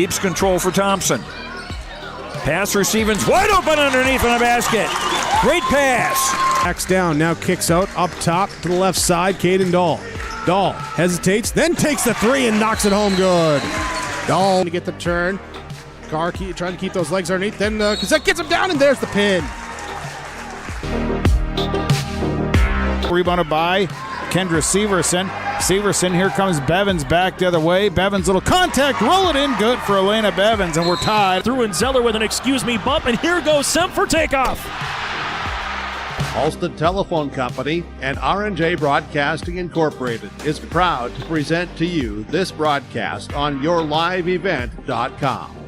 Keeps control for Thompson. Pass for Stevens, wide open underneath on the basket. Great pass. Backs down, now kicks out, up top to the left side, Caden Dahl. Dahl hesitates, then takes the three and knocks it home good. Dahl to get the turn. Carr trying to keep those legs underneath, then Cassette gets him down, and there's the pin. Rebounded by Kendra Severson. Severson, here comes Bevins back the other way. Bevins, little contact, roll it in, good for Elena Bevins, and we're tied. Through and Zeller with an excuse me bump, and here goes Semp for takeoff. Halsted Telephone Company and R&J Broadcasting Incorporated is proud to present to you this broadcast on yourliveevent.com.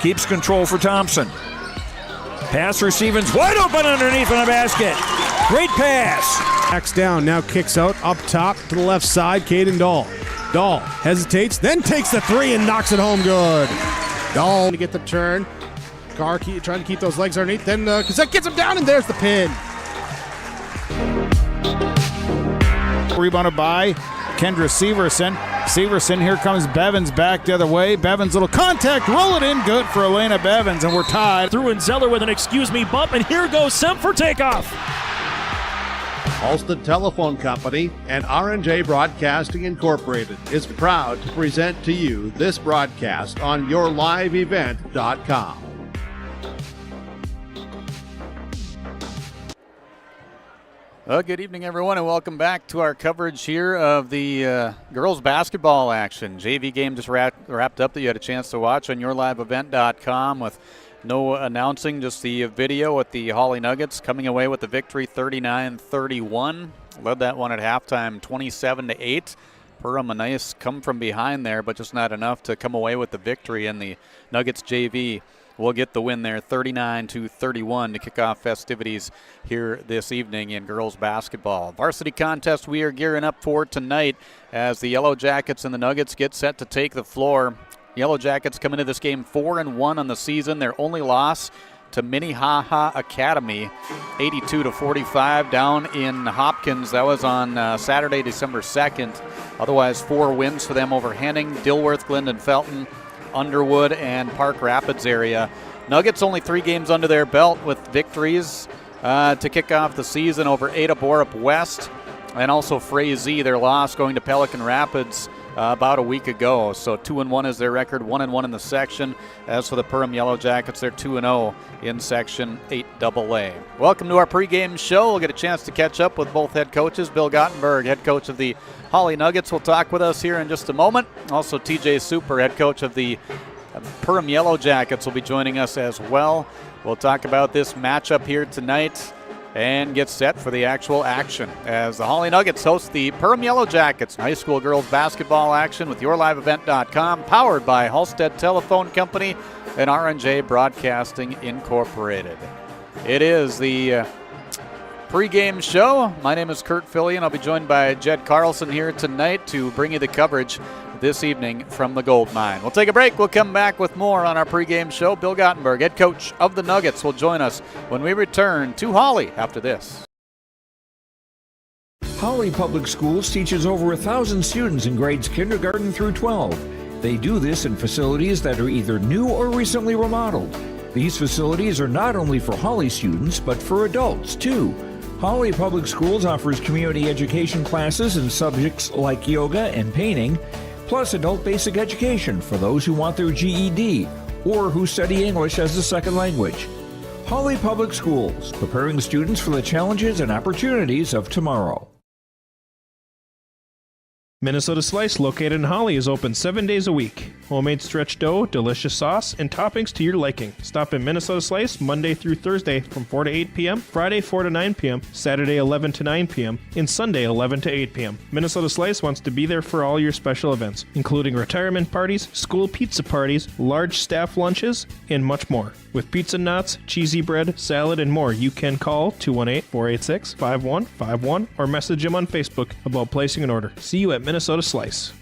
Keeps control for Thompson. Pass for Stevens, wide open underneath in the basket. Great pass. Backs down, now kicks out, up top to the left side, Caden Dahl. Dahl hesitates, then takes the three and knocks it home good. Dahl to get the turn. Trying to keep those legs underneath, then Cassette gets him down, and there's the pin. Rebounded by Kendra Severson. Severson, here comes Bevins back the other way. Bevins, little contact, roll it in, good for Elena Bevins, and we're tied. Through and Zeller with an excuse me bump, and here goes Semp for takeoff. Halsted Telephone Company and R&J Broadcasting Incorporated is proud to present to you this broadcast on yourliveevent.com. Well, good evening, everyone, and welcome back to our coverage here of the girls basketball action. JV game just wrapped up that you had a chance to watch on yourliveevent.com with no announcing, just the video with the Hawley Nuggets coming away with the victory 39-31. Led that one at halftime 27-8. Perham, a nice come from behind there, but just not enough to come away with the victory, and the Nuggets JV will get the win there 39-31 to kick off festivities here this evening in girls basketball. Varsity contest we are gearing up for tonight as the Yellow Jackets and the Nuggets get set to take the floor. Yellow Jackets come into this game 4-1 on the season. Their only loss to Minnehaha Academy, 82-45 down in Hopkins. That was on Saturday, December 2nd. Otherwise, 4 wins for them over Henning, Dilworth, Glendon Felton, Underwood, and Park Rapids area. Nuggets only 3 games under their belt with victories to kick off the season over Ada Borup West and also Frazee, their loss going to Pelican Rapids about a week ago. So 2-1 is their record, 1-1 in the section. As for the Perham Yellow Jackets, they're 2-0 in Section 8AA. Welcome to our pregame show. We'll get a chance to catch up with both head coaches. Bill Gottenberg, head coach of the Hawley Nuggets, will talk with us here in just a moment. Also TJ Super, head coach of the Perham Yellow Jackets, will be joining us as well. We'll talk about this matchup here tonight and get set for the actual action as the Hawley Nuggets host the Perham Yellow Jackets. High school girls basketball action with yourliveevent.com, powered by Halsted Telephone Company and R&J Broadcasting Incorporated. It is the pregame show. My name is Kurt Fillion. I'll be joined by Jed Carlson here tonight to bring you the coverage this evening from the Gold Mine. We'll take a break. We'll come back with more on our pregame show. Bill Gottenberg, head coach of the Nuggets, will join us when we return to Hawley after this. Hawley Public Schools teaches over 1,000 students in grades kindergarten through 12. They do this in facilities that are either new or recently remodeled. These facilities are not only for Hawley students, but for adults too. Hawley Public Schools offers community education classes in subjects like yoga and painting, plus adult basic education for those who want their GED or who study English as a second language. Hawley Public Schools, preparing students for the challenges and opportunities of tomorrow. Minnesota Slice, located in Hawley, is open 7 days a week. Homemade stretch dough, delicious sauce, and toppings to your liking. Stop in Minnesota Slice Monday through Thursday from 4 to 8 p.m., Friday 4 to 9 p.m., Saturday 11 to 9 p.m., and Sunday 11 to 8 p.m. Minnesota Slice wants to be there for all your special events, including retirement parties, school pizza parties, large staff lunches, and much more. With pizza nuts, cheesy bread, salad, and more, you can call 218-486-5151 or message him on Facebook about placing an order. See you at Minnesota Slice.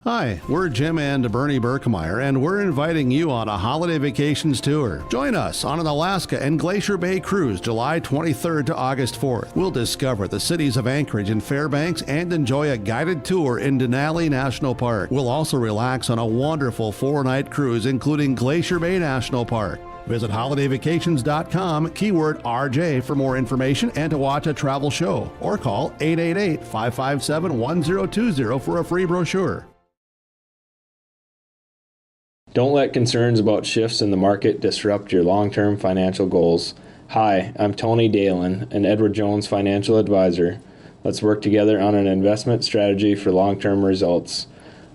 Hi, we're Jim and Bernie Berkemeyer, and we're inviting you on a holiday vacations tour. Join us on an Alaska and Glacier Bay cruise July 23rd to August 4th. We'll discover the cities of Anchorage and Fairbanks and enjoy a guided tour in Denali National Park. We'll also relax on a wonderful 4-night cruise including Glacier Bay National Park. Visit holidayvacations.com, keyword RJ for more information and to watch a travel show, or call 888-557-1020 for a free brochure. Don't let concerns about shifts in the market disrupt your long-term financial goals. Hi, I'm Tony Dalen, an Edward Jones financial advisor. Let's work together on an investment strategy for long-term results.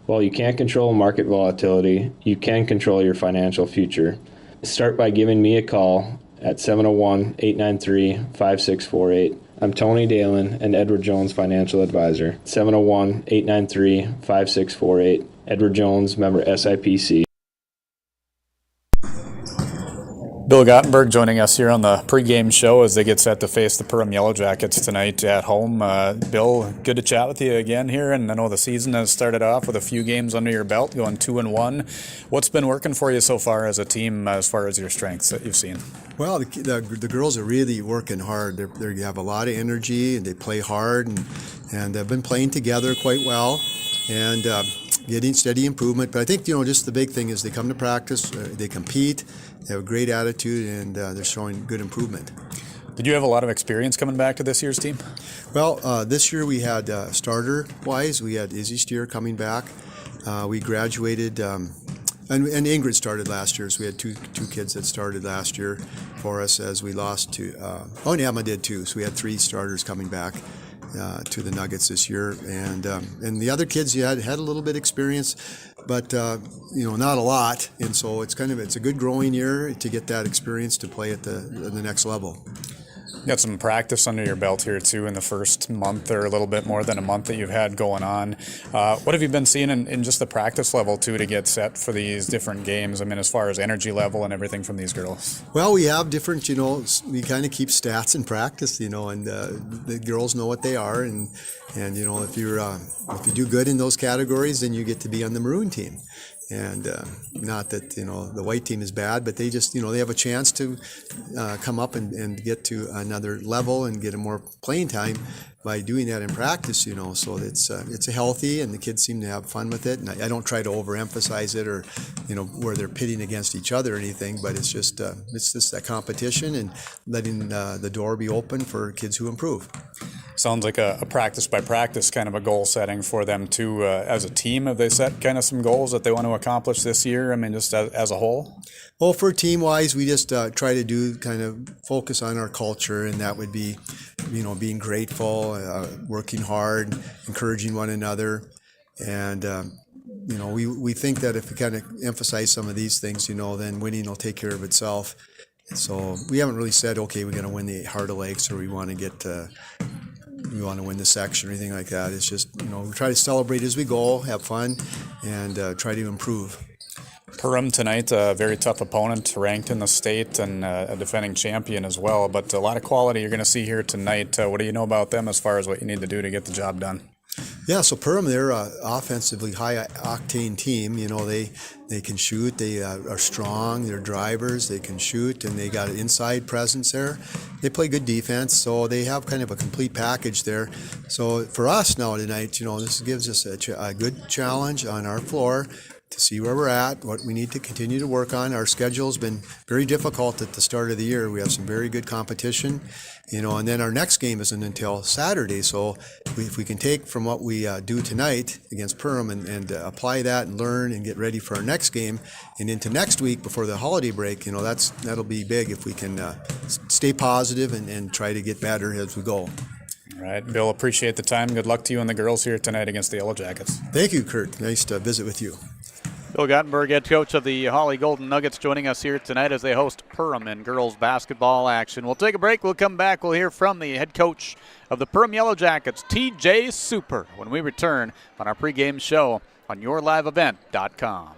While you can't control market volatility, you can control your financial future. Start by giving me a call at 701-893-5648. I'm Tony Dalen, an Edward Jones financial advisor. 701-893-5648. Edward Jones, member SIPC. Bill Gottenberg joining us here on the pregame show as they get set to face the Perham Yellow Jackets tonight at home. Bill, good to chat with you again here, and I know the season has started off with a few games under your belt, going 2-1. What's been working for you so far as a team, as far as your strengths that you've seen? Well, the girls are really working hard. They have a lot of energy, and they play hard, and they've been playing together quite well, and getting steady improvement. But I think, just the big thing is they come to practice, they compete, they have a great attitude, and they're showing good improvement. Did you have a lot of experience coming back to this year's team? Well, this year we had starter-wise, we had Izzy Steer coming back. We graduated, and Ingrid started last year, so we had two kids that started last year for us as we lost to, and Emma did too, so we had 3 starters coming back to the Nuggets this year, and the other kids had a little bit experience, but not a lot, and so it's a good growing year to get that experience to play at the next level. You got some practice under your belt here too in the first month, or a little bit more than a month that you've had going on. What have you been seeing in just the practice level too to get set for these different games? I mean, as far as energy level and everything from these girls. Well, we have different, we kind of keep stats in practice, and the girls know what they are, and if you do good in those categories, then you get to be on the maroon team. And not that, the white team is bad, but they just, they have a chance to come up and get to another level and get a more playing time by doing that in practice, so it's healthy, and the kids seem to have fun with it. And I don't try to overemphasize it or, where they're pitting against each other or anything, but it's just that competition and letting the door be open for kids who improve. Sounds like a practice by practice kind of a goal setting for them too. As a team, have they set kind of some goals that they want to accomplish this year? I mean, just as a whole? Well, for team-wise, we just try to kind of focus on our culture, and that would be, being grateful, working hard, encouraging one another, and we think that if we kind of emphasize some of these things, then winning will take care of itself. So we haven't really said, okay, we're going to win the Heart of Lakes, or we want to win the section or anything like that. It's just, we try to celebrate as we go, have fun, and try to improve. Perham tonight, a very tough opponent, ranked in the state and a defending champion as well, but a lot of quality you're going to see here tonight. What do you know about them as far as what you need to do to get the job done? Yeah, so Perham, they're an offensively high-octane team. They can shoot. They are strong. They're drivers. They can shoot, and they got an inside presence there. They play good defense, so they have kind of a complete package there. So for us now tonight, this gives us a good challenge on our floor to see where we're at, what we need to continue to work on. Our schedule's been very difficult at the start of the year. We have some very good competition, and then our next game isn't until Saturday. So if we can take from what we do tonight against Perham and apply that and learn and get ready for our next game and into next week before the holiday break, that'll be big if we can stay positive and try to get better as we go. All right, Bill, appreciate the time. Good luck to you and the girls here tonight against the Yellow Jackets. Thank you, Kurt. Nice to visit with you. Bill Gottenberg, head coach of the Hawley Golden Nuggets, joining us here tonight as they host Perham in girls basketball action. We'll take a break. We'll come back. We'll hear from the head coach of the Perham Yellow Jackets, TJ Super, when we return on our pregame show on yourliveevent.com.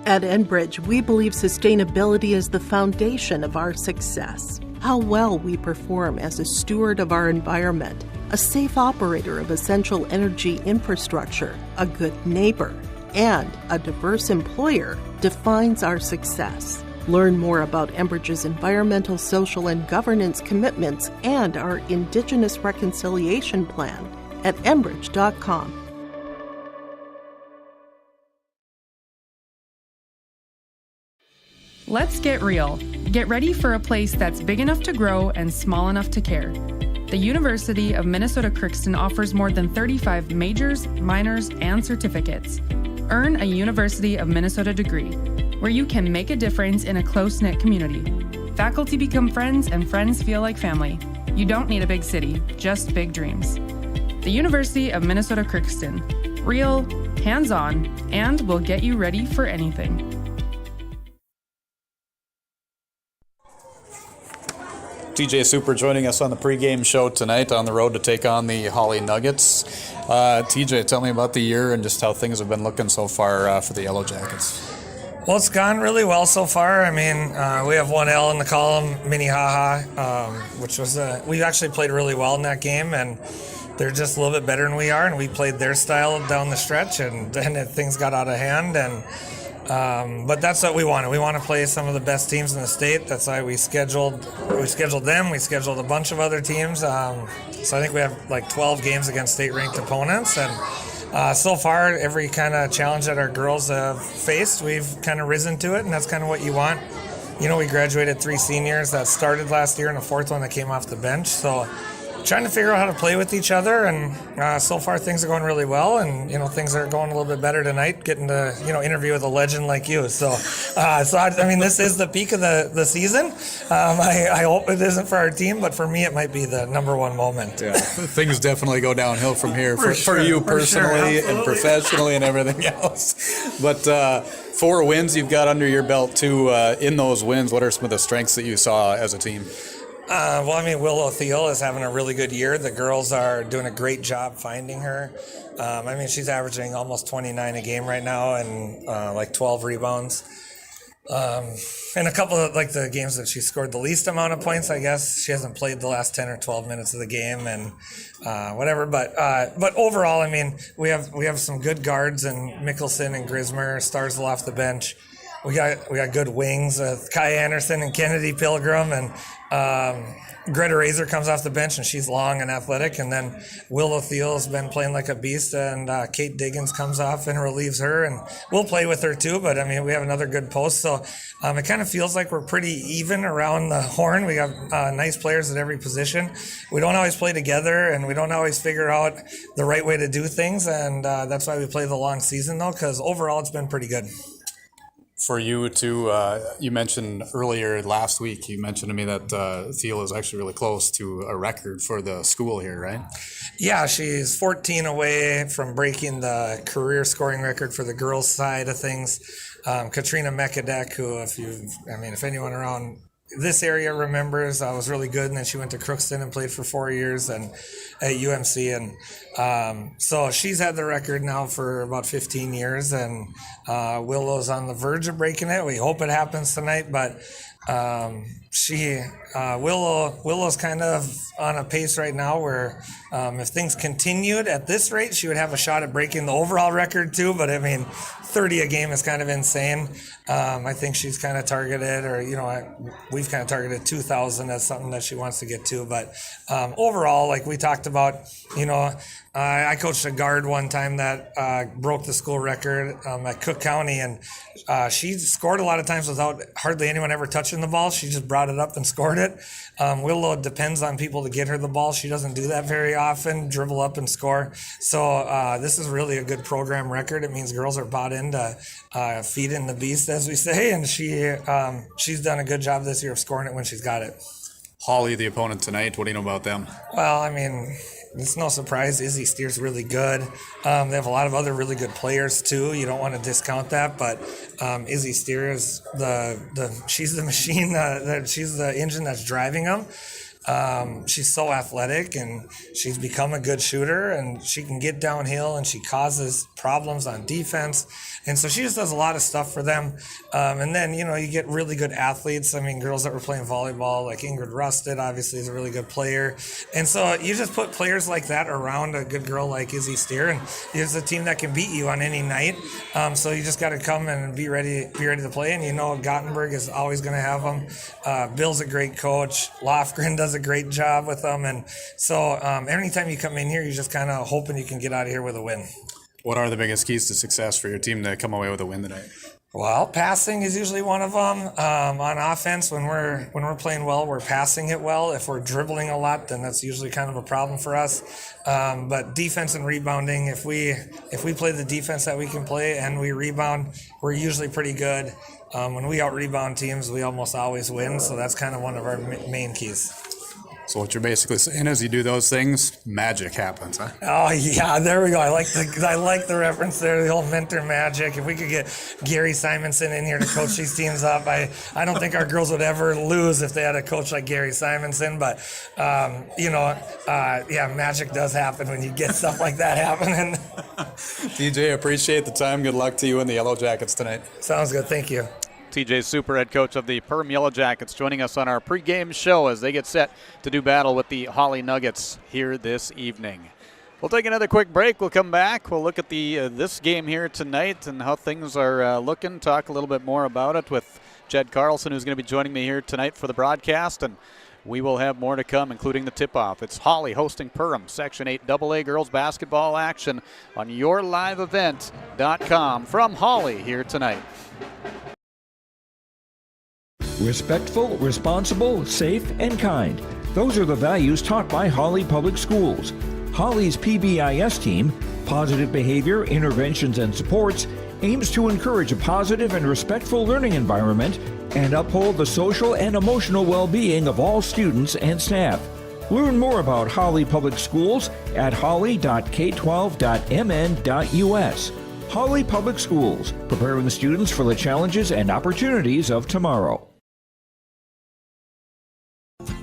At Enbridge, we believe sustainability is the foundation of our success. How well we perform as a steward of our environment, a safe operator of essential energy infrastructure, a good neighbor, and a diverse employer defines our success. Learn more about Enbridge's environmental, social, and governance commitments and our Indigenous Reconciliation Plan at enbridge.com. Let's get real. Get ready for a place that's big enough to grow and small enough to care. The University of Minnesota Crookston offers more than 35 majors, minors, and certificates. Earn a University of Minnesota degree, where you can make a difference in a close-knit community. Faculty become friends, and friends feel like family. You don't need a big city, just big dreams. The University of Minnesota Crookston. Real, hands-on, and will get you ready for anything. TJ Super joining us on the pregame show tonight on the road to take on the Hawley Nuggets. TJ, tell me about the year and just how things have been looking so far for the Yellow Jackets. Well, it's gone really well so far. I mean, we have one L in the column, Minnehaha, which was we actually played really well in that game, and they're just a little bit better than we are, and we played their style down the stretch, and then things got out of hand. But that's what we wanted. We want to play some of the best teams in the state. That's why we scheduled them. We scheduled a bunch of other teams. So I think we have like 12 games against state-ranked opponents, and so far, every kind of challenge that our girls have faced, we've kind of risen to it, and that's kind of what you want. You know, we graduated 3 seniors that started last year and a 4th one that came off the bench. So trying to figure out how to play with each other, and so far things are going really well, and things are going a little bit better tonight, getting to interview with a legend like you. So I mean, this is the peak of the season. I hope it isn't for our team, but for me it might be the number one moment. Yeah, things definitely go downhill from here for you personally and professionally and everything else. But 4 wins you've got under your belt too. In those wins, what are some of the strengths that you saw as a team? Well, I mean, Willow Thiel is having a really good year. The girls are doing a great job finding her. I mean, she's averaging almost 29 a game right now and like 12 rebounds. And a couple of the games that she scored the least amount of points, I guess. She hasn't played the last 10 or 12 minutes of the game and whatever. But overall, I mean, we have some good guards in Mickelson and Grismer, Starsel off the bench. We got good wings with Kai Anderson and Kennedy Pilgrim, and Greta Razor comes off the bench, and she's long and athletic. And then Willow Thiel's been playing like a beast, and Kate Diggins comes off and relieves her, and we'll play with her too. But I mean, we have another good post, so it kind of feels like we're pretty even around the horn. We have nice players at every position. We don't always play together, and we don't always figure out the right way to do things, and that's why we play the long season though, because overall it's been pretty good. For you too, you mentioned earlier last week, you mentioned to me that Thiel is actually really close to a record for the school here, right? Yeah, she's 14 away from breaking the career scoring record for the girls' side of things. Katrina Mekadek, who if anyone around this area remembers, was really good, and then she went to Crookston and played for 4 years and at UMC, and so she's had the record now for about 15 years, and Willow's on the verge of breaking it. We hope it happens tonight, but Willow's kind of on a pace right now where if things continued at this rate, she would have a shot at breaking the overall record too. But I mean, 30 a game is kind of insane. I think she's kind of targeted, or we've kind of targeted 2,000 as something that she wants to get to. But overall, like we talked about, I coached a guard one time that broke the school record at Cook County, and she scored a lot of times without hardly anyone ever touching the ball. She just brought it up and scored it. Willow depends on people to get her the ball. She doesn't do that very often, dribble up and score. So this is really a good program record. It means girls are bought into feeding the beast, as we say, and she's done a good job this year of scoring it when she's got it. Hawley, the opponent tonight, what do you know about them? Well, I mean, it's no surprise. Izzy Steer's really good. They have a lot of other really good players too. You don't want to discount that, but Izzy Steer is she's the machine. She's the engine that's driving them. She's so athletic, and she's become a good shooter, and she can get downhill, and she causes problems on defense, and so she just does a lot of stuff for them. And then you get really good athletes. I mean, girls that were playing volleyball, like Ingrid Rusted, obviously is a really good player, and so you just put players like that around a good girl like Izzy Steer, and it's a team that can beat you on any night. So you just got to come and be ready to play, and Gothenburg is always going to have them. Bill's a great coach. Lofgren does a great job with them, and so anytime you come in here, you're just kind of hoping you can get out of here with a win. What are the biggest keys to success for your team to come away with a win tonight? Well, passing is usually one of them. On offense, when we're playing well, we're passing it well. If we're dribbling a lot, then that's usually kind of a problem for us. But defense and rebounding, if we play the defense that we can play and we rebound, we're usually pretty good. When we out-rebound teams, we almost always win, so that's kind of one of our main keys. So what you're basically saying is you do those things, magic happens, huh? Oh yeah, there we go. I like the reference there, the whole mentor magic. If we could get Gary Simonson in here to coach these teams up, I don't think our girls would ever lose if they had a coach like Gary Simonson. But magic does happen when you get stuff like that happening. TJ, appreciate the time. Good luck to you and the Yellow Jackets tonight. Sounds good. Thank you. TJ Super, head coach of the Perham Yellow Jackets, joining us on our pregame show as they get set to do battle with the Hawley Nuggets here this evening. We'll take another quick break. We'll come back. We'll look at this game here tonight and how things are looking, talk a little bit more about it with Jed Carlson, who's going to be joining me here tonight for the broadcast, and we will have more to come, including the tip-off. It's Hawley hosting Perham, Section 8 AA girls basketball action on yourliveevent.com from Hawley here tonight. Respectful, responsible, safe, and kind. Those are the values taught by Hawley Public Schools. Hawley's PBIS team, Positive Behavior, Interventions, and Supports, aims to encourage a positive and respectful learning environment and uphold the social and emotional well-being of all students and staff. Learn more about Hawley Public Schools at hawley.k12.mn.us. Hawley Public Schools, preparing students for the challenges and opportunities of tomorrow.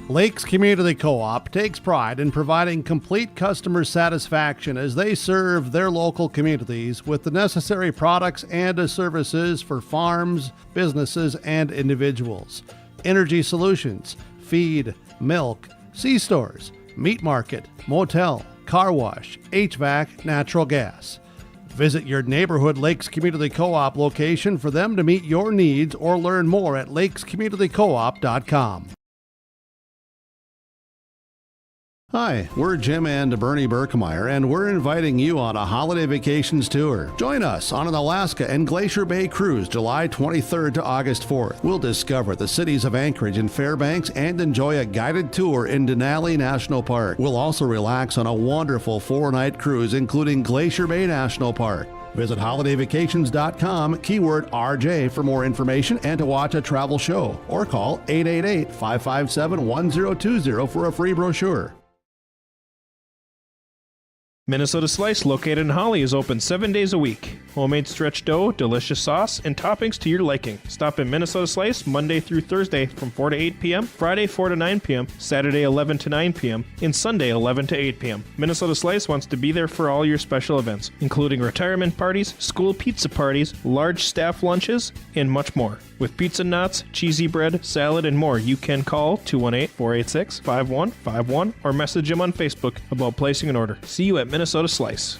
Lakes Community Co-op takes pride in providing complete customer satisfaction as they serve their local communities with the necessary products and services for farms, businesses, and individuals. Energy solutions, feed, milk, C-stores, meat market, motel, car wash, HVAC, natural gas. Visit your neighborhood Lakes Community Co-op location for them to meet your needs or learn more at lakescommunitycoop.com. Hi, we're Jim and Bernie Berkemeyer, and we're inviting you on a holiday vacations tour. Join us on an Alaska and Glacier Bay cruise July 23rd to August 4th. We'll discover the cities of Anchorage and Fairbanks and enjoy a guided tour in Denali National Park. We'll also relax on a wonderful 4-night cruise including Glacier Bay National Park. Visit holidayvacations.com, keyword RJ for more information and to watch a travel show, or call 888-557-1020 for a free brochure. Minnesota Slice, located in Hawley, is open 7 days a week. Homemade stretch dough, delicious sauce, and toppings to your liking. Stop in Minnesota Slice Monday through Thursday from 4 to 8 p.m., Friday 4 to 9 p.m., Saturday 11 to 9 p.m., and Sunday 11 to 8 p.m. Minnesota Slice wants to be there for all your special events, including retirement parties, school pizza parties, large staff lunches, and much more. With pizza nuts, cheesy bread, salad, and more, you can call 218-486-5151 or message him on Facebook about placing an order. See you at Minnesota Slice.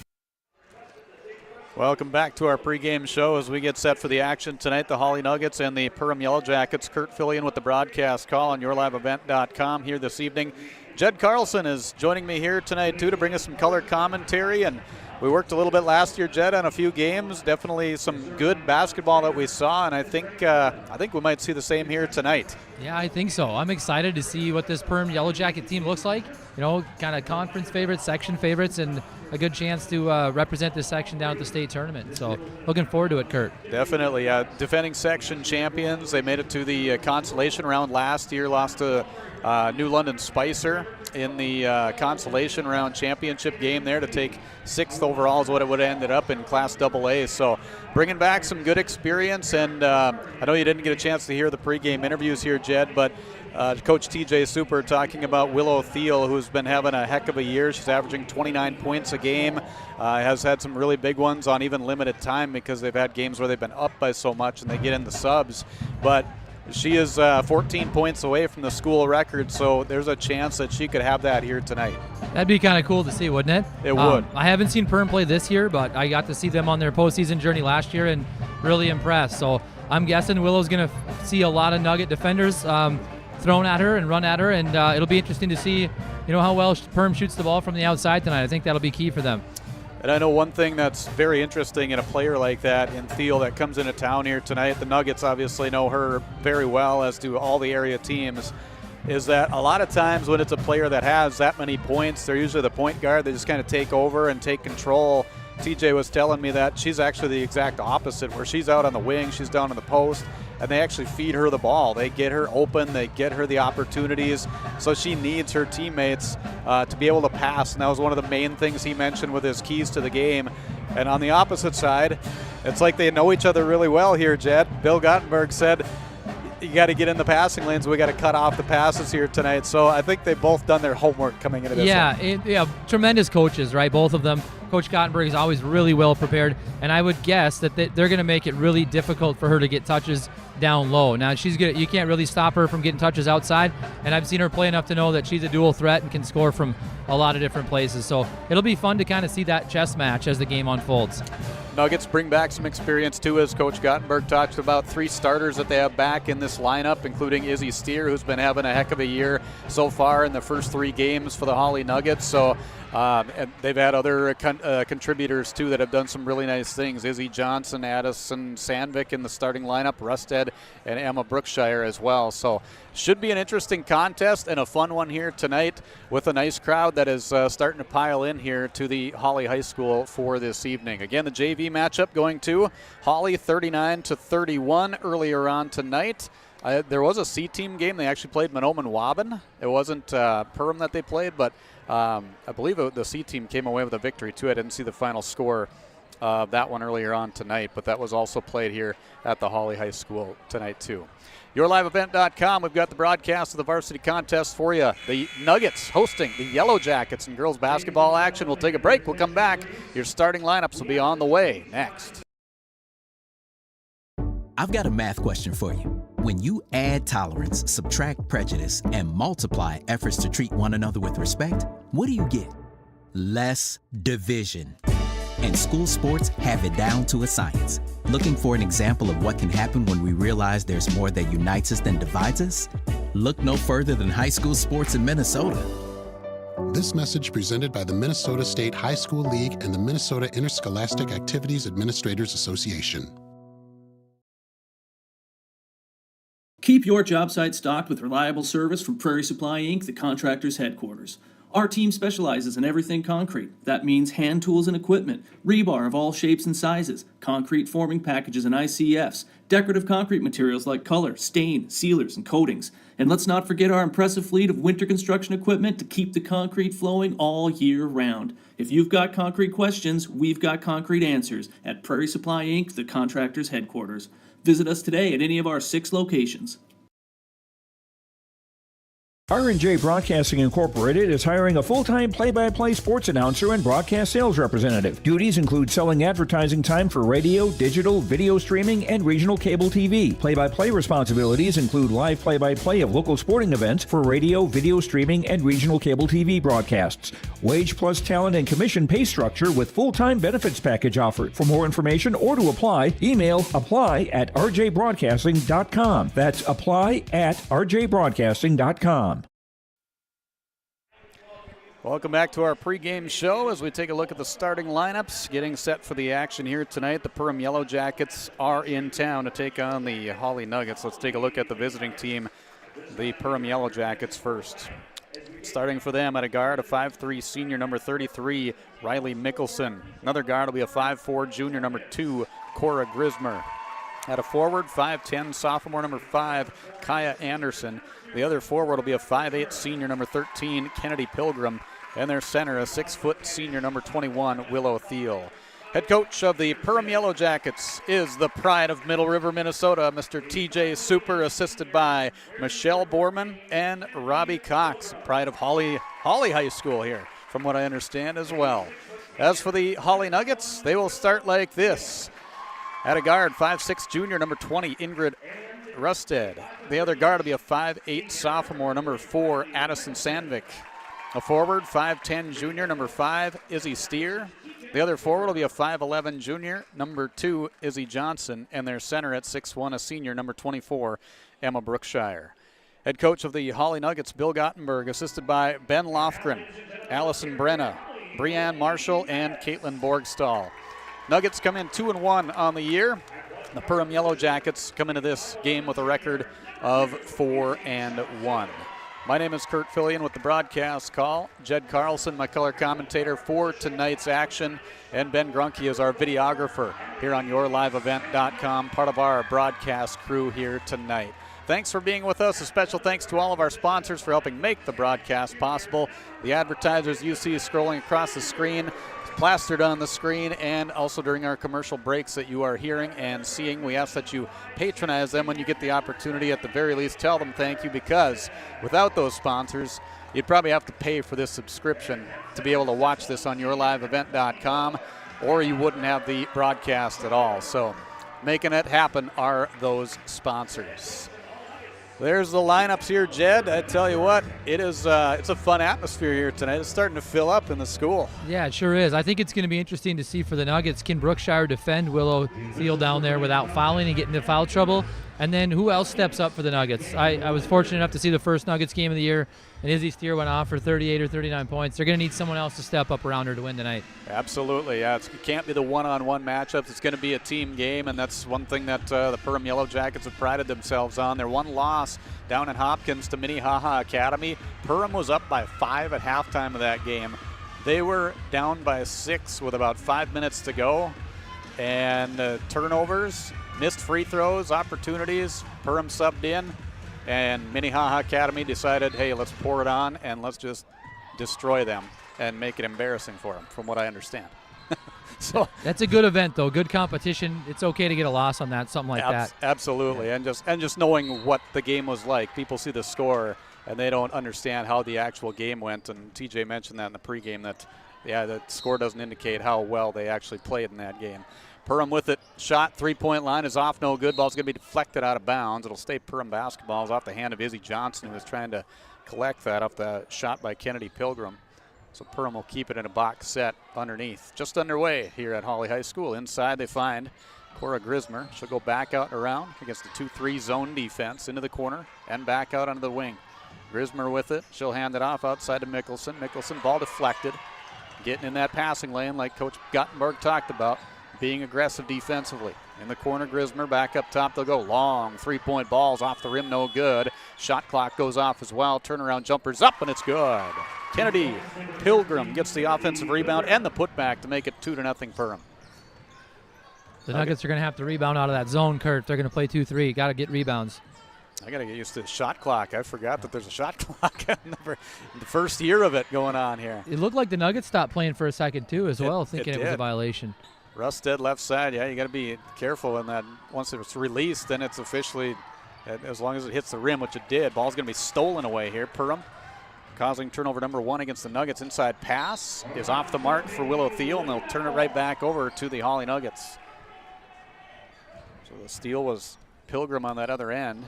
Welcome back to our pregame show as we get set for the action tonight. The Hawley Nuggets and the Perham Yellow Jackets. Kurt Fillion with the broadcast call on yourliveevent.com here this evening. Jed Carlson is joining me here tonight, too, to bring us some color commentary. And we worked a little bit last year, Jed, on a few games. Definitely some good basketball that we saw, and I think we might see the same here tonight. Yeah, I think so. I'm excited to see what this Perham Yellow Jacket team looks like. You know, kind of conference favorites, section favorites, and a good chance to represent this section down at the state tournament. So looking forward to it, Kurt. Definitely. Defending section champions. They made it to the consolation round last year, lost to New London Spicer in the consolation round championship game there to take 6th overall is what it would have ended up in Class AA. So bringing back some good experience, and I know you didn't get a chance to hear the pregame interviews here, Jed, but Coach TJ Super talking about Willow Thiel, who's been having a heck of a year. She's averaging 29 points a game, has had some really big ones on even limited time because they've had games where they've been up by so much and they get in the subs. But she is 14 points away from the school record, so there's a chance that she could have that here tonight. That'd be kind of cool to see, wouldn't it? It would. I haven't seen Perham play this year, but I got to see them on their postseason journey last year and really impressed. So I'm guessing Willow's going to see a lot of Nugget defenders thrown at her and run at her, and it'll be interesting to see, how well Perham shoots the ball from the outside tonight. I think that'll be key for them. And I know one thing that's very interesting in a player like that in Thiel that comes into town here tonight, the Nuggets obviously know her very well, as do all the area teams, is that a lot of times when it's a player that has that many points, they're usually the point guard. They just kind of take over and take control. TJ was telling me that she's actually the exact opposite, where she's out on the wing, she's down in the post, and they actually feed her the ball. They get her open, they get her the opportunities, so she needs her teammates to be able to pass, and that was one of the main things he mentioned with his keys to the game. And on the opposite side, it's like they know each other really well here, Jed. Bill Gottenberg said, you got to get in the passing lanes. We got to cut off the passes here tonight. So I think they've both done their homework coming into this one. Tremendous coaches, right? Both of them. Coach Gottenberg is always really well prepared, and I would guess that they're going to make it really difficult for her to get touches down low. Now, she's good. You can't really stop her from getting touches outside, and I've seen her play enough to know that she's a dual threat and can score from a lot of different places. So it'll be fun to kind of see that chess match as the game unfolds. Nuggets bring back some experience too, as Coach Gottenberg talks about 3 starters that they have back in this lineup, including Izzy Steer, who's been having a heck of a year so far in the first 3 games for the Hawley Nuggets. So and they've had other contributors too that have done some really nice things. Izzy Johnson, Addison Sandvik in the starting lineup, Rusted, and Emma Brookshire as well. So should be an interesting contest and a fun one here tonight with a nice crowd that is starting to pile in here to the Hawley High School for this evening. Again, the JV matchup going to Hawley 39-31 earlier on tonight. There was a C-team game. They actually played Mahnomen-Waban. It wasn't Perham that they played, but I believe the C-team came away with a victory too. I didn't see the final score of that one earlier on tonight, but that was also played here at the Hawley High School tonight too. YourLiveEvent.com, we've got the broadcast of the varsity contest for you. The Nuggets hosting the Yellow Jackets in girls basketball action. We'll take a break. We'll come back. Your starting lineups will be on the way next. I've got a math question for you. When you add tolerance, subtract prejudice, and multiply efforts to treat one another with respect, what do you get? Less division. And school sports have it down to a science. Looking for an example of what can happen when we realize there's more that unites us than divides us? Look no further than high school sports in Minnesota. This message presented by the Minnesota State High School League and the Minnesota Interscholastic Activities Administrators Association. Keep your job site stocked with reliable service from Prairie Supply Inc., the contractor's headquarters. Our team specializes in everything concrete. That means hand tools and equipment, rebar of all shapes and sizes, concrete forming packages and ICFs, decorative concrete materials like color, stain, sealers, and coatings. And let's not forget our impressive fleet of winter construction equipment to keep the concrete flowing all year round. If you've got concrete questions, we've got concrete answers at Prairie Supply Inc., the contractor's headquarters. Visit us today at any of our 6 locations. R&J Broadcasting Incorporated is hiring a full-time play-by-play sports announcer and broadcast sales representative. Duties include selling advertising time for radio, digital, video streaming, and regional cable TV. Play-by-play responsibilities include live play-by-play of local sporting events for radio, video streaming, and regional cable TV broadcasts. Wage plus talent and commission pay structure with full-time benefits package offered. For more information or to apply, email apply@rjbroadcasting.com. That's apply@rjbroadcasting.com. Welcome back to our pregame show as we take a look at the starting lineups. Getting set for the action here tonight. The Perham Yellow Jackets are in town to take on the Hawley Nuggets. Let's take a look at the visiting team, the Perham Yellow Jackets first. Starting for them at a guard, a 5'3" senior, number 33, Riley Mickelson. Another guard will be a 5'4" junior, number 2, Cora Grismer. At a forward, 5'10", sophomore, number 5, Kaya Anderson. The other forward will be a 5'8" senior, number 13, Kennedy Pilgrim. And their center, a 6' senior, number 21, Willow Thiel. Head coach of the Perham Yellow Jackets is the pride of Middle River, Minnesota, Mr. TJ Super, assisted by Michelle Borman and Robbie Cox, pride of Hawley High School here, from what I understand as well. As for the Hawley Nuggets, they will start like this. At a guard, 5'6" junior, number 20, Ingrid Rusted. The other guard will be a 5'8" sophomore, number 4, Addison Sandvik. A forward, 5'10" junior, number 5, Izzy Steer. The other forward will be a 5'11" junior, number 2, Izzy Johnson. And their center at 6'1", a senior, number 24, Emma Brookshire. Head coach of the Hawley Nuggets, Bill Gottenberg, assisted by Ben Lofgren, Allison Brenna, Breanne Marshall, and Caitlin Borgstall. Nuggets come in 2-1 on the year. The Perham Yellow Jackets come into this game with a record of 4-1. My name is Kurt Fillion with the broadcast call. Jed Carlson, my color commentator for tonight's action, and Ben Grunke is our videographer here on YourLiveEvent.com, part of our broadcast crew here tonight. Thanks for being with us. A special thanks to all of our sponsors for helping make the broadcast possible. The advertisers you see scrolling across the screen, plastered on the screen, and also during our commercial breaks that you are hearing and seeing. We ask that you patronize them when you get the opportunity. At the very least, tell them thank you, because without those sponsors, you'd probably have to pay for this subscription to be able to watch this on YourLiveEvent.com, or you wouldn't have the broadcast at all. So making it happen are those sponsors. There's the lineups here, Jed. I tell you what, it's a fun atmosphere here tonight. It's starting to fill up in the school. Yeah, it sure is. I think it's going to be interesting to see for the Nuggets. Can Brookshire defend Willow Thiel down there without fouling and get into foul trouble? And then who else steps up for the Nuggets? I was fortunate enough to see the first Nuggets game of the year, and Izzy Steer went off for 38 or 39 points. They're going to need someone else to step up around her to win tonight. Absolutely, yeah. It can't be the one-on-one matchups. It's going to be a team game, and that's one thing that the Perham Yellow Jackets have prided themselves on. Their one loss down in Hopkins to Minnehaha Academy. Perham was up by 5 at halftime of that game. They were down by 6 with about 5 minutes to go, and turnovers, missed free throws, opportunities. Perham subbed in, and Minnehaha Academy decided, hey, let's pour it on and let's just destroy them and make it embarrassing for them, from what I understand. So that's a good event, though. Good competition. It's okay to get a loss on that, something like that. Absolutely, yeah. and just knowing what the game was like. People see the score and they don't understand how the actual game went. And TJ mentioned that in the pregame that, yeah, the score doesn't indicate how well they actually played in that game. Perham with it. Shot, three-point line is off, no good. Ball's going to be deflected out of bounds. It'll stay Perham basketball. It's off the hand of Izzy Johnson, who was trying to collect that off the shot by Kennedy Pilgrim. So Perham will keep it in a box set underneath. Just underway here at Hawley High School. Inside they find Cora Grismer. She'll go back out and around against the 2-3 zone defense into the corner and back out onto the wing. Grismer with it. She'll hand it off outside to Mickelson. Mickelson, ball deflected. Getting in that passing lane like Coach Gottenberg talked about. Being aggressive defensively. In the corner, Grismer back up top. They'll go long. Three-point balls off the rim, no good. Shot clock goes off as well. Turnaround jumper's up, and it's good. Kennedy Pilgrim gets the offensive rebound and the putback to make it 2-0 Perham. The Nuggets are going to have to rebound out of that zone, Kurt. They're going to play 2-3. Got to get rebounds. I got to get used to the shot clock. I forgot that there's a shot clock. The first year of it going on here. It looked like the Nuggets stopped playing for a second, too, as well, thinking it was a violation. Rusted left side, yeah, you got to be careful in that. Once it's released, then it's officially, as long as it hits the rim, which it did, ball's going to be stolen away here. Perham causing turnover number 1 against the Nuggets. Inside pass is off the mark for Willow Thiel, and they'll turn it right back over to the Hawley Nuggets. So the steal was Pilgrim on that other end.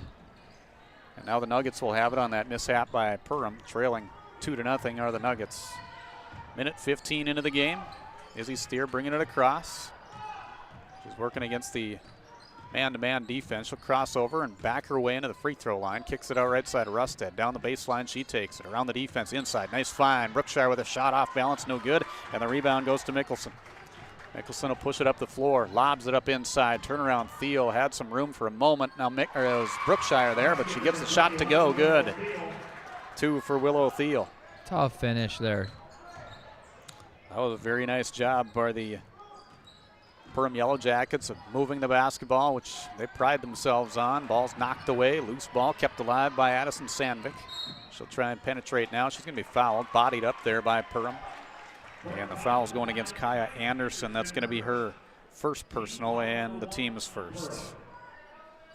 And now the Nuggets will have it on that mishap by Perham. Trailing 2-0 are the Nuggets. Minute 15 into the game. Izzy Steer bringing it across. She's working against the man-to-man defense. She'll cross over and back her way into the free throw line. Kicks it out right side of Rusted. Down the baseline, she takes it. Around the defense, inside. Nice find. Brookshire with a shot off balance, no good. And the rebound goes to Mickelson. Mickelson will push it up the floor. Lobs it up inside. Turnaround Thiel had some room for a moment. Now it was Brookshire there, but she gets the shot to go. Good. 2 for Willow Thiel. Tough finish there. That was a very nice job by the Perham Yellow Jackets of moving the basketball, which they pride themselves on. Ball's knocked away. Loose ball kept alive by Addison Sandvik. She'll try and penetrate now. She's going to be fouled. Bodied up there by Perham. And the foul's going against Kaya Anderson. That's going to be her first personal and the team's first.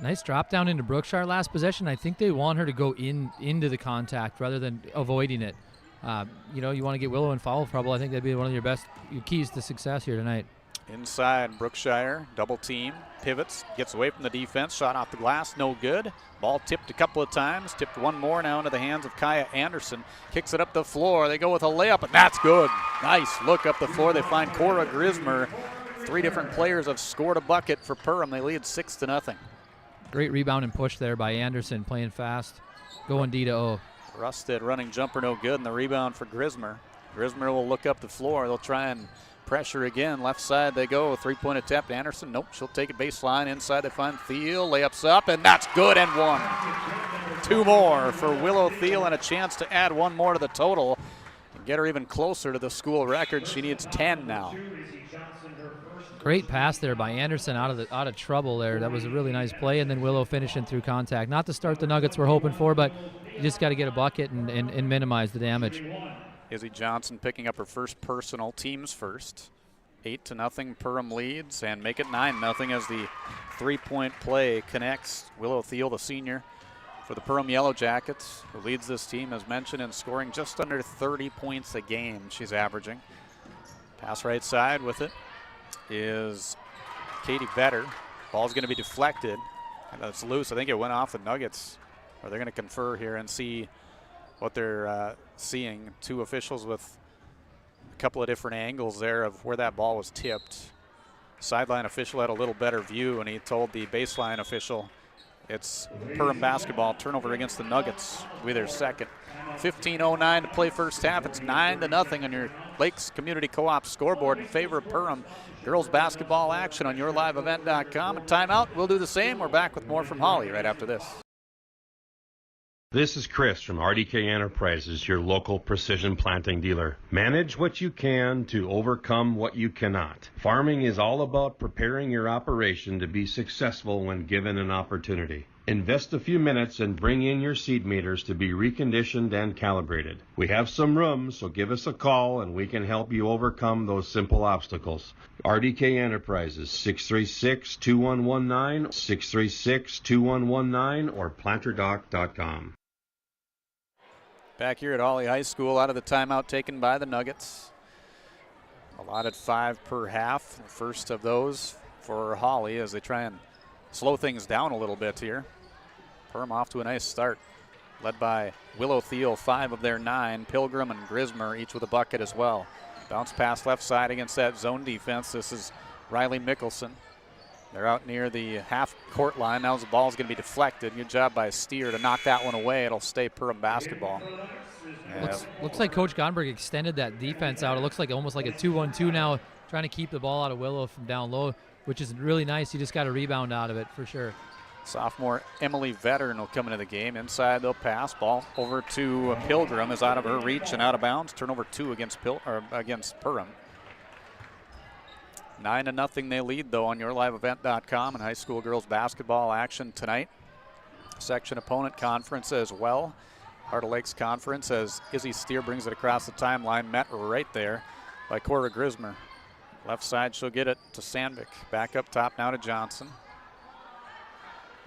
Nice drop down into Brookshire last possession. I think they want her to go into the contact rather than avoiding it. You want to get Willow in foul trouble. I think that'd be one of your best keys to success here tonight. Inside, Brookshire, double team, pivots, gets away from the defense, shot off the glass, no good. Ball tipped a couple of times, tipped one more now into the hands of Kaya Anderson. Kicks it up the floor, they go with a layup, and that's good. Nice look up the floor, they find Cora Grismer. 3 different players have scored a bucket for Perham. They lead 6-0. Great rebound and push there by Anderson, playing fast, going D to O. Rusted running jumper, no good, and the rebound for Grismer. Grismer will look up the floor. They'll try and pressure again. Left side they go. 3-point attempt. Anderson, nope, she'll take it baseline. Inside they find Thiel. Layups up, and that's good and 1. 2 more for Willow Thiel and a chance to add 1 more to the total and get her even closer to the school record. She needs 10 now. Great pass there by Anderson out of trouble there. That was a really nice play, and then Willow finishing through contact. Not the start the Nuggets were hoping for, but you just got to get a bucket and minimize the damage. Izzy Johnson picking up her first personal, team's first. 8-0 Perham leads, and make it 9-0 as the 3-point play connects. Willow Thiel, the senior, for the Perham Yellow Jackets, who leads this team, as mentioned, in scoring just under 30 points a game she's averaging. Pass right side with it is Katie Vetter. Ball's going to be deflected. And it's loose. I think it went off the Nuggets. Or they're going to confer here and see what they're seeing. 2 officials with a couple of different angles there of where that ball was tipped. Sideline official had a little better view, and he told the baseline official it's Perham basketball. Turnover against the Nuggets with their second. 15:09 to play first half. It's 9-0 on your Lakes Community Co-op scoreboard in favor of Perham. Girls basketball action on yourliveevent.com. And timeout. We'll do the same. We're back with more from Hawley right after this. This is Chris from RDK Enterprises, your local precision planting dealer. Manage what you can to overcome what you cannot. Farming is all about preparing your operation to be successful when given an opportunity. Invest a few minutes and bring in your seed meters to be reconditioned and calibrated. We have some room, so give us a call and we can help you overcome those simple obstacles. RDK Enterprises, 636-2119, 636-2119, or planterdoc.com. Back here at Hawley High School, out of the timeout taken by the Nuggets. Allotted 5 per half. The first of those for Hawley as they try and slow things down a little bit here. Perham off to a nice start, led by Willow Thiel, 5 of their 9. Pilgrim and Grismer each with a bucket as well. Bounce pass left side against that zone defense. This is Riley Mickelson. They're out near the half-court line. Now the ball's going to be deflected. Good job by Steer to knock that one away. It'll stay Perham basketball. Looks like Coach Gonberg extended that defense out. It looks like almost like a 2-1-2 now, trying to keep the ball out of Willow from down low, which is really nice. You just got a rebound out of it for sure. Sophomore Emily Veteran will come into the game. Inside they'll pass. Ball over to Pilgrim is out of her reach and out of bounds. Turnover 2 against Perham. 9-0 they lead, though, on yourliveevent.com and high school girls basketball action tonight. Section opponent conference as well. Heart of Lakes Conference as Izzy Steer brings it across the timeline. Met right there by Cora Grismer. Left side, she'll get it to Sandvik. Back up top now to Johnson.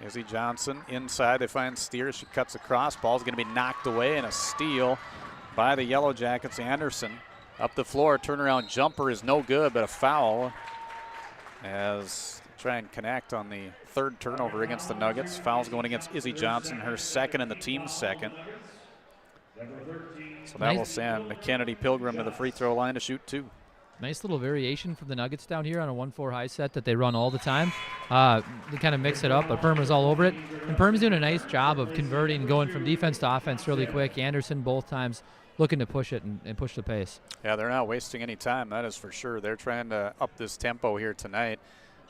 Izzy Johnson inside. They find Steer. She cuts across. Ball's going to be knocked away, and a steal by the Yellow Jackets. Anderson up the floor. Turnaround jumper is no good, but a foul as they try and connect on the 3rd turnover against the Nuggets. Foul's going against Izzy Johnson, her 2nd and the team's 2nd. So that will send Kennedy Pilgrim to the free throw line to shoot 2. Nice little variation from the Nuggets down here on a 1-4 high set that they run all the time. They kind of mix it up, but Perham is all over it. And Perham's doing a nice job of converting, going from defense to offense really quick. Anderson both times looking to push it and push the pace. Yeah, they're not wasting any time, that is for sure. They're trying to up this tempo here tonight,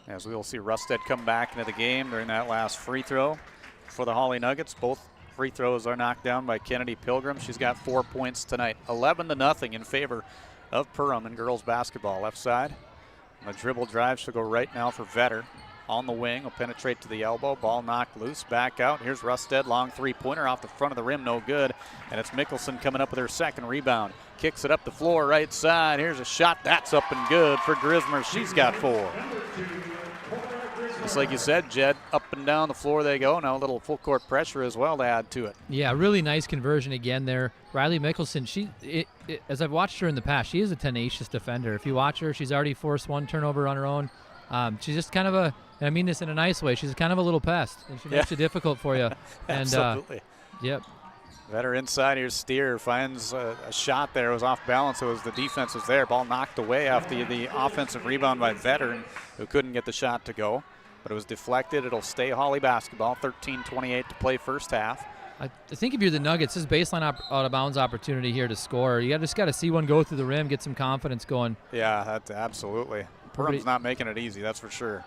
as we will see Rusted come back into the game during that last free throw for the Hawley Nuggets. Both free throws are knocked down by Kennedy Pilgrim. She's got 4 points tonight. 11-0 in favor of Perham in girls basketball. Left side, on the dribble drive, she'll go right now for Vetter. On the wing, will penetrate to the elbow. Ball knocked loose, back out. Here's Rusted, long 3-pointer off the front of the rim, no good. And it's Mickelson coming up with her 2nd rebound. Kicks it up the floor, right side. Here's a shot, that's up and good for Grismer. She's got 4. Just like you said, Jed, up and down the floor they go. Now a little full court pressure as well to add to it. Yeah, really nice conversion again there. Riley Mickelson, as I've watched her in the past, she is a tenacious defender. If you watch her, she's already forced 1 turnover on her own. She's just kind of and I mean this in a nice way, she's kind of a little pest, and she makes it difficult for you. And, absolutely. Yep. Vetter inside, here's Steer, finds a shot there. It was off balance, the defense was there. Ball knocked away off the offensive rebound by Vetter, who couldn't get the shot to go. But it was deflected. It'll stay Hawley basketball. 13:28 to play first half. I think if you're the Nuggets, this baseline out of bounds opportunity here to score. You just got to see one go through the rim, get some confidence going. Yeah, absolutely. Perham's not making it easy, that's for sure.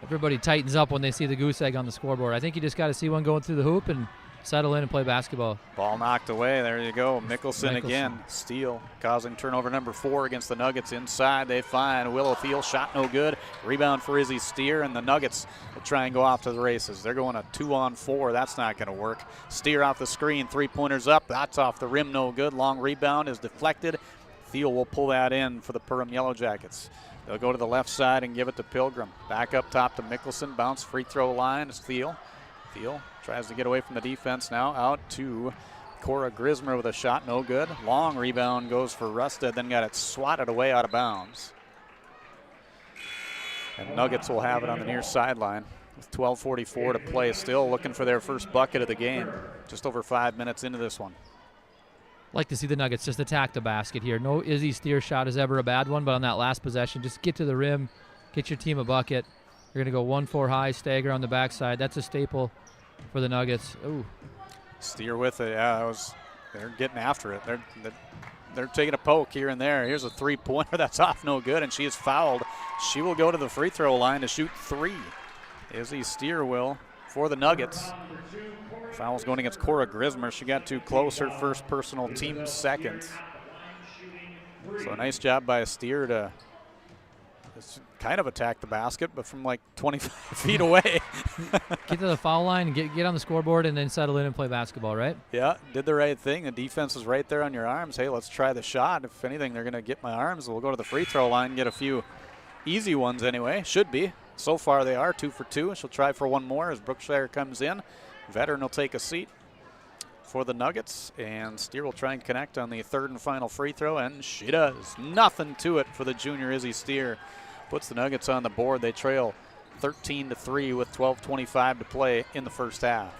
Everybody tightens up when they see the goose egg on the scoreboard. I think you just got to see one going through the hoop and settle in and play basketball. Ball knocked away. There you go. Mickelson again. Steal, causing turnover number 4 against the Nuggets. Inside they find Willow Thiel. Shot no good. Rebound for Izzy Steer, and the Nuggets will try and go off to the races. They're going a 2-on-4. That's not going to work. Steer off the screen. 3-pointers up. That's off the rim. No good. Long rebound is deflected. Thiel will pull that in for the Perham Yellow Jackets. They'll go to the left side and give it to Pilgrim. Back up top to Mickelson. Bounce free throw line is Thiel. Thiel tries to get away from the defense now. Out to Cora Grismer with a shot. No good. Long rebound goes for Rusted. Then got it swatted away out of bounds. And Nuggets will have it on the near sideline with 12:44 to play. Still looking for their first bucket of the game. Just over 5 minutes into this one. Like to see the Nuggets just attack the basket here. No Izzy Steer shot is ever a bad one, but on that last possession, just get to the rim, get your team a bucket. You're going to go 1-4 high, stagger on the backside. That's a staple for the Nuggets. Ooh. Steer with it. Yeah, they're getting after it. They're taking a poke here and there. Here's a 3-pointer that's off no good, and she is fouled. She will go to the free throw line to shoot 3. Izzy Steer will for the Nuggets. Foul's going against Cora Grismer. She got too close. Her first personal, team second. So a nice job by Steer to just kind of attack the basket, but from like 25 feet away. Get to the foul line and get on the scoreboard and then settle in and play basketball, right? Yeah, did the right thing. The defense is right there on your arms. Hey, let's try the shot. If anything, they're going to get my arms. We'll go to the free throw line and get a few easy ones anyway. Should be. So far they are 2 for 2. She'll try for one more as Brookshire comes in. Veteran will take a seat for the Nuggets, and Steer will try and connect on the third and final free throw, and she does. Nothing to it for the junior Izzy Steer. Puts the Nuggets on the board. They trail 13-3 with 12:25 to play in the first half.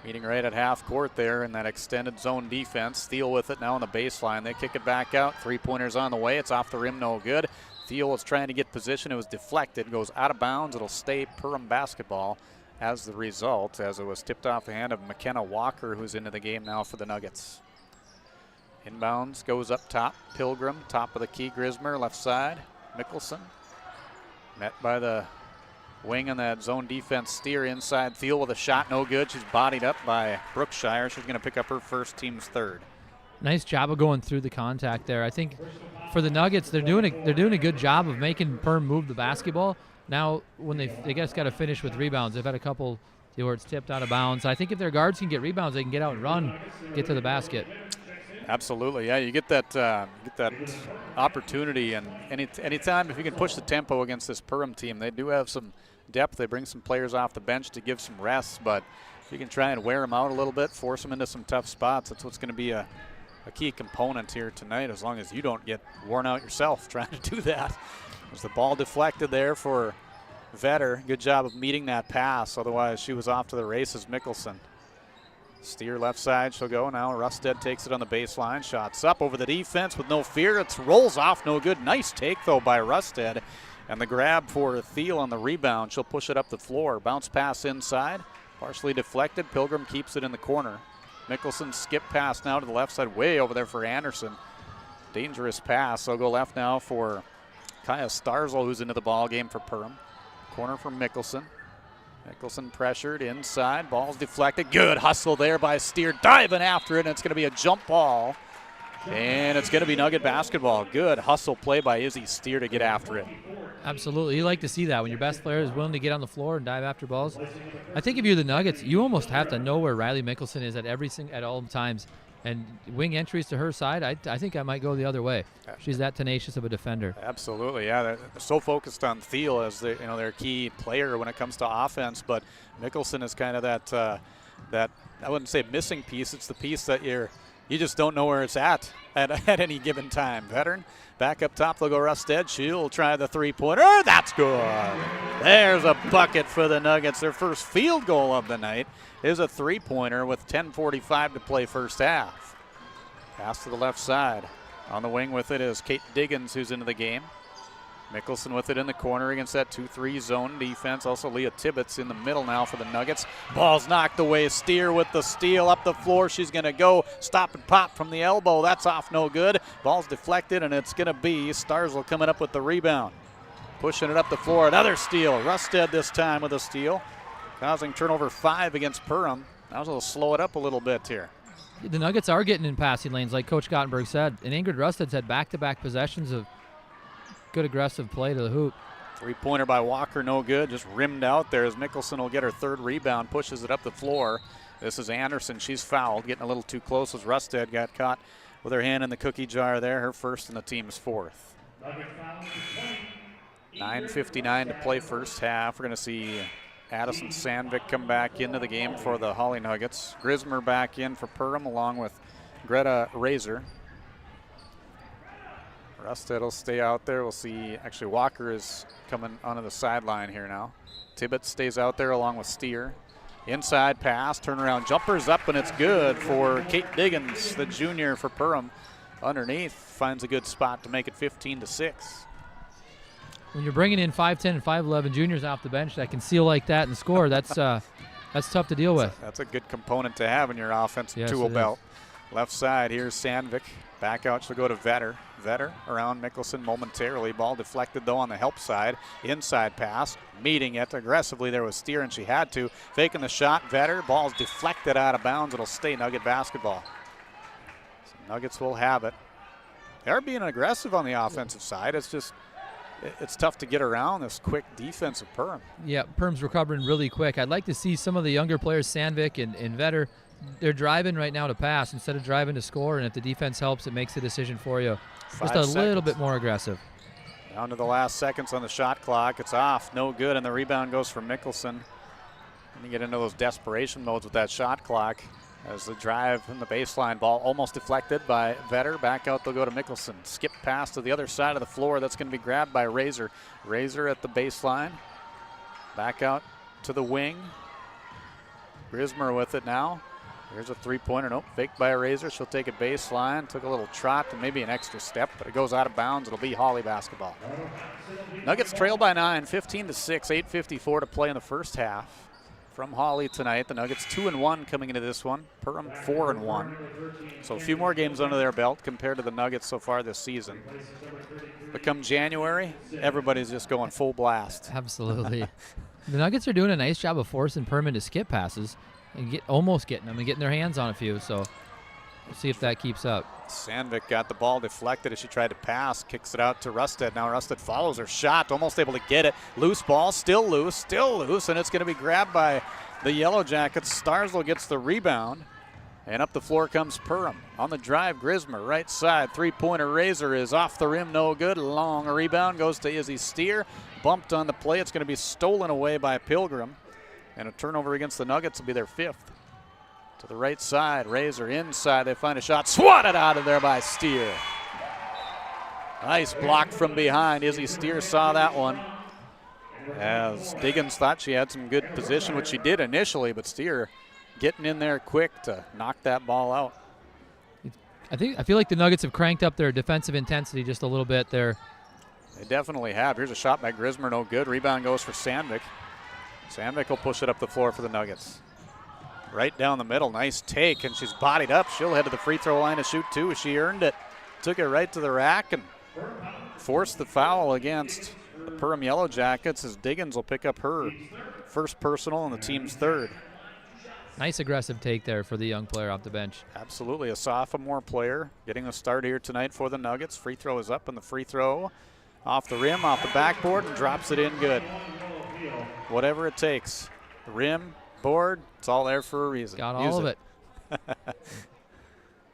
Meeting right at half court there in that extended zone defense. Thiel with it now on the baseline. They kick it back out. 3-pointers on the way. It's off the rim, no good. Thiel was trying to get position. It was deflected. Goes out of bounds. It'll stay Perham basketball as the result, as it was tipped off the hand of McKenna Walker, who's into the game now for the Nuggets. Inbounds goes up top. Pilgrim, top of the key. Grismer, left side. Mickelson met by the wing on that zone defense. Steer inside. Thiel with a shot, no good. She's bodied up by Brookshire. She's going to pick up her first, team's third. Nice job of going through the contact there. I think for the Nuggets, they're doing a good job of making Perm move the basketball. Now, when they just got to finish with rebounds. They've had a couple where it's tipped out of bounds. I think if their guards can get rebounds, they can get out and run, get to the basket. Absolutely, yeah. You get that opportunity, and anytime if you can push the tempo against this Perham team, they do have some depth. They bring some players off the bench to give some rests, but if you can try and wear them out a little bit, force them into some tough spots, that's what's going to be a key component here tonight, as long as you don't get worn out yourself trying to do that. There's the ball deflected there for Vetter. Good job of meeting that pass. Otherwise, she was off to the races. Mickelson. Steer left side. She'll go now. Rusted takes it on the baseline. Shots up over the defense with no fear. It rolls off. No good. Nice take, though, by Rusted. And the grab for Thiel on the rebound. She'll push it up the floor. Bounce pass inside. Partially deflected. Pilgrim keeps it in the corner. Mickelson skip pass now to the left side. Way over there for Anderson. Dangerous pass. They'll go left now for Kaya Starzl, who's into the ball game for Perham. Corner for Mickelson. Mickelson pressured inside. Ball's deflected. Good hustle there by Steer. Diving after it, and it's going to be a jump ball. And it's going to be Nugget basketball. Good hustle play by Izzy Steer to get after it. Absolutely. You like to see that when your best player is willing to get on the floor and dive after balls. I think if you're the Nuggets, you almost have to know where Riley Mickelson is at all times. And wing entries to her side, I think I might go the other way. She's that tenacious of a defender. Absolutely, yeah. They're so focused on Thiel as their key player when it comes to offense, but Mickelson is kind of that I wouldn't say missing piece. It's the piece that you just don't know where it's at any given time. Veteran back up top. They'll go Rusted. She'll try the three-pointer. That's good. There's a bucket for the Nuggets. Their first field goal of the night is a three-pointer with 10:45 to play first half. Pass to the left side. On the wing with it is Kate Diggins, who's into the game. Mickelson with it in the corner against that 2-3 zone defense. Also Leah Tibbetts in the middle now for the Nuggets. Ball's knocked away. Steer with the steal up the floor. She's going to go stop and pop from the elbow. That's off no good. Ball's deflected, and it's going to be Starzl coming up with the rebound. Pushing it up the floor. Another steal. Rusted this time with a steal. causing turnover 5 against Perham. That was a little slow it up a little bit here. The Nuggets are getting in passing lanes, like Coach Gottenberg said. And Ingrid Rusted's had back-to-back possessions of good aggressive play to the hoop. Three-pointer by Walker, no good. Just rimmed out there as Mickelson will get her third rebound, pushes it up the floor. This is Anderson. She's fouled, getting a little too close as Rusted got caught with her hand in the cookie jar there. Her first and the team's fourth. 9:59 to play first half. We're going to see Addison Sandvik come back into the game for the Hawley Nuggets. Grismer back in for Perham along with Greta Razor. Rusted will stay out there. We'll see, actually Walker is coming onto the sideline here now. Tibbetts stays out there along with Steer. Inside pass, turnaround jumper's up, and it's good for Kate Diggins, the junior for Perham. Underneath, finds a good spot to make it 15-6. When you're bringing in 5'10" and 5'11" juniors off the bench that can seal like that and score, that's tough to deal with. That's a good component to have in your offensive tool belt. Left side, here's Sandvik. Back out, she'll go to Vetter. Vetter around Mickelson momentarily. Ball deflected, though, on the help side. Inside pass, meeting it aggressively. There was Steer, and she had to. Faking the shot, Vetter. Ball's deflected out of bounds. It'll stay Nugget basketball. So Nuggets will have it. They're being aggressive on the offensive side. It's just, it's tough to get around this quick defense of Perham. Yeah, Perham's recovering really quick. I'd like to see some of the younger players, Sandvik and Vetter, they're driving right now to pass instead of driving to score, and if the defense helps, it makes the decion for you. Just a little bit more aggressive. Down to the last seconds on the shot clock. It's off, no good, and the rebound goes for Mickelson. And you get into those desperation modes with that shot clock as the drive from the baseline. Ball almost deflected by Vetter. Back out, they'll go to Mickelson. Skip pass to the other side of the floor. That's going to be grabbed by Razor. Razor at the baseline. Back out to the wing. Grismer with it now. Here's a three-pointer. Nope, faked by a Razor. She'll take a baseline. Took a little trot and maybe an extra step, but it goes out of bounds. It'll be Hawley basketball. Nuggets trail by 9, 15-6, 8:54 to play in the first half. From Hawley tonight, the Nuggets 2-1 coming into this one. Perham 4-1. So a few more games under their belt compared to the Nuggets so far this season. But come January, everybody's just going full blast. Absolutely. The Nuggets are doing a nice job of forcing Perham to skip passes and almost getting them and getting their hands on a few. So we'll see if that keeps up. Sandvik got the ball deflected as she tried to pass. Kicks it out to Rusted. Now Rusted follows her shot, almost able to get it. Loose ball, still loose, and it's going to be grabbed by the Yellow Jackets. Starslow gets the rebound, and up the floor comes Perham. On the drive, Grismer, right side. Three-pointer Razor is off the rim, no good. Long rebound goes to Izzy Steer. Bumped on the play. It's going to be stolen away by Pilgrim. And a turnover against the Nuggets will be their 5th. To the right side, Razor inside. They find a shot, swatted out of there by Steer. Nice block from behind. Izzy Steer saw that one. As Diggins thought she had some good position, which she did initially, but Steer getting in there quick to knock that ball out. I feel like the Nuggets have cranked up their defensive intensity just a little bit there. They definitely have. Here's a shot by Grismer, no good. Rebound goes for Sandvik. Sandvik will push it up the floor for the Nuggets. Right down the middle, nice take, and she's bodied up. She'll head to the free throw line to shoot two. She earned it. Took it right to the rack and forced the foul against the Perham Yellow Jackets as Diggins will pick up her first personal and the team's 3rd. Nice aggressive take there for the young player off the bench. Absolutely, a sophomore player getting a start here tonight for the Nuggets. Free throw is up, and the free throw off the rim, off the backboard, and drops it in good. Whatever it takes. The rim, board, it's all there for a reason. Got all of it.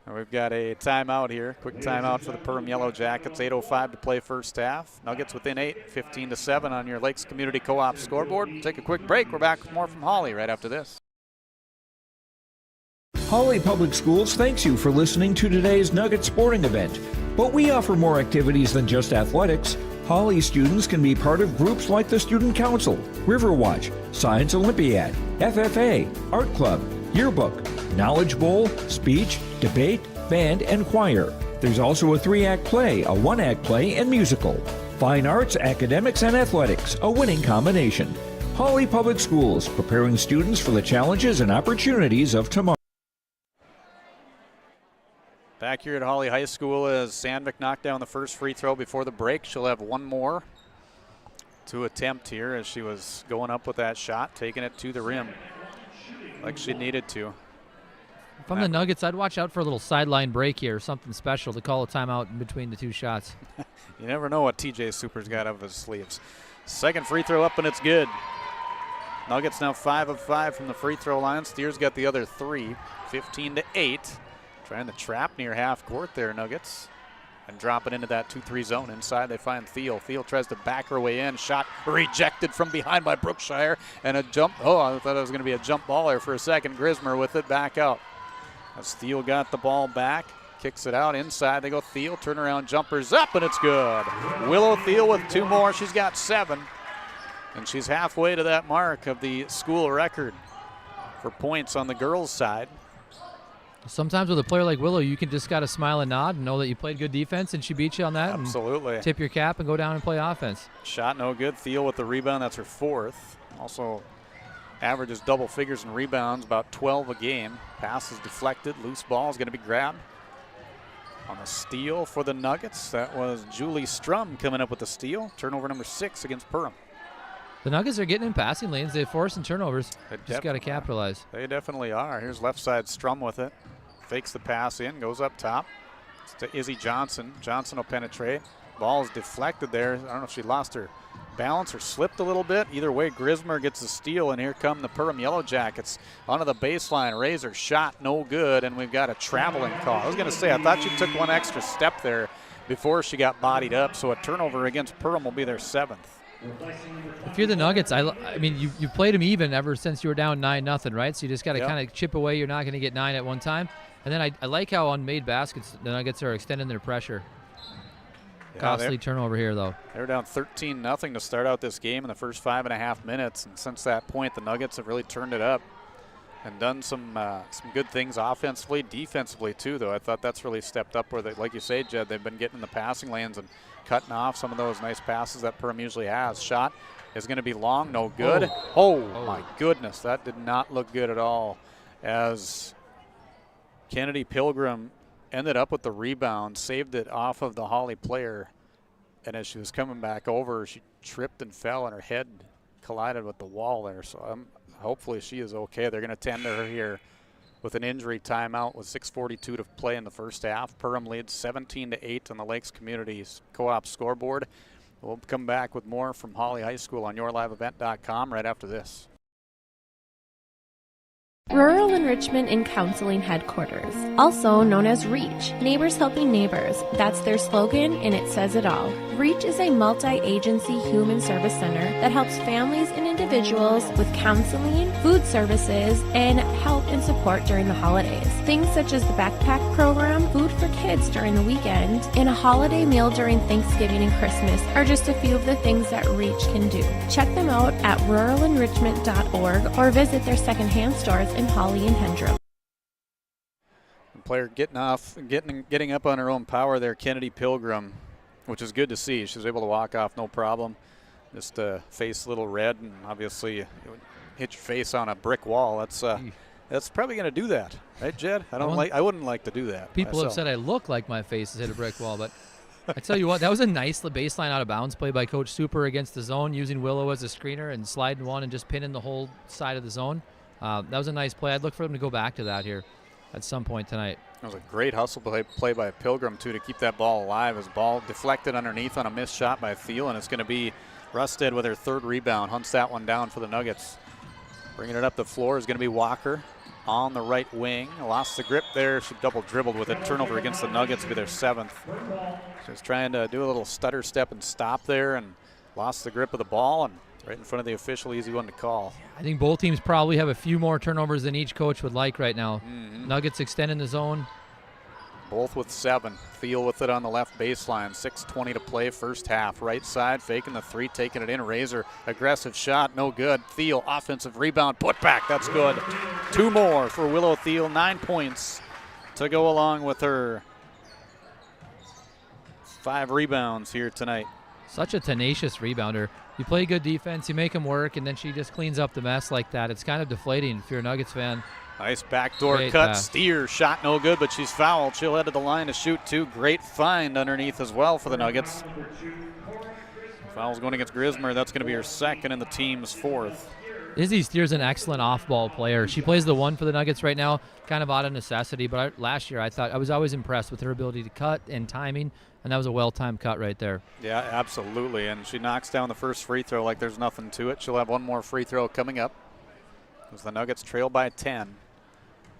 And we've got a timeout here. Quick timeout for the Perham Yellow Jackets. 8:05 to play first half. Nuggets within 8, 15-7 on your Lakes Community Co-op scoreboard. We'll take a quick break. We're back with more from Hawley right after this. Hawley Public Schools thanks you for listening to today's Nugget sporting event. But we offer more activities than just athletics. Hawley students can be part of groups like the Student Council, Riverwatch, Science Olympiad, FFA, Art Club, Yearbook, Knowledge Bowl, Speech, Debate, Band, and Choir. There's also a 3-act play, a 1-act play, and musical. Fine arts, academics, and athletics, a winning combination. Hawley Public Schools, preparing students for the challenges and opportunities of tomorrow. Back here at Hawley High School as Sandvik knocked down the first free throw before the break. She'll have one more to attempt here as she was going up with that shot, taking it to the rim like she needed to. If I'm the Nuggets, I'd watch out for a little sideline break here, something special to call a timeout in between the two shots. You never know what TJ Super's got up his sleeves. Second free throw up, and it's good. Nuggets now 5 of 5 from the free throw line. Steers got the other 3, 15-8. Trying to trap near half court there, Nuggets. And drop it into that 2-3 zone. Inside they find Thiel. Thiel tries to back her way in. Shot rejected from behind by Brookshire. And a jump. Oh, I thought it was going to be a jump ball there for a second. Grismer with it back out. As Thiel got the ball back. Kicks it out inside. They go Thiel. Turnaround jumpers up, and it's good. Willow Thiel with 2 more. She's got 7. And she's halfway to that mark of the school record for points on the girls' side. Sometimes with a player like Willow, you can just got to smile and nod and know that you played good defense and she beat you on that. Absolutely. And tip your cap and go down and play offense. Shot no good. Thiel with the rebound. That's her 4th. Also averages double figures in rebounds, about 12 a game. Pass is deflected. Loose ball is going to be grabbed. On the steal for the Nuggets, that was Julie Strum coming up with the steal. Turnover number 6 against Perham. The Nuggets are getting in passing lanes. They're forcing turnovers. Just got to capitalize. They definitely are. Here's left side Strum with it. Fakes the pass in, goes up top. It's to Izzy Johnson. Johnson will penetrate. Ball is deflected there. I don't know if she lost her balance or slipped a little bit. Either way, Grismer gets the steal, and here come the Perham Yellow Jackets onto the baseline. Razor shot no good, and we've got a traveling call. I was going to say, I thought she took one extra step there before she got bodied up, so a turnover against Perham will be their 7th. If you're the Nuggets, I mean, you played them even ever since you were down 9-0, right? So you just got to kind of chip away. You're not going to get 9 at one time. And then I like how on made baskets, the Nuggets are extending their pressure. Yeah, Costly turnover here, though. They were down 13-0 to start out this game in the first 5.5 minutes. And since that point, the Nuggets have really turned it up and done some good things offensively, defensively, too, though. I thought that's really stepped up where, they, like you say, Jed, they've been getting in the passing lanes and cutting off some of those nice passes that Perham usually has. Shot is going to be long, no good. Oh, my goodness, that did not look good at all, as Kennedy Pilgrim ended up with the rebound, saved it off of the Hawley player, and as she was coming back over, she tripped and fell, and her head collided with the wall there. So hopefully she is okay. They're going to tend to her here with an injury timeout with 6:42 to play in the first half. Perham leads 17-8 on the Lakes Community Co-op scoreboard. We'll come back with more from Hawley High School on yourliveevent.com right after this. Rural Enrichment and Counseling Headquarters, also known as REACH, Neighbors Helping Neighbors. That's their slogan, and it says it all. REACH is a multi-agency human service center that helps families and individuals with counseling, food services, and help and support during the holidays. Things such as the backpack program, food for kids during the weekend, and a holiday meal during Thanksgiving and Christmas are just a few of the things that REACH can do. Check them out at ruralenrichment.org or visit their secondhand stores in Hawley and Hendrum. The player getting up on her own power there, Kennedy Pilgrim, which is good to see. She was able to walk off no problem. Just face a little red, and obviously you hit your face on a brick wall. That's probably going to do that, right, Jed? I wouldn't like to do that. People have said I look like my face has hit a brick wall, but I tell you what, that was a nice baseline out of bounds play by Coach Super against the zone, using Willow as a screener and sliding one and just pinning the whole side of the zone. That was a nice play. I'd look for them to go back to that here at some point tonight. That was a great hustle play by Pilgrim, too, to keep that ball alive. As ball deflected underneath on a missed shot by Thiel, and it's going to be Rusted with her 3rd rebound. Hunts that one down for the Nuggets. Bringing it up the floor is going to be Walker on the right wing. Lost the grip there. She double dribbled with a turnover against the Nuggets, be their 7th. She was trying to do a little stutter step and stop there and lost the grip of the ball, and right in front of the official, easy one to call. I think both teams probably have a few more turnovers than each coach would like right now. Nuggets extending the zone. Both with 7. Thiel with it on the left baseline. 6:20 to play, first half. Right side, faking the 3, taking it in. Razor, aggressive shot, no good. Thiel, offensive rebound, put back, that's good. 2 more for Willow Thiel, 9 points to go along with her 5 rebounds here tonight. Such a tenacious rebounder. You play good defense, you make them work, and then she just cleans up the mess like that. It's kind of deflating if you're a Nuggets fan. Nice backdoor cut. Steer shot no good, but she's fouled. She'll head to the line to shoot 2. Great find underneath as well for the Nuggets. Foul's going against Grismer. That's going to be her second and the team's fourth. Izzy Steer's an excellent off-ball player. She plays the 1 for the Nuggets right now, kind of out of necessity, but last year I was always impressed with her ability to cut and timing, and that was a well-timed cut right there. Yeah, absolutely, and she knocks down the first free throw like there's nothing to it. She'll have one more free throw coming up as the Nuggets trail by 10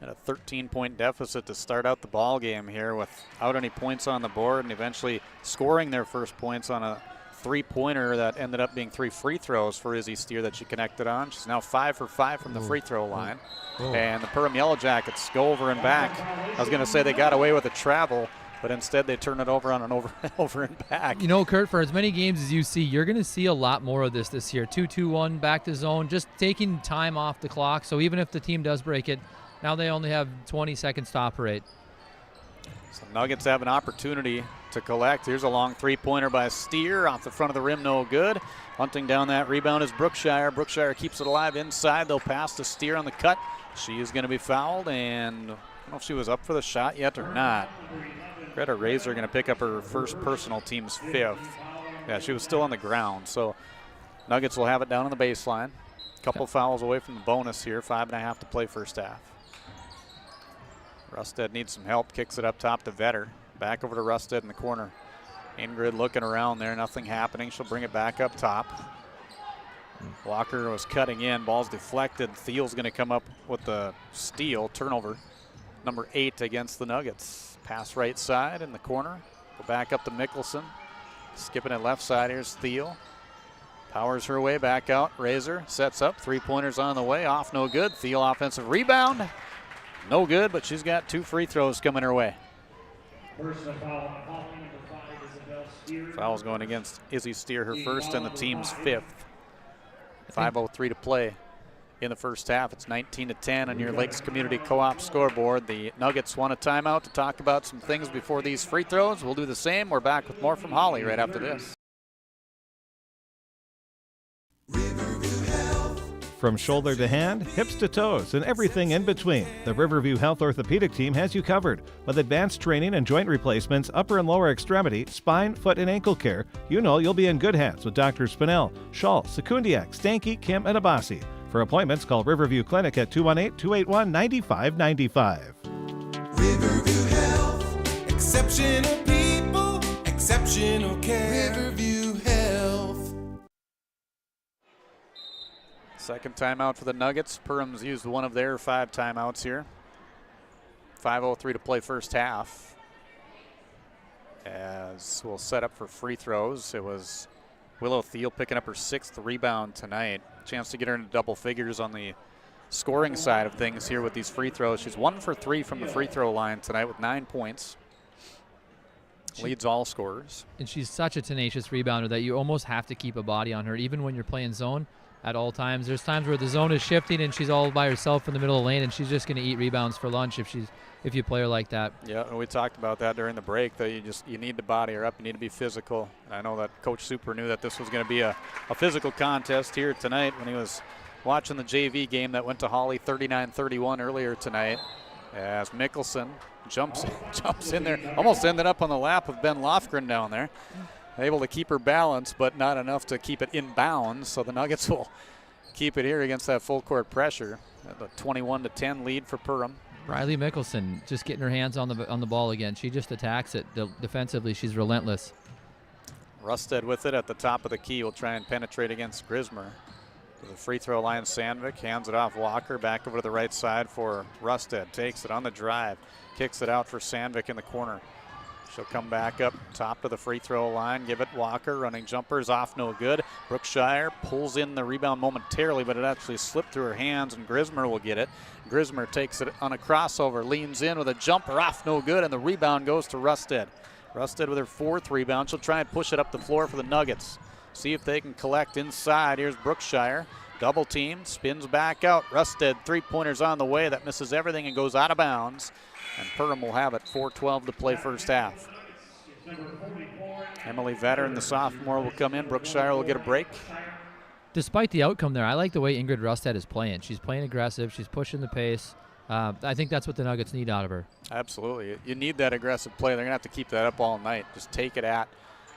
and a 13-point deficit to start out the ball game here without any points on the board, and eventually scoring their first points on a three-pointer that ended up being 3 free throws for Izzy Steer that she connected on. She's now 5 for 5 from the free throw line. And the Perham Yellow Jackets go over and back. I was going to say they got away with a travel, but instead they turn it over on an over and back. You know, Kurt, for as many games as you see, you're going to see a lot more of this year. 2-2-1, back to zone, just taking time off the clock. So even if the team does break it, now they only have 20 seconds to operate. So Nuggets have an opportunity to collect. Here's a long three-pointer by Steer off the front of the rim, no good. Hunting down that rebound is Brookshire. Brookshire keeps it alive inside. They'll pass to Steer on the cut. She is going to be fouled, and I don't know if she was up for the shot yet or not. Greta Razor going to pick up her first personal, team's 5th. Yeah, she was still on the ground, so Nuggets will have it down on the baseline. Couple fouls away from the bonus here, 5.5 to play first half. Rusted needs some help, kicks it up top to Vetter. Back over to Rusted in the corner. Ingrid looking around there, nothing happening. She'll bring it back up top. Walker was cutting in, ball's deflected. Thiel's going to come up with the steal, turnover. Number 8 against the Nuggets. Pass right side in the corner. Go back up to Mickelson. Skipping it left side, here's Thiel. Powers her way back out. Razor sets up, 3-pointers on the way, off no good. Thiel offensive rebound. No good, but she's got 2 free throws coming her way. Foul's going against Izzy Steer, her first and the team's 5th. 5:03 to play in the first half. It's 19-10 on your Lakes Community Co-op scoreboard. The Nuggets want a timeout to talk about some things before these free throws. We'll do the same. We're back with more from Hawley right after this. From shoulder to hand, hips to toes, and everything in between, the Riverview Health Orthopedic Team has you covered. With advanced training and joint replacements, upper and lower extremity, spine, foot, and ankle care, you know you'll be in good hands with Drs. Spinell, Schall, Sekundiak, Stanky, Kim, and Abasi. For appointments, call Riverview Clinic at 218-281-9595. Riverview Health, exceptional people, exceptional care. Riverview Health. Second timeout for the Nuggets. Perham's used one of their 5 timeouts here. 5:03 to play first half. As we'll set up for free throws. It was Willow Thiel picking up her 6th rebound tonight. Chance to get her into double figures on the scoring side of things here with these free throws. She's 1 for 3 from the free throw line tonight with 9 points. Leads all scorers. And she's such a tenacious rebounder that you almost have to keep a body on her, even when you're playing zone. At all times. There's times where the zone is shifting and she's all by herself in the middle of the lane, and she's just going to eat rebounds for lunch if you play her like that. Yeah, and we talked about that during the break, that you need to body her up, you need to be physical. And I know that Coach Super knew that this was going to be a physical contest here tonight when he was watching the JV game that went to Hawley 39-31 earlier tonight, as Mickelson jumps in there, almost ended up on the lap of Ben Lofgren down there. Able to keep her balance, but not enough to keep it in bounds. So the Nuggets will keep it here against that full court pressure. The 21-10 lead for Perham. Riley Mickelson just getting her hands on the ball again. She just attacks it. Defensively, she's relentless. Rusted with it at the top of the key. Will try and penetrate against Grismer. To the free throw line, Sandvik hands it off Walker. Back over to the right side for Rusted. Takes it on the drive. Kicks it out for Sandvik in the corner. She'll come back up top to the free throw line. Give it Walker. Running jumpers off, no good. Brookshire pulls in the rebound momentarily, but it actually slipped through her hands, and Grismer will get it. Grismer takes it on a crossover, leans in with a jumper off, no good, and the rebound goes to Rusted. Rusted with her 4th rebound. She'll try and push it up the floor for the Nuggets. See if they can collect inside. Here's Brookshire. Double team, spins back out. Rusted, 3-pointers on the way. That misses everything and goes out of bounds. And Perham will have it, 4:12 to play first half. Emily Vetter, the sophomore, will come in. Brookshire will get a break. Despite the outcome there, I like the way Ingrid Rustad is playing. She's playing aggressive. She's pushing the pace. I think that's what the Nuggets need out of her. Absolutely. You need that aggressive play. They're going to have to keep that up all night. Just take it at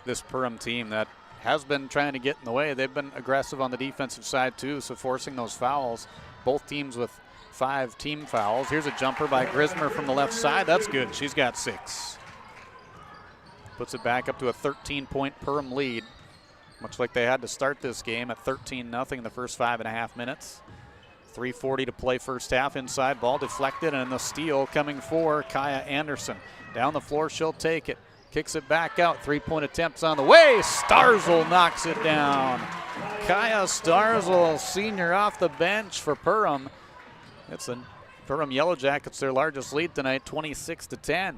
this Perham team that has been trying to get in the way. They've been aggressive on the defensive side too, so forcing those fouls. Both teams with 5 team fouls. Here's a jumper by Grismer from the left side. That's good. She's got 6. Puts it back up to a 13-point Perham lead, much like they had to start this game at 13-0 in the first 5.5 minutes. 3:40 to play first half. Inside ball deflected, and the steal coming for Kaya Anderson. Down the floor, she'll take it. Kicks it back out. 3-point attempts on the way. Starzl knocks it down. Kaya Starzl, senior off the bench for Perham. It's the Perham Yellow Jackets, their largest lead tonight, 26-10.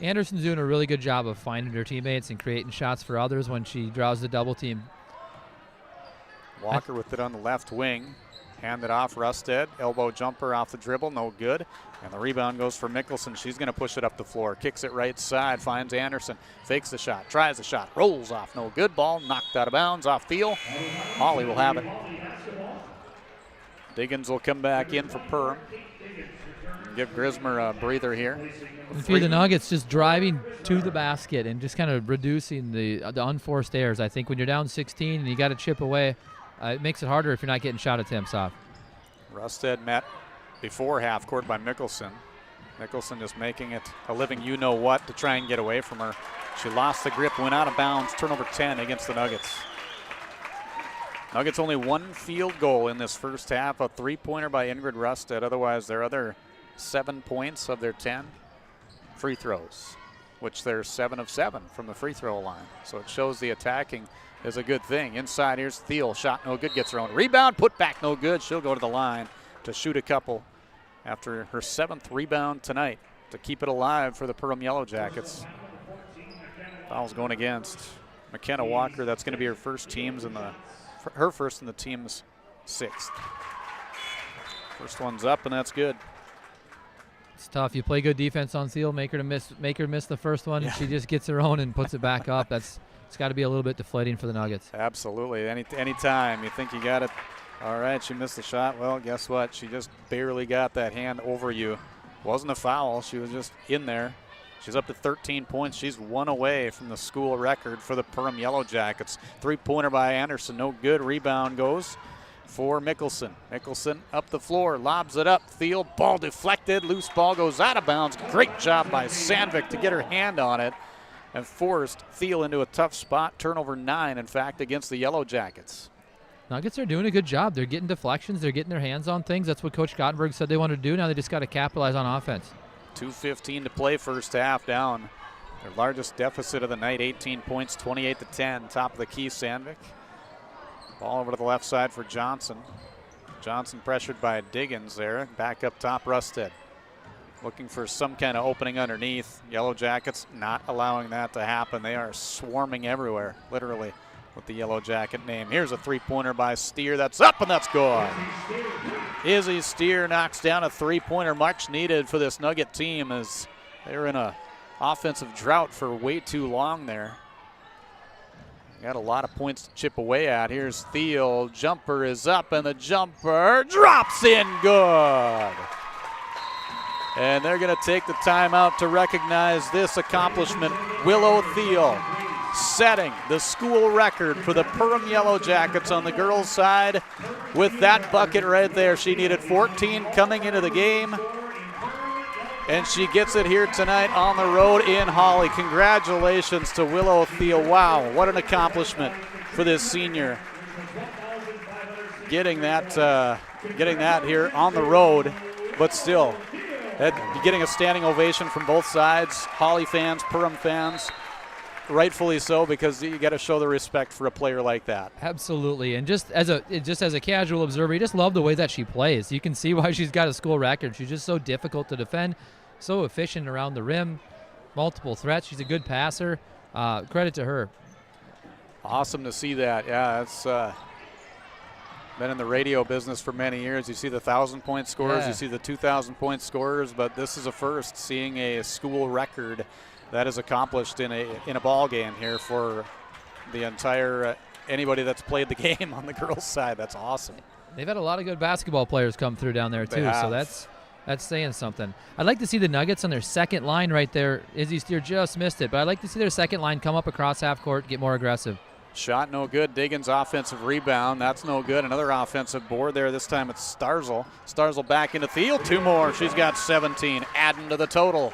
Anderson's doing a really good job of finding her teammates and creating shots for others when she draws the double team. Walker with it on the left wing. Hand it off, Rusted. Elbow jumper off the dribble, no good. And the rebound goes for Mickelson. She's going to push it up the floor. Kicks it right side, finds Anderson. Fakes the shot, tries the shot, rolls off, no good. Ball knocked out of bounds off Thiel. Hawley will have it. Diggins will come back in for Perham. Give Grismer a breather here. And for the Nuggets, just driving to the basket and just kind of reducing the unforced errors. I think when you're down 16 and you got to chip away, it makes it harder if you're not getting shot attempts off. Rusted met before half court by Mickelson. Mickelson just making it a living you-know-what to try and get away from her. She lost the grip, went out of bounds, turnover 10 against the Nuggets. Nuggets only 1 field goal in this first half, a 3-pointer by Ingrid Rusted. Otherwise, their other 7 points of their 10 free throws, which they're 7 of 7 from the free throw line. So it shows the attacking is a good thing. Inside, here's Thiel. Shot no good, gets her own rebound. Put back no good. She'll go to the line to shoot a couple after her 7th rebound tonight to keep it alive for the Perham Yellow Jackets. Foul's going against McKenna Walker. That's going to be her first in the team's 6th. First one's up, and that's good. It's tough. You play good defense on Thiel, make her miss the first one, and she just gets her own and puts it back up. It's got to be a little bit deflating for the Nuggets. Absolutely. Any time you think you got it, all right, she missed the shot. Well, guess what? She just barely got that hand over you. Wasn't a foul. She was just in there. She's up to 13 points. She's 1 away from the school record for the Perham Yellow Jackets. 3-pointer by Anderson. No good. Rebound goes for Mickelson. Mickelson up the floor, lobs it up. Thiel, ball deflected. Loose ball goes out of bounds. Great job by Sandvik to get her hand on it and forced Thiel into a tough spot. Turnover 9, in fact, against the Yellow Jackets. Nuggets are doing a good job. They're getting deflections. They're getting their hands on things. That's what Coach Gottenberg said they wanted to do. Now they just got to capitalize on offense. 2:15 to play first half, down their largest deficit of the night, 18 points, 28-10. Top of the key, Sandvik. Ball over to the left side for Johnson. Johnson pressured by Diggins there. Back up top, Rusted. Looking for some kind of opening underneath. Yellow Jackets not allowing that to happen. They are swarming everywhere, literally, with the Yellow Jacket name. Here's a 3-pointer by Steer. That's up and that's good. Izzy Steer knocks down a 3-pointer, much needed for this Nugget team as they're in a offensive drought for way too long there. Got a lot of points to chip away at. Here's Thiel. Jumper is up and the jumper drops in good. And they're going to take the timeout to recognize this accomplishment. Willow Thiel setting the school record for the Perham Yellow Jackets on the girls' side with that bucket right there. She needed 14 coming into the game, and she gets it here tonight on the road in Hawley. Congratulations to Willow Thiel. Wow, what an accomplishment for this senior. Getting that here on the road, but still, getting a standing ovation from both sides. Hawley fans, Perham fans, rightfully so, because you got to show the respect for a player like that. Absolutely, and just as a casual observer, you just love the way that she plays. You can see why she's got a school record. She's just so difficult to defend, so efficient around the rim, multiple threats. She's a good passer. Credit to her. Awesome to see that. Yeah, it's been in the radio business for many years. You see the 1,000-point scorers, you see the 2,000-point scorers, but this is a first, seeing a school record that is accomplished in a ball game here for the entire anybody that's played the game on the girls' side. That's awesome. They've had a lot of good basketball players come through down there too, so that's saying something. I'd like to see the Nuggets on their second line right there. Izzy Steer just missed it, but I'd like to see their second line come up across half court, get more aggressive. Shot no good. Diggins offensive rebound. That's no good. Another offensive board there. This time it's Starzl. Starzl back into Thiel. 2 more. She's got 17, adding to the total.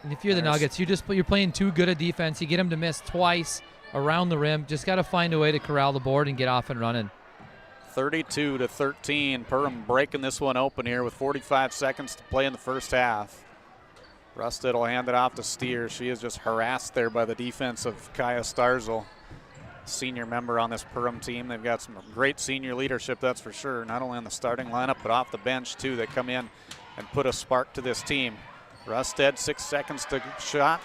And if you're the Nuggets, you're playing too good a defense. You get them to miss twice around the rim. Just got to find a way to corral the board and get off and running. 32-13. Perham breaking this one open here with 45 seconds to play in the first half. Rusted will hand it off to Steer. She is just harassed there by the defense of Kaya Starzl, senior member on this Perham team. They've got some great senior leadership, that's for sure, not only on the starting lineup, but off the bench, too. They come in and put a spark to this team. Rusted, 6 seconds to shot.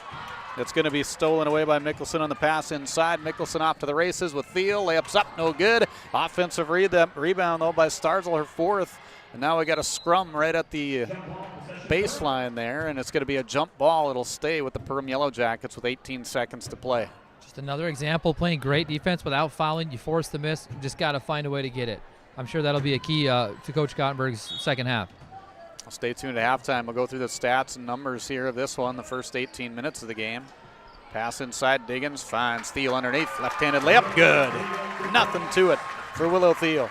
It's going to be stolen away by Mickelson on the pass inside. Mickelson off to the races with Thiel. Layups up, no good. Offensive rebound, though, by Starzl, her 4th. And now we got a scrum right at the baseline there, and it's going to be a jump ball. It'll stay with the Perham Yellow Jackets with 18 seconds to play. Just another example, playing great defense without fouling. You force the miss, you just got to find a way to get it. I'm sure that'll be a key to Coach Gottenberg's second half. Stay tuned at halftime. We'll go through the stats and numbers here of this one, the first 18 minutes of the game. Pass inside, Diggins finds Thiel underneath. Left-handed layup, good. Nothing to it for Willow Thiel.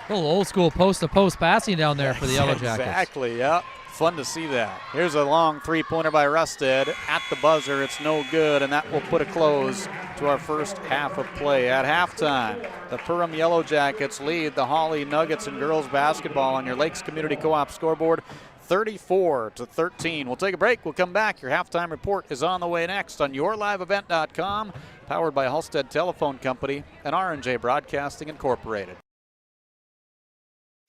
A little old school post-to-post passing down there for the Yellow Jackets. Exactly, yeah. Fun to see that. Here's a long three-pointer by Rusted. At the buzzer, it's no good, and that will put a close to our first half of play. At halftime, the Perham Yellow Jackets lead the Hawley Nuggets in girls basketball on your Lakes Community Co-op scoreboard, 34-13. We'll take a break. We'll come back. Your halftime report is on the way next on yourliveevent.com, powered by Halstead Telephone Company and R&J Broadcasting Incorporated.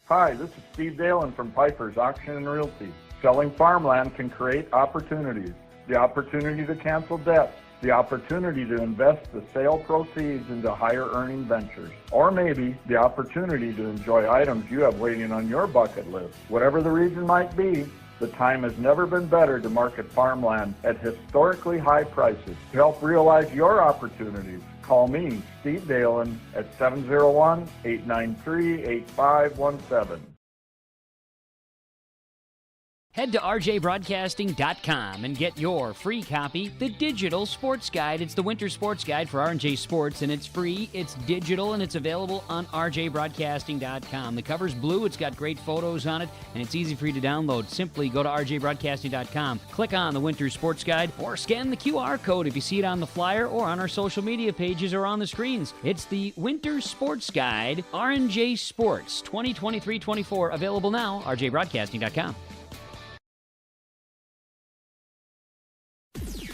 Hi, this is Steve Dalen from Piper's Auction and Realty. Selling farmland can create opportunities. The opportunity to cancel debts, the opportunity to invest the sale proceeds into higher earning ventures, or maybe the opportunity to enjoy items you have waiting on your bucket list. Whatever the reason might be, the time has never been better to market farmland at historically high prices. To help realize your opportunities, call me, Steve Dalen, at 701-893-8517. Head to rjbroadcasting.com and get your free copy, the Digital Sports Guide. It's the winter sports guide for R&J Sports, and it's free, it's digital, and it's available on rjbroadcasting.com. The cover's blue, it's got great photos on it, and it's easy for you to download. Simply go to rjbroadcasting.com, click on the winter sports guide, or scan the QR code if you see it on the flyer or on our social media pages or on the screens. It's the Winter Sports Guide, R&J Sports, 2023-24, available now, rjbroadcasting.com.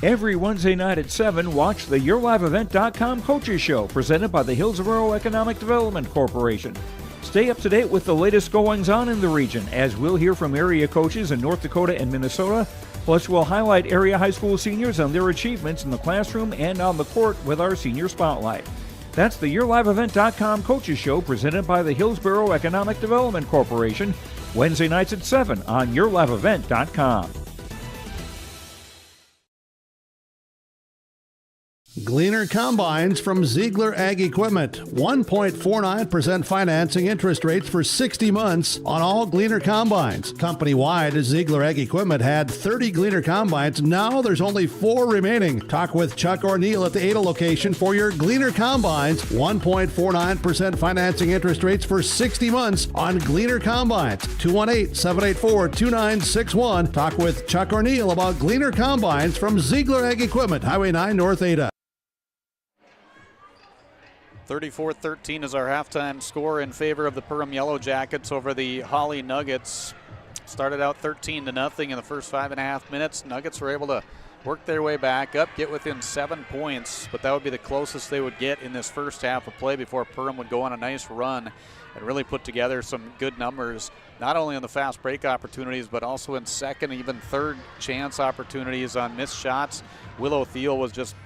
Every Wednesday night at 7, watch the YourLiveEvent.com Coaches Show, presented by the Hillsborough Economic Development Corporation. Stay up to date with the latest goings-on in the region, as we'll hear from area coaches in North Dakota and Minnesota. Plus, we'll highlight area high school seniors and their achievements in the classroom and on the court with our Senior Spotlight. That's the YourLiveEvent.com Coaches Show, presented by the Hillsborough Economic Development Corporation, Wednesday nights at 7 on YourLiveEvent.com. Gleaner Combines from Ziegler Ag Equipment. 1.49% financing interest rates for 60 months on all Gleaner Combines. Company-wide, Ziegler Ag Equipment had 30 Gleaner Combines. Now there's only 4 remaining. Talk with Chuck O'Neill at the Ada location for your Gleaner Combines. 1.49% financing interest rates for 60 months on Gleaner Combines. 218-784-2961. Talk with Chuck O'Neill about Gleaner Combines from Ziegler Ag Equipment, Highway 9 North Ada. 34-13 is our halftime score in favor of the Perham Yellow Jackets over the Hawley Nuggets. Started out 13-0 in the first 5.5 minutes. Nuggets were able to work their way back up, get within 7 points, but that would be the closest they would get in this first half of play before Perham would go on a nice run and really put together some good numbers, not only on the fast break opportunities, but also in second, even third chance opportunities on missed shots. Willow Thiel was just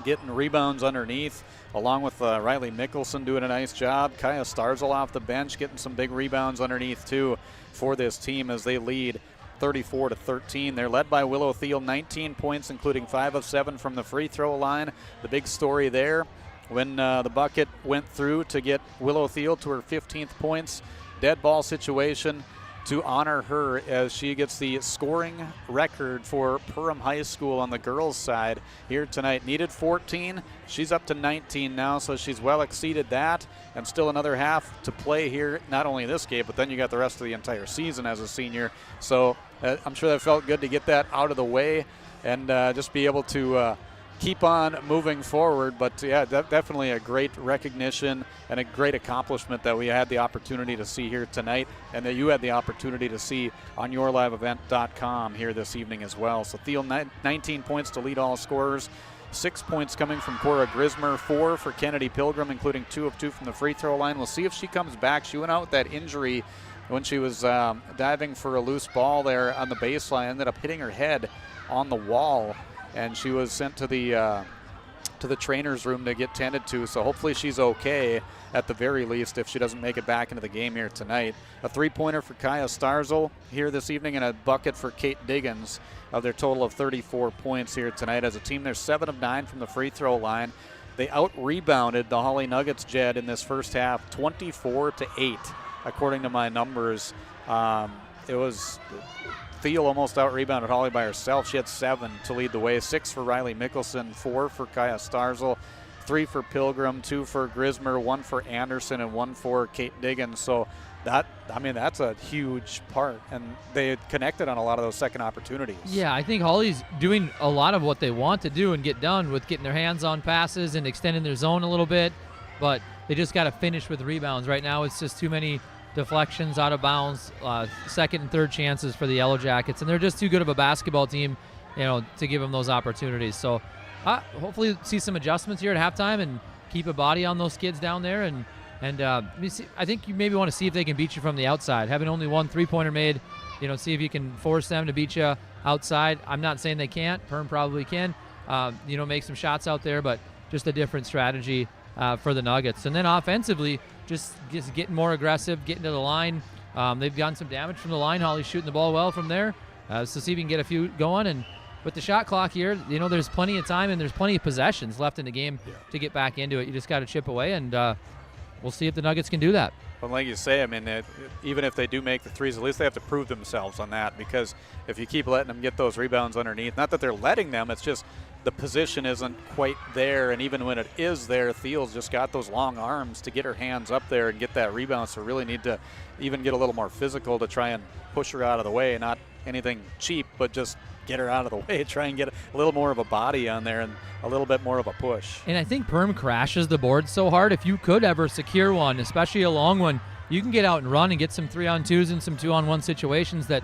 getting rebounds underneath, along with Riley Mickelson doing a nice job. Kaya Starzl off the bench getting some big rebounds underneath too for this team as they lead 34-13. They're led by Willow Thiel, 19 points, including 5 of 7 from the free throw line. The big story there, when the bucket went through to get Willow Thiel to her 15th points, dead ball situation, to honor her as she gets the scoring record for Perham High School on the girls' side here tonight. Needed 14. She's up to 19 now, so she's well exceeded that, and still another half to play here, not only this game, but then you got the rest of the entire season as a senior. So I'm sure that felt good to get that out of the way and just be able to keep on moving forward. But yeah, definitely a great recognition and a great accomplishment that we had the opportunity to see here tonight, and that you had the opportunity to see on yourliveevent.com here this evening as well. So Thiel, 19 points to lead all scorers, 6 points coming from Cora Grismer, 4 for Kennedy Pilgrim, including 2 of 2 from the free throw line. We'll see if she comes back. She went out with that injury when she was diving for a loose ball there on the baseline, ended up hitting her head on the wall, and she was sent to the trainer's room to get tended to. So hopefully she's okay at the very least if she doesn't make it back into the game here tonight. A 3-pointer for Kaya Starzl here this evening, and a bucket for Kate Diggins of their total of 34 points here tonight. As a team, they're 7 of 9 from the free throw line. They out-rebounded the Hawley Nuggets, Jed, in this first half, 24-8, according to my numbers. It was Thiel almost out-rebounded Hawley by herself. She had 7 to lead the way, 6 for Riley Mickelson, 4 for Kaya Starzl, 3 for Pilgrim, 2 for Grismer, 1 for Anderson, and 1 for Kate Diggins. So that's a huge part, and they connected on a lot of those second opportunities. Yeah, I think Hawley's doing a lot of what they want to do and get done with getting their hands on passes and extending their zone a little bit, but they just got to finish with rebounds. Right now it's just too many deflections out of bounds, second and third chances for the Yellow Jackets, and they're just too good of a basketball team, to give them those opportunities. So hopefully see some adjustments here at halftime and keep a body on those kids down there. And I think you maybe want to see if they can beat you from the outside. Having only one 3-pointer made, see if you can force them to beat you outside. I'm not saying they can't. Perm probably can, make some shots out there, but just a different strategy for the Nuggets. And then offensively, just getting more aggressive, getting to the line. They've gotten some damage from the line. Hawley's shooting the ball well from there. So see if you can get a few going. And with the shot clock here, there's plenty of time and there's plenty of possessions left in the game to get back into it. You just got to chip away, and we'll see if the Nuggets can do that. Well, like you say, even if they do make the threes, at least they have to prove themselves on that, because if you keep letting them get those rebounds underneath, not that they're letting them, it's just the position isn't quite there, and even when it is there, Thiel's just got those long arms to get her hands up there and get that rebound, so really need to even get a little more physical to try and push her out of the way, not anything cheap, but just get her out of the way, try and get a little more of a body on there and a little bit more of a push. And I think Perm crashes the board so hard. If you could ever secure one, especially a long one, you can get out and run and get some 3-on-2s and some 2-on-1 situations that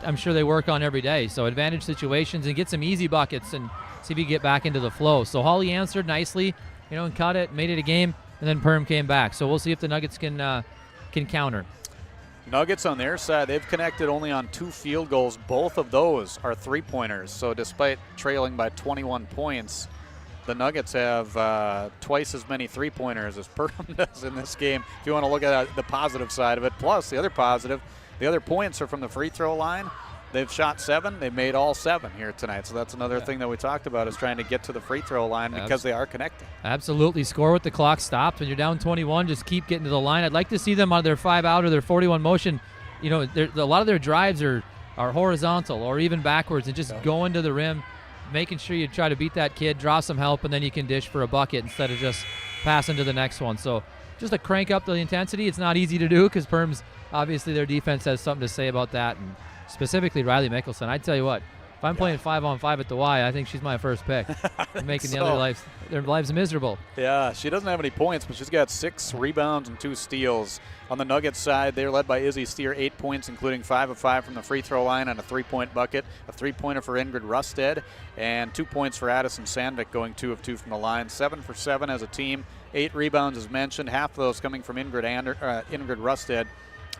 I'm sure they work on every day. So advantage situations and get some easy buckets and see if you get back into the flow. So Hawley answered nicely, and cut it, made it a game, and then Perm came back. So we'll see if the Nuggets can counter. Nuggets on their side, they've connected only on 2 field goals. Both of those are 3-pointers. So despite trailing by 21 points, the Nuggets have twice as many 3-pointers as Perham does in this game, if you want to look at the positive side of it. Plus, the other positive, the other points are from the free throw line. They've shot 7. They've made all 7 here tonight. So that's another thing that we talked about, is trying to get to the free throw line because they are connecting. Absolutely. Score with the clock stopped. When you're down 21, just keep getting to the line. I'd like to see them on their 5-out or their 41 motion. A lot of their drives are horizontal or even backwards, and just going to the rim, making sure you try to beat that kid, draw some help, and then you can dish for a bucket instead of just passing to the next one. So just to crank up the intensity. It's not easy to do because Perm's, obviously their defense has something to say about that, and specifically Riley Mickelson. I tell you what, if I'm playing 5-on-5 at the Y, I think she's my first pick. Making their lives miserable. Yeah, she doesn't have any points, but she's got 6 rebounds and 2 steals. On the Nuggets side, they're led by Izzy Steer, 8 points, including 5 of 5 from the free throw line and a 3-point bucket, a 3-pointer for Ingrid Rusted, and 2 points for Addison Sandvik, going 2 of 2 from the line. 7 for 7 as a team. 8 rebounds as mentioned, half of those coming from Ingrid Rusted,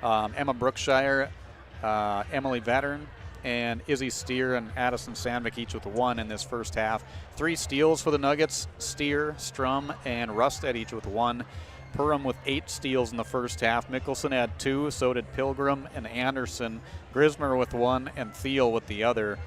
Emma Brookshire, Emily Vettern, and Izzy Steer and Addison Sandvik each with 1 in this first half. 3 steals for the Nuggets, Steer, Strum, and Rusted each with 1. Perham with 8 steals in the first half. Mickelson had 2, so did Pilgrim and Anderson. Grismer with 1, and Thiel with the other.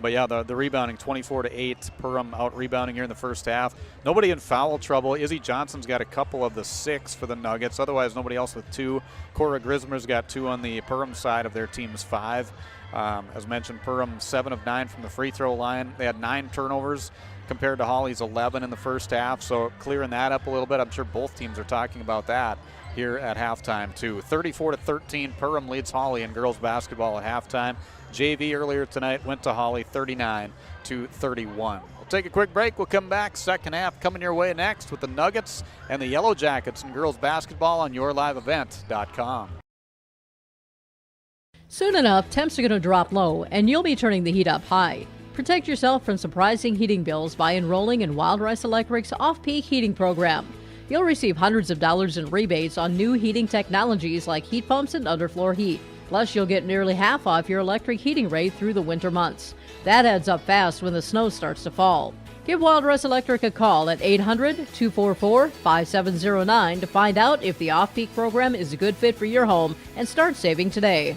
But yeah, the rebounding 24-8. Perham out rebounding here in the first half. Nobody in foul trouble. Izzy Johnson's got a couple of the 6 for the Nuggets. Otherwise, nobody else with 2. Cora Grismer's got 2 on the Perham side of their team's 5. As mentioned, Perham 7 of 9 from the free throw line. They had 9 turnovers compared to Hawley's 11 in the first half. So clearing that up a little bit. I'm sure both teams are talking about that here at halftime too. 34-13, Perham leads Hawley in girls basketball at halftime. JV earlier tonight went to Hawley 39-31. We'll take a quick break. We'll come back. Second half coming your way next with the Nuggets and the Yellow Jackets in girls basketball on yourliveevent.com. Soon enough, temps are going to drop low, and you'll be turning the heat up high. Protect yourself from surprising heating bills by enrolling in Wild Rice Electric's off-peak heating program. You'll receive hundreds of dollars in rebates on new heating technologies like heat pumps and underfloor heat. Plus, you'll get nearly half off your electric heating rate through the winter months. That adds up fast when the snow starts to fall. Give Wild Rice Electric a call at 800-244-5709 to find out if the off-peak program is a good fit for your home and start saving today.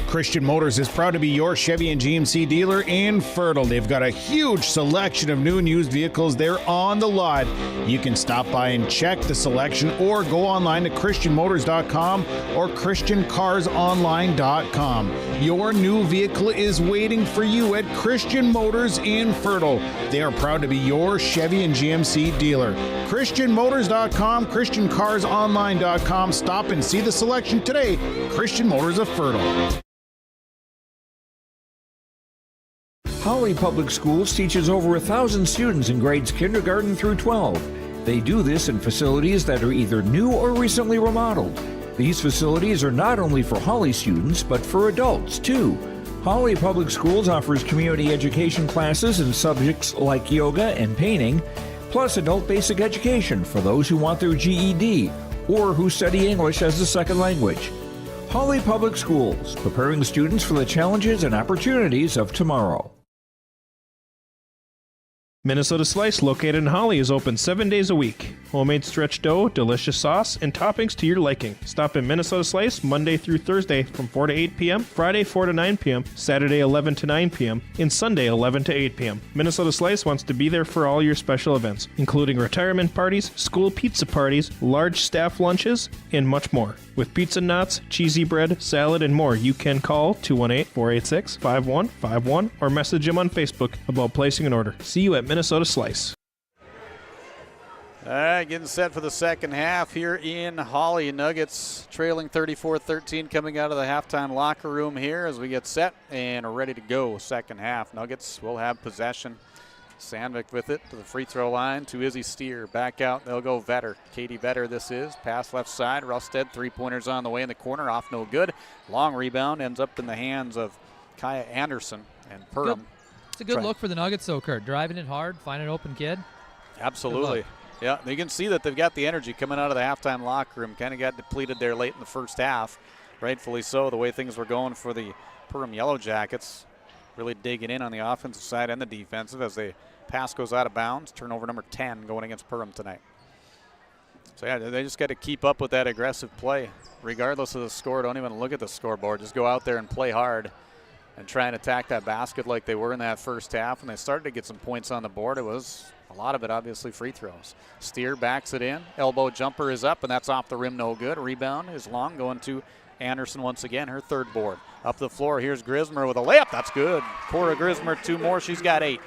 Christian Motors is proud to be your Chevy and GMC dealer in Fertile. They've got a huge selection of new and used vehicles there on the lot. You can stop by and check the selection or go online to christianmotors.com or christiancarsonline.com. Your new vehicle is waiting for you at Christian Motors in Fertile. They are proud to be your Chevy and GMC dealer. christianmotors.com, christiancarsonline.com. Stop and see the selection today. Christian Motors of Fertile. Hawley Public Schools teaches over 1,000 students in grades kindergarten through 12. They do this in facilities that are either new or recently remodeled. These facilities are not only for Hawley students, but for adults too. Hawley Public Schools offers community education classes in subjects like yoga and painting, plus adult basic education for those who want their GED or who study English as a second language. Hawley Public Schools, preparing students for the challenges and opportunities of tomorrow. Minnesota Slice, located in Hawley, is open 7 days a week. Homemade stretch dough, delicious sauce, and toppings to your liking. Stop in Minnesota Slice Monday through Thursday from 4 to 8 p.m., Friday 4 to 9 p.m., Saturday 11 to 9 p.m., and Sunday 11 to 8 p.m. Minnesota Slice wants to be there for all your special events, including retirement parties, school pizza parties, large staff lunches, and much more. With pizza knots, cheesy bread, salad, and more, you can call 218-486-5151 or message them on Facebook about placing an order. See you at Minnesota Slice. All right, getting set for the second half here in Hawley. Nuggets trailing 34-13 coming out of the halftime locker room here as we get set and are ready to go second half. Nuggets will have possession. Sandvik with it to the free throw line to Izzy Steer. Back out, they'll go Vetter. Katie Vetter this is. Pass left side. Rusted, three-pointers on the way in the corner. Off no good. Long rebound ends up in the hands of Kaya Anderson and Perham. It's a good look for the Nuggets, though, Kurt. Driving it hard, find an open kid. Absolutely. Yeah, you can see that they've got the energy coming out of the halftime locker room. Kind of got depleted there late in the first half. Rightfully so, the way things were going for the Perham Yellow Jackets. Really digging in on the offensive side and the defensive as the pass goes out of bounds. Turnover number 10 going against Perham tonight. So, yeah, they just got to keep up with that aggressive play. Regardless of the score, don't even look at the scoreboard. Just go out there and play hard and try and attack that basket like they were in that first half. And they started to get some points on the board. It was a lot of it, obviously, free throws. Steer backs it in. Elbow jumper is up, and that's off the rim, no good. Rebound is long, going to Anderson once again, her third board. Up the floor, here's Grismer with a layup. That's good. Cora Grismer, 2 more. She's got 8.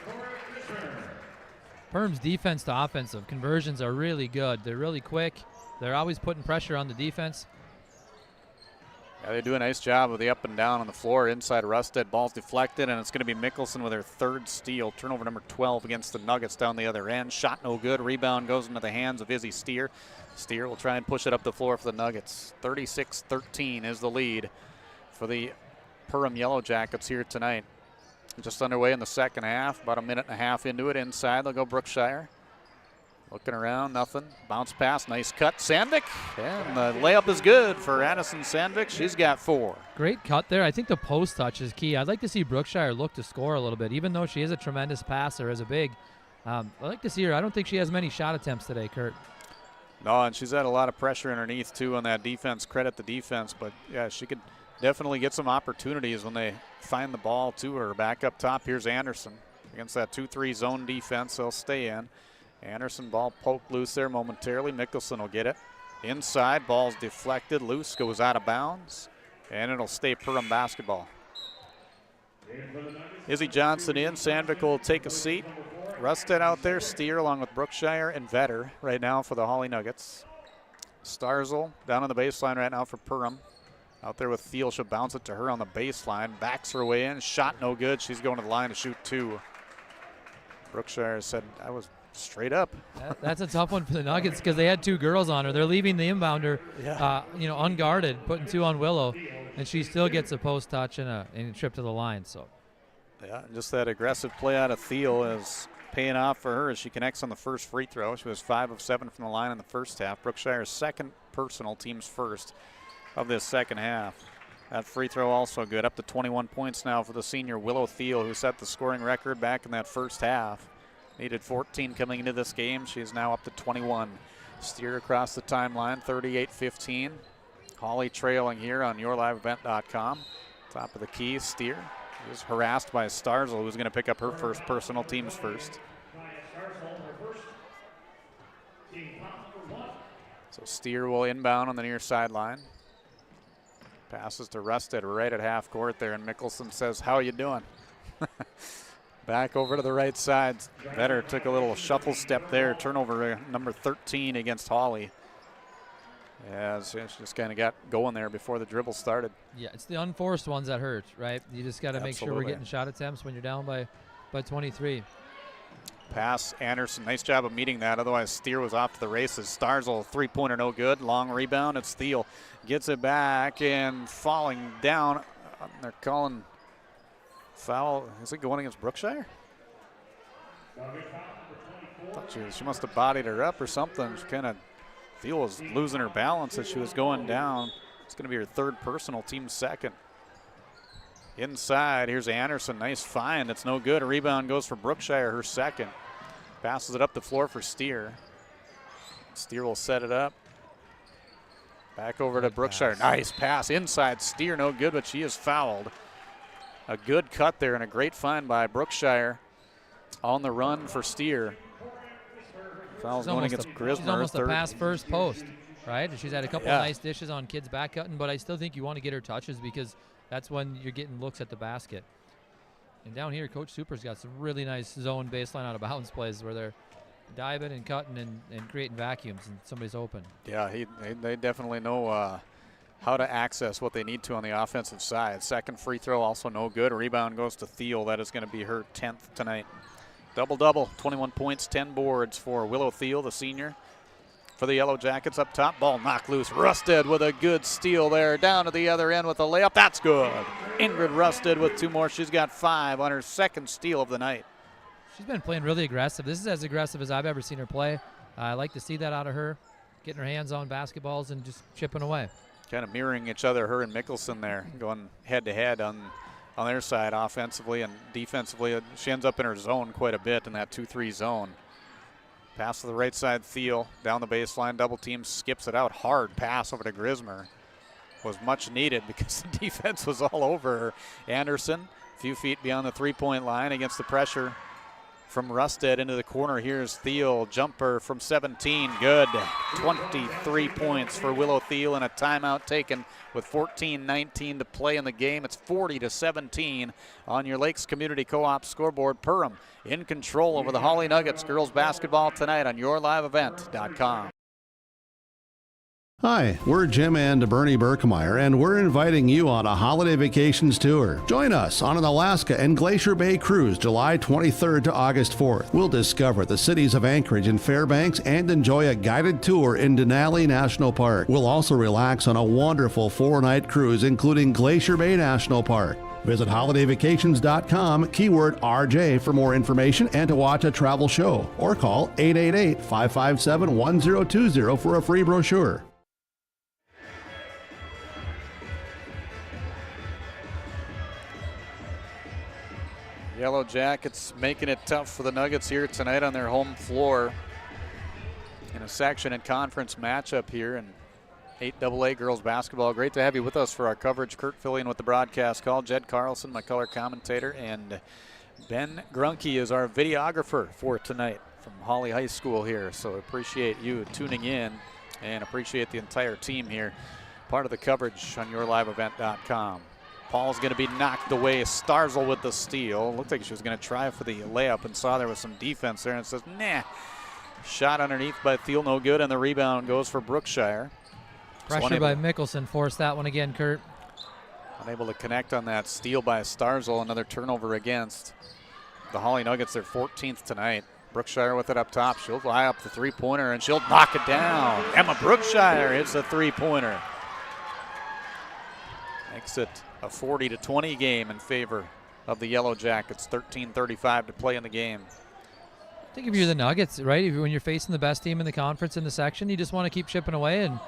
Perham's defense to offensive conversions are really good. They're really quick. They're always putting pressure on the defense. Yeah, they do a nice job of the up and down on the floor. Inside Rusted, ball's deflected, and it's going to be Mickelson with her third steal. Turnover number 12 against the Nuggets down the other end. Shot no good. Rebound goes into the hands of Izzy Steer. Steer will try and push it up the floor for the Nuggets. 36-13 is the lead for the Perham Yellow Jackets here tonight. Just underway in the second half, about a minute and a half into it. Inside, they'll go Brookshire. Looking around, nothing. Bounce pass, nice cut. Sandvik, and the layup is good for Addison Sandvik. She's got 4. Great cut there. I think the post touch is key. I'd like to see Brookshire look to score a little bit, even though she is a tremendous passer as a big. I'd like to see her. I don't think she has many shot attempts today, Kurt. No, and she's had a lot of pressure underneath, too, on that defense. Credit the defense, but, yeah, she could definitely get some opportunities when they find the ball to her. Back up top, here's Anderson. Against that 2-3 zone defense, they'll stay in. Anderson, ball poked loose there momentarily. Mickelson will get it. Inside, ball's deflected, loose, goes out of bounds, and it'll stay Perham basketball. Izzy Johnson in. Sandvik will take a seat. Rusted out there, Steer along with Brookshire and Vetter right now for the Hawley Nuggets. Starzl down on the baseline right now for Perham. Out there with Thiel, she'll bounce it to her on the baseline. Backs her way in, shot no good. She's going to the line to shoot 2. Brookshire said, I was straight up. That's a tough one for the Nuggets because they had 2 girls on her. They're leaving the inbounder, unguarded, putting 2 on Willow, and she still gets a post touch and a trip to the line. So, yeah, just that aggressive play out of Thiel is paying off for her as she connects on the first free throw. She was 5 of 7 from the line in the first half. Brookshire's second personal, team's first of this second half. That free throw also good. Up to 21 points now for the senior Willow Thiel, who set the scoring record back in that first half. Needed 14 coming into this game. She is now up to 21. Steer across the timeline, 38-15. Hawley trailing here on yourliveevent.com. Top of the key, Steer. She was harassed by Starzl, who's going to pick up her first personal, team's first. So Steer will inbound on the near sideline. Passes to Rusted right at half court there, and Mickelson says, how you doing? Back over to the right side. Vetter took a little shuffle step there. Turnover number 13 against Hawley. Yeah, she just kind of got going there before the dribble started. Yeah, it's the unforced ones that hurt, right? You just got to make sure we're getting shot attempts when you're down by 23. Pass, Anderson. Nice job of meeting that. Otherwise, Steer was off to the races. Starzl, three-pointer, no good. Long rebound. It's Thiel. Gets it back and falling down. They're calling foul. Is it going against Brookshire? Thought she must have bodied her up or something. She kind of, Thiel was losing her balance as she was going down. It's going to be her third personal, team second. Inside, here's Anderson. Nice find. It's no good. A rebound goes for Brookshire, her second. Passes it up the floor for Steer. Steer will set it up. Back over to Brookshire. Nice pass. Inside, Steer, no good, but she is fouled. A good cut there and a great find by Brookshire on the run for Steer. Foul's going against Grismer. She's almost a pass first post, right? She's had a couple of nice dishes on kids back cutting, but I still think you want to get her touches because that's when you're getting looks at the basket. And down here, Coach Super's got some really nice zone baseline out of bounds plays where they're diving and cutting and creating vacuums and somebody's open. Yeah, they definitely know how to access what they need to on the offensive side. Second free throw also no good. A rebound goes to Thiel. That is going to be her 10th tonight. Double-double, 21 points, 10 boards for Willow Thiel, the senior. For the Yellow Jackets up top, ball knocked loose. Rusted with a good steal there. Down to the other end with a layup. That's good. Ingrid Rusted with 2 more. She's got 5 on her second steal of the night. She's been playing really aggressive. This is as aggressive as I've ever seen her play. I like to see that out of her, getting her hands on basketballs and just chipping away. Kind of mirroring each other, her and Mickelson there, going head-to-head on their side offensively and defensively. She ends up in her zone quite a bit in that 2-3 zone. Pass to the right side, Thiel, down the baseline, double team, skips it out. Hard pass over to Grismer. Was much needed because the defense was all over her. Anderson, a few feet beyond the three-point line against the pressure from Rusted into the corner. Here's Thiel, jumper from 17, good. 23 points for Willow Thiel and a timeout taken with 14:19 to play in the game. It's 40-17 on your Lakes Community Co-op scoreboard. Perham in control over the Hawley Nuggets girls basketball tonight on yourliveevent.com. Hi, we're Jim and Bernie Berkemeyer, and we're inviting you on a holiday vacations tour. Join us on an Alaska and Glacier Bay cruise July 23rd to August 4th. We'll discover the cities of Anchorage and Fairbanks and enjoy a guided tour in Denali National Park. We'll also relax on a wonderful 4-night cruise, including Glacier Bay National Park. Visit holidayvacations.com, keyword RJ for more information and to watch a travel show, or call 888-557-1020 for a free brochure. Yellow Jackets making it tough for the Nuggets here tonight on their home floor in a section and conference matchup here, and 8AA girls basketball. Great to have you with us for our coverage. Kurt filling with the broadcast call. Jed Carlson, my color commentator, and Ben Grunke is our videographer for tonight from Hawley High School here. So appreciate you tuning in and appreciate the entire team here. Part of the coverage on yourliveevent.com. Paul's going to be knocked away. Starzl with the steal. Looked like she was going to try for the layup and saw there was some defense there and says, nah. Shot underneath by Thiel, no good, and the rebound goes for Brookshire. Pressure by Mickelson forced that one again, Kurt. Unable to connect on that steal by Starzl. Another turnover against the Hawley Nuggets. They're 14th tonight. Brookshire with it up top. She'll fly up the three-pointer, and she'll knock it down. Emma Brookshire hits the three-pointer. Makes it a 40-20 game in favor of the Yellow Jackets. 13:35 to play in the game. I think if you're the Nuggets, right, when you're facing the best team in the conference in the section, you just want to keep chipping away and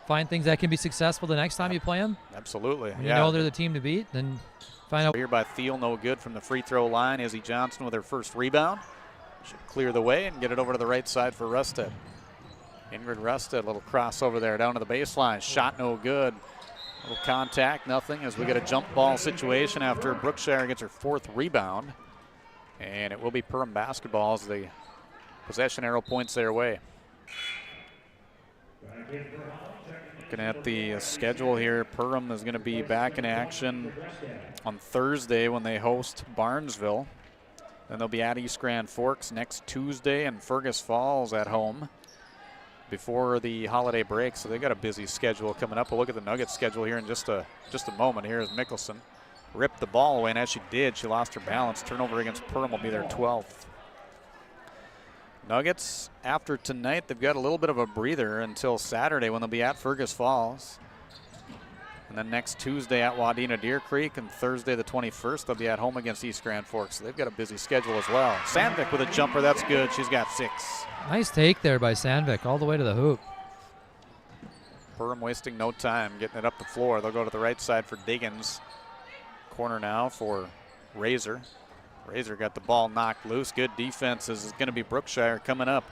find things that can be successful the next time you play them. Absolutely. When you know they're the team to beat, then find out. Here by Thiel, no good from the free throw line. Izzy Johnson with her first rebound. Should clear the way and get it over to the right side for Rusted. Ingrid Rusted, little crossover there down to the baseline. Shot no good. Little contact, nothing, as we get a jump ball situation after Brookshire gets her fourth rebound. And it will be Perham basketball as the possession arrow points their way. Looking at the schedule here, Perham is going to be back in action on Thursday when they host Barnesville. Then they'll be at East Grand Forks next Tuesday and Fergus Falls at home before the holiday break. So they got a busy schedule coming up. We'll look at the Nuggets schedule here in just a moment. Here is Mickelson. Ripped the ball away, and as she did, she lost her balance. Turnover against Perham will be their 12th. Nuggets, after tonight, they've got a little bit of a breather until Saturday when they'll be at Fergus Falls. And then next Tuesday at Wadena Deer Creek, and Thursday the 21st, they'll be at home against East Grand Forks. So they've got a busy schedule as well. Sandvik with a jumper, that's good. She's got 6. Nice take there by Sandvik, all the way to the hoop. Perham wasting no time, getting it up the floor. They'll go to the right side for Diggins. Corner now for Razor. Razor got the ball knocked loose. Good defense is going to be Brookshire coming up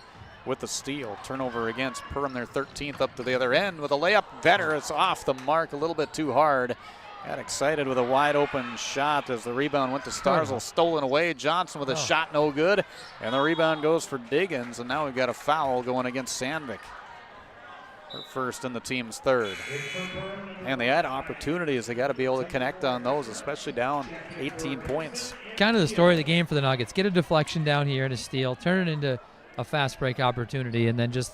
with the steal. Turnover against Perham, their 13th, up to the other end with a layup. Vetter is off the mark a little bit too hard. Got excited with a wide open shot as the rebound went to Starzl. Stolen away. Johnson with a shot, no good. And the rebound goes for Diggins. And now we've got a foul going against Sandvik. Her first and the team's third. And they had opportunities. They got to be able to connect on those, especially down 18 points. Kind of the story of the game for the Nuggets. Get a deflection down here and a steal, turn it into a fast break opportunity, and then just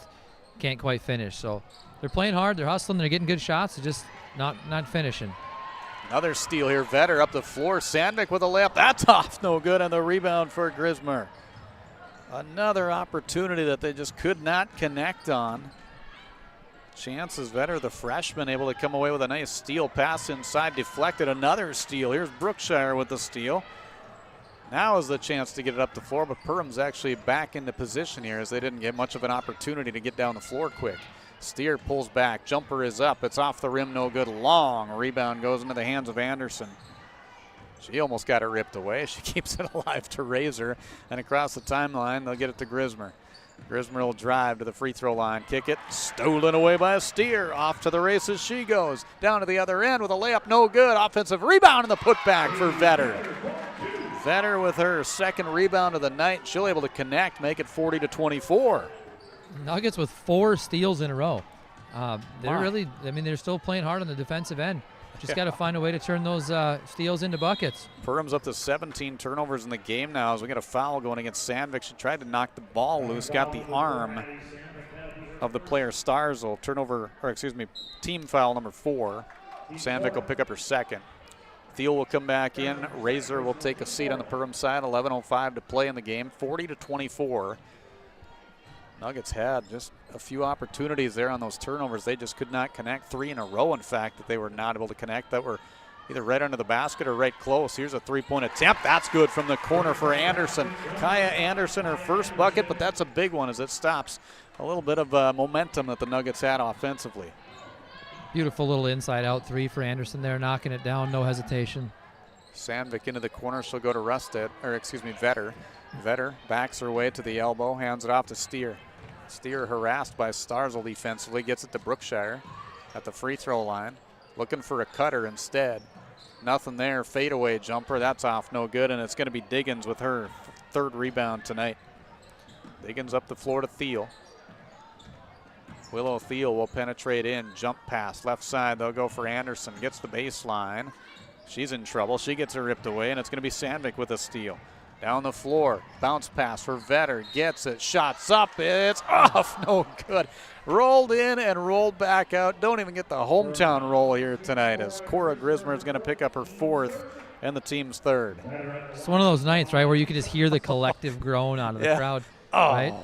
can't quite finish. So they're playing hard, they're hustling, they're getting good shots, they're just not finishing. Another steal here. Vetter up the floor. Sandvik with a layup. That's off. No good on the rebound for Grismer. Another opportunity that they just could not connect on. Chances Vetter, the freshman, able to come away with a nice steal. Pass inside, deflected. Another steal. Here's Brookshire with the steal. Now is the chance to get it up the floor, but Perham's actually back into position here as they didn't get much of an opportunity to get down the floor quick. Steer pulls back. Jumper is up. It's off the rim. No good. Long rebound goes into the hands of Anderson. She almost got it ripped away. She keeps it alive to Razor. And across the timeline, they'll get it to Grismer. Grismer will drive to the free throw line. Kick it. Stolen away by a Steer. Off to the races she goes. Down to the other end with a layup. No good. Offensive rebound and the putback for Vetter. Vetter with her second rebound of the night. She'll able to connect, make it 40-24. Nuggets with 4 steals in a row. They're really, they're still playing hard on the defensive end. Just got to find a way to turn those steals into buckets. Perham's up to 17 turnovers in the game now as we get a foul going against Sandvik. She tried to knock the ball loose, got the arm of the player Starzl. Team foul number 4. Sandvik will pick up her second. Thiel will come back in. Razor will take a seat on the Perham side. 11:05 to play in the game. 40-24. Nuggets had just a few opportunities there on those turnovers. They just could not connect. 3 in a row, in fact, that they were not able to connect that were either right under the basket or right close. Here's a three-point attempt. That's good from the corner for Anderson. Kaya Anderson, her first bucket, but that's a big one as it stops a little bit of momentum that the Nuggets had offensively. Beautiful little inside-out 3 for Anderson there, knocking it down, no hesitation. Sandvik into the corner. She'll go to Vetter. Vetter backs her way to the elbow, hands it off to Steer. Steer harassed by Starzl defensively, gets it to Brookshire. at the free throw line. Looking for a cutter instead. Nothing there. Fadeaway jumper. That's off no good, and it's going to be Diggins with her third rebound tonight. Diggins up the floor to Thiel. Willow Thiel will penetrate in. Jump pass left side. They'll go for Anderson. Gets the baseline. She's in trouble. She gets her ripped away, and it's going to be Sandvik with a steal. Down the floor. Bounce pass for Vetter. Gets it. Shots up. It's off. No good. Rolled in and rolled back out. Don't even get the hometown roll here tonight as Cora Grismer is going to pick up her fourth and the team's third. It's one of those nights, right, where you can just hear the collective groan out of the crowd. Oh. Right?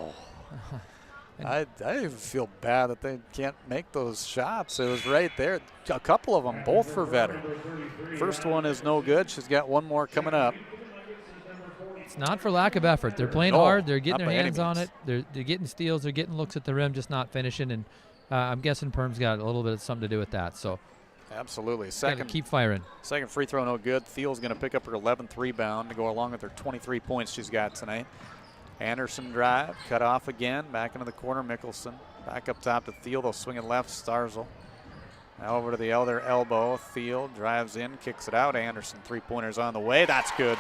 I even feel bad that they can't make those shots. It was right there. A couple of them, both for Vetter. First one is no good. She's got one more coming up. It's not for lack of effort. They're playing hard. They're getting their hands on it. They're getting steals. They're getting looks at the rim, just not finishing. And I'm guessing Perham's got a little bit of something to do with that. So absolutely. Second, keep firing. Second free throw, no good. Thiel's going to pick up her 11th rebound to go along with her 23 points she's got tonight. Anderson drive, cut off again, back into the corner, Mickelson. Back up top to Thiel, they'll swing it left, Starzl. Now over to the other elbow, Thiel drives in, kicks it out, Anderson, three-pointers on the way, that's good.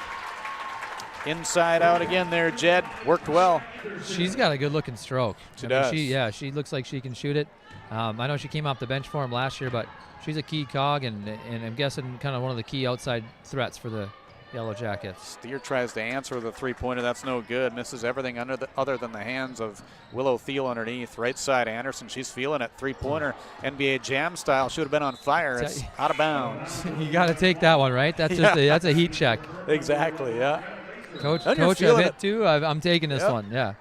Inside out again there, Jed, worked well. She's got a good-looking stroke. She does. She looks like she can shoot it. I know she came off the bench for him last year, but she's a key cog, and I'm guessing kind of one of the key outside threats for the Yellow Jackets. Steer tries to answer with a three-pointer. That's no good. Misses everything other than the hands of Willow Thiel underneath. Right side, Anderson. She's feeling it. Three-pointer, NBA Jam style. Should have been on fire. It's out of bounds. You got to take that one, right? That's just that's a heat check. Exactly. Yeah. Coach, I've hit too. I'm taking this one. Yeah.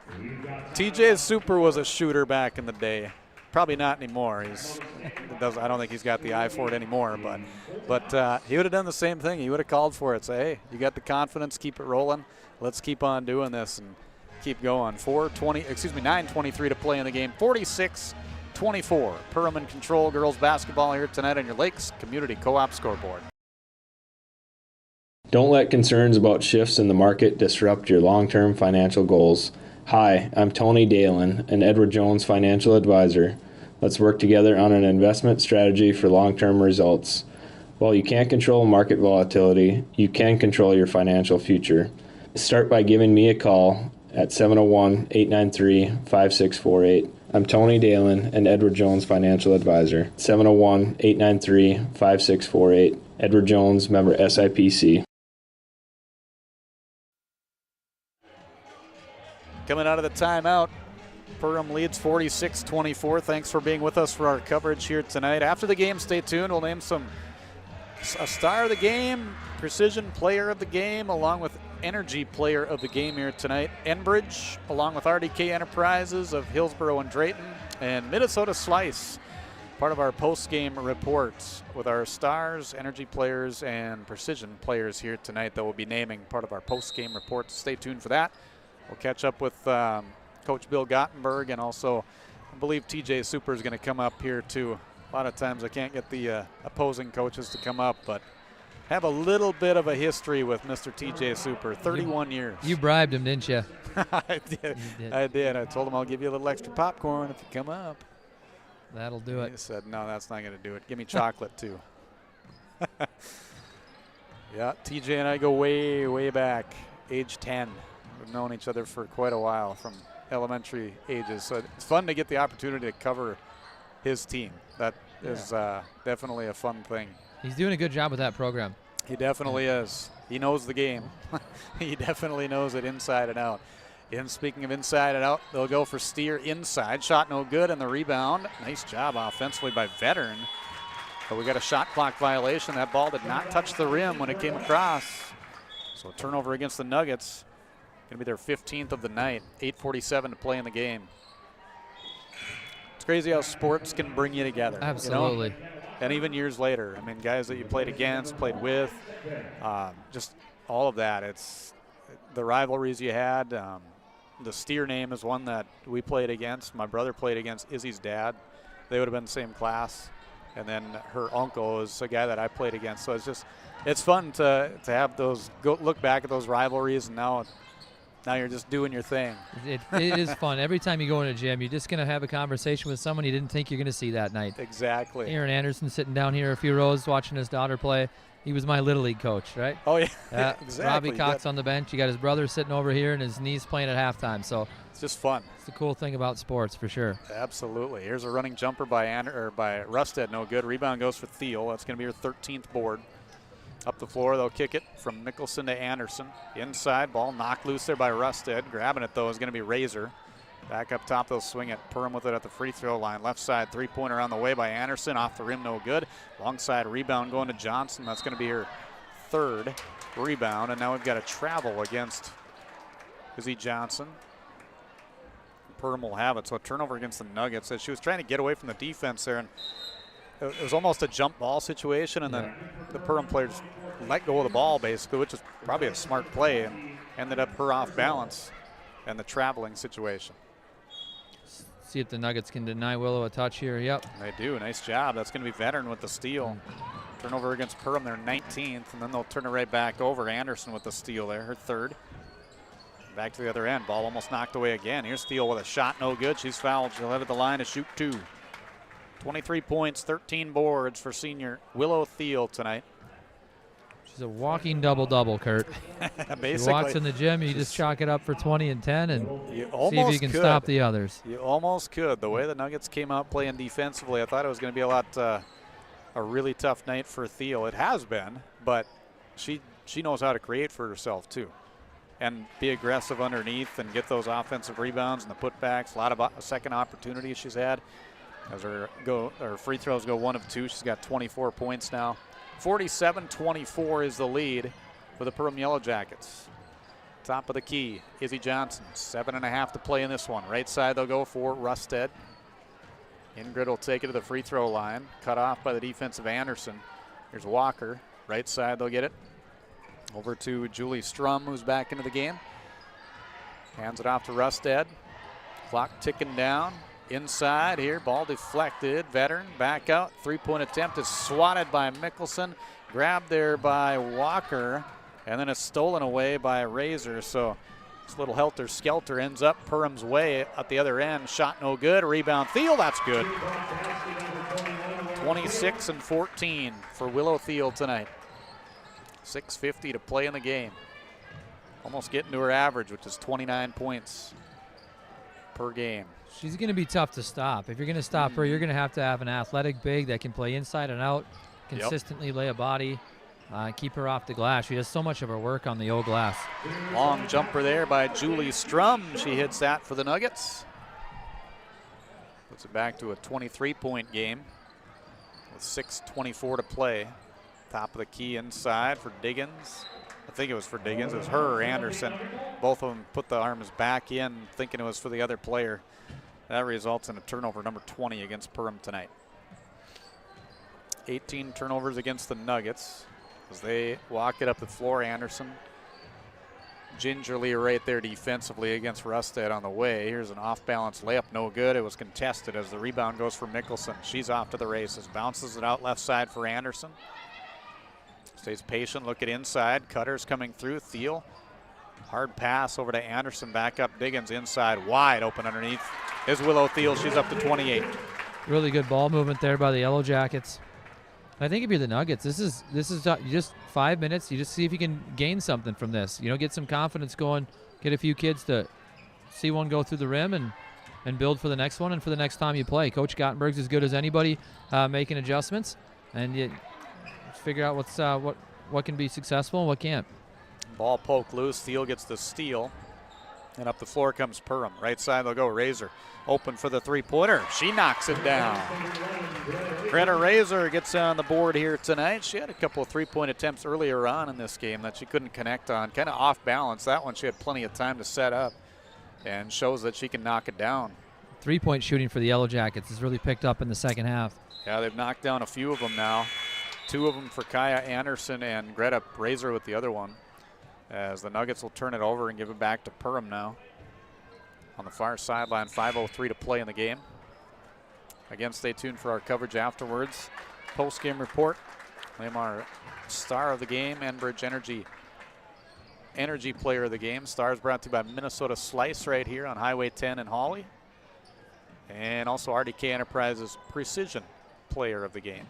TJ Super was a shooter back in the day. Probably not anymore. I don't think he's got the eye for it anymore. But he would have done the same thing. He would have called for it. Say, hey, you got the confidence. Keep it rolling. Let's keep on doing this and keep going. 9:23 to play in the game. 46-24. Perham in control. Girls basketball here tonight on your Lakes Community Co-op scoreboard. Don't let concerns about shifts in the market disrupt your long-term financial goals. Hi, I'm Tony Dalen, an Edward Jones financial advisor. Let's work together on an investment strategy for long-term results. While you can't control market volatility, you can control your financial future. Start by giving me a call at 701-893-5648. I'm Tony Dalen, an Edward Jones financial advisor. 701-893-5648. Edward Jones, member SIPC. Coming out of the timeout, Perham leads 46-24. Thanks for being with us for our coverage here tonight. After the game, stay tuned. We'll name a star of the game, precision player of the game, along with energy player of the game here tonight. Enbridge, along with RDK Enterprises of Hillsborough and Drayton, and Minnesota Slice, part of our post-game reports with our stars, energy players, and precision players here tonight that we'll be naming part of our post-game report. Stay tuned for that. We'll catch up with Coach Bill Gottenberg, and also I believe TJ Super is going to come up here too. A lot of times I can't get the opposing coaches to come up, but have a little bit of a history with Mr. TJ Super, 31 years. You bribed him, didn't you? I did. I did. I told him I'll give you a little extra popcorn if you come up. That'll do it. He said, no, that's not going to do it. Give me chocolate too. Yeah, TJ and I go way, way back, age 10. We've known each other for quite a while from elementary ages, so it's fun to get the opportunity to cover his team. That is definitely a fun thing. He's doing a good job with that program. He definitely is. He knows the game. He definitely knows it inside and out. And speaking of inside and out, they'll go for Steer inside. Shot no good, and the rebound. Nice job offensively by Veteran. But we got a shot clock violation. That ball did not touch the rim when it came across. So a turnover against the Nuggets. Going to be their 15th of the night. 8:47 to play in the game. It's crazy how sports can bring you together. Absolutely. You know? And even years later, I mean, guys that you played against, played with, just all of that. It's the rivalries you had. The Steer name is one that we played against. My brother played against Izzy's dad. They would have been the same class. And then her uncle is a guy that I played against. So it's fun to have those, look back at those rivalries, and now Now you're just doing your thing. It is fun. Every time you go in a gym, you're just going to have a conversation with someone you didn't think you're going to see that night. Exactly. Aaron Anderson sitting down here a few rows watching his daughter play. He was my Little League coach, right? Oh, yeah. Exactly. Robbie Cox on the bench. You got his brother sitting over here and his niece playing at halftime. So it's just fun. It's the cool thing about sports, for sure. Absolutely. Here's a running jumper by Rusted. No good. Rebound goes for Thiel. That's going to be her 13th board. Up the floor, they'll kick it from Mickelson to Anderson. Inside, ball knocked loose there by Rusted. Grabbing it, though, is going to be Razor. Back up top, they'll swing it. Perham with it at the free throw line. Left side, three-pointer on the way by Anderson. Off the rim, no good. Long side rebound going to Johnson. That's going to be her 3rd rebound. And now we've got a travel against Izzy Johnson. Perham will have it. So a turnover against the Nuggets. As she was trying to get away from the defense there, and it was almost a jump ball situation, and then the Perham players let go of the ball, basically, which is probably a smart play, and ended up her off balance and the traveling situation. See if the Nuggets can deny Willow a touch here. Yep. They do. Nice job. That's going to be Veteran with the steal. Turnover against Perham, they're 19th, and then they'll turn it right back over. Anderson with the steal there, her 3rd. Back to the other end. Ball almost knocked away again. Here's Thiel with a shot, no good. She's fouled. She'll head at the line to shoot 2. 23 points, 13 boards for senior Willow Thiel tonight. She's a walking double-double, Kurt. Basically. She walks in the gym, you just chalk it up for 20 and 10 and you see if you can stop the others. You almost could. The way the Nuggets came out playing defensively, I thought it was going to be a really tough night for Thiel. It has been, but she knows how to create for herself too, and be aggressive underneath and get those offensive rebounds and the putbacks. A lot of second opportunities she's had. As her free throws go 1 of 2, she's got 24 points now. 47-24 is the lead for the Perham Yellow Jackets. Top of the key, Izzy Johnson. 7.5 to play in this one. Right side they'll go for Rusted. Ingrid will take it to the free throw line. Cut off by the defensive Anderson. Here's Walker. Right side they'll get it. Over to Julie Strum, who's back into the game. Hands it off to Rusted. Clock ticking down. Inside here, ball deflected. Veteran back out. 3-point attempt is swatted by Mickelson. Grabbed there by Walker. And then it's stolen away by Razor. So this little helter-skelter ends up Perham's way at the other end. Shot no good. Rebound Thiel, that's good. 26-14 for Willow Thiel tonight. 6:50 to play in the game. Almost getting to her average, which is 29 points per game. She's going to be tough to stop. If you're going to stop her, you're going to have an athletic big that can play inside and out, consistently lay a body, keep her off the glass. She does so much of her work on the old glass. Long jumper there by Julie Strum. She hits that for the Nuggets. Puts it back to a 23-point game with 6:24 to play. Top of the key inside for Diggins. I think it was for Diggins. It was her or Anderson. Both of them put the arms back in, thinking it was for the other player. That results in a turnover, number 20 against Perham tonight. 18 turnovers against the Nuggets as they walk it up the floor. Anderson gingerly right there defensively against Rusted on the way. Here's an off-balance layup, no good. It was contested as the rebound goes for Mickelson. She's off to the races, bounces it out left side for Anderson. Stays patient, look at inside. Cutter's coming through. Thiel. Hard pass over to Anderson. Back up Diggins inside. Wide open underneath is Willow Thiel. She's up to 28. Really good ball movement there by the Yellow Jackets. I think if you're the Nuggets, this is just 5 minutes. You just see if you can gain something from this. You know, get some confidence going. Get a few kids to see one go through the rim and build for the next one and for the next time you play. Coach Gottenberg's as good as anybody making adjustments, and you figure out what can be successful and what can't. Ball poked loose. Thiel gets the steal. And up the floor comes Perham. Right side they'll go Razor. Open for the three-pointer. She knocks it down. Greta Razor gets on the board here tonight. She had a couple of three-point attempts earlier on in this game that she couldn't connect on. Kind of off balance. That one she had plenty of time to set up and shows that she can knock it down. Three-point shooting for the Yellow Jackets has really picked up in the second half. Yeah, they've knocked down a few of them now. 2 of them for Kaya Anderson and Greta Razor with the other one. As the Nuggets will turn it over and give it back to Perham now. On the far sideline, 5:03 to play in the game. Again, stay tuned for our coverage afterwards. Post-game report. Name our star of the game, Enbridge Energy Energy Player of the Game. Stars brought to you by Minnesota Slice right here on Highway 10 in Hawley. And also RDK Enterprises Precision Player of the Game.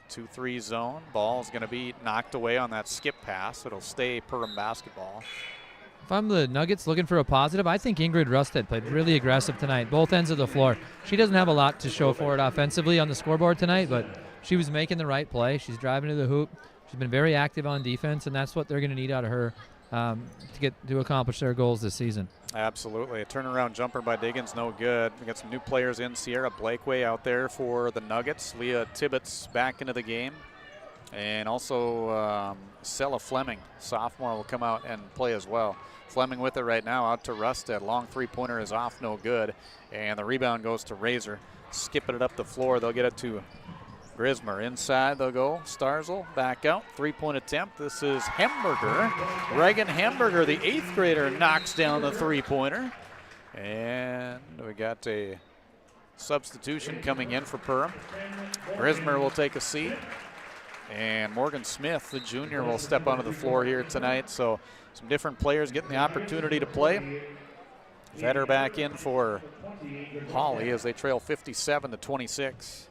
2-3 zone. Ball is going to be knocked away on that skip pass. It'll stay Perham basketball. If I'm the Nuggets looking for a positive, I think Ingrid Rusted played really aggressive tonight, both ends of the floor. She doesn't have a lot to show for it offensively on the scoreboard tonight, but she was making the right play. She's driving to the hoop. She's been very active on defense, and that's what they're going to need out of her to accomplish their goals this season. Absolutely. A turnaround jumper by Diggins, no good. We got some new players in. Sierra Blakeway out there for the Nuggets. Leah Tibbetts back into the game. And also Sella Fleming, sophomore, will come out and play as well. Fleming with it right now, out to Rusted. Long three-pointer is off, no good. And the rebound goes to Razor. Skipping it up the floor, they'll get it to Grismer. Inside they'll go. Starzl back out. Three-point attempt. This is Hamburger. Reagan Hamburger, the 8th grader, knocks down the three-pointer. And we got a substitution coming in for Perham. Grismer will take a seat. And Morgan Smith, the junior, will step onto the floor here tonight. So some different players getting the opportunity to play. Vetter back in for Hawley as they trail 57-26.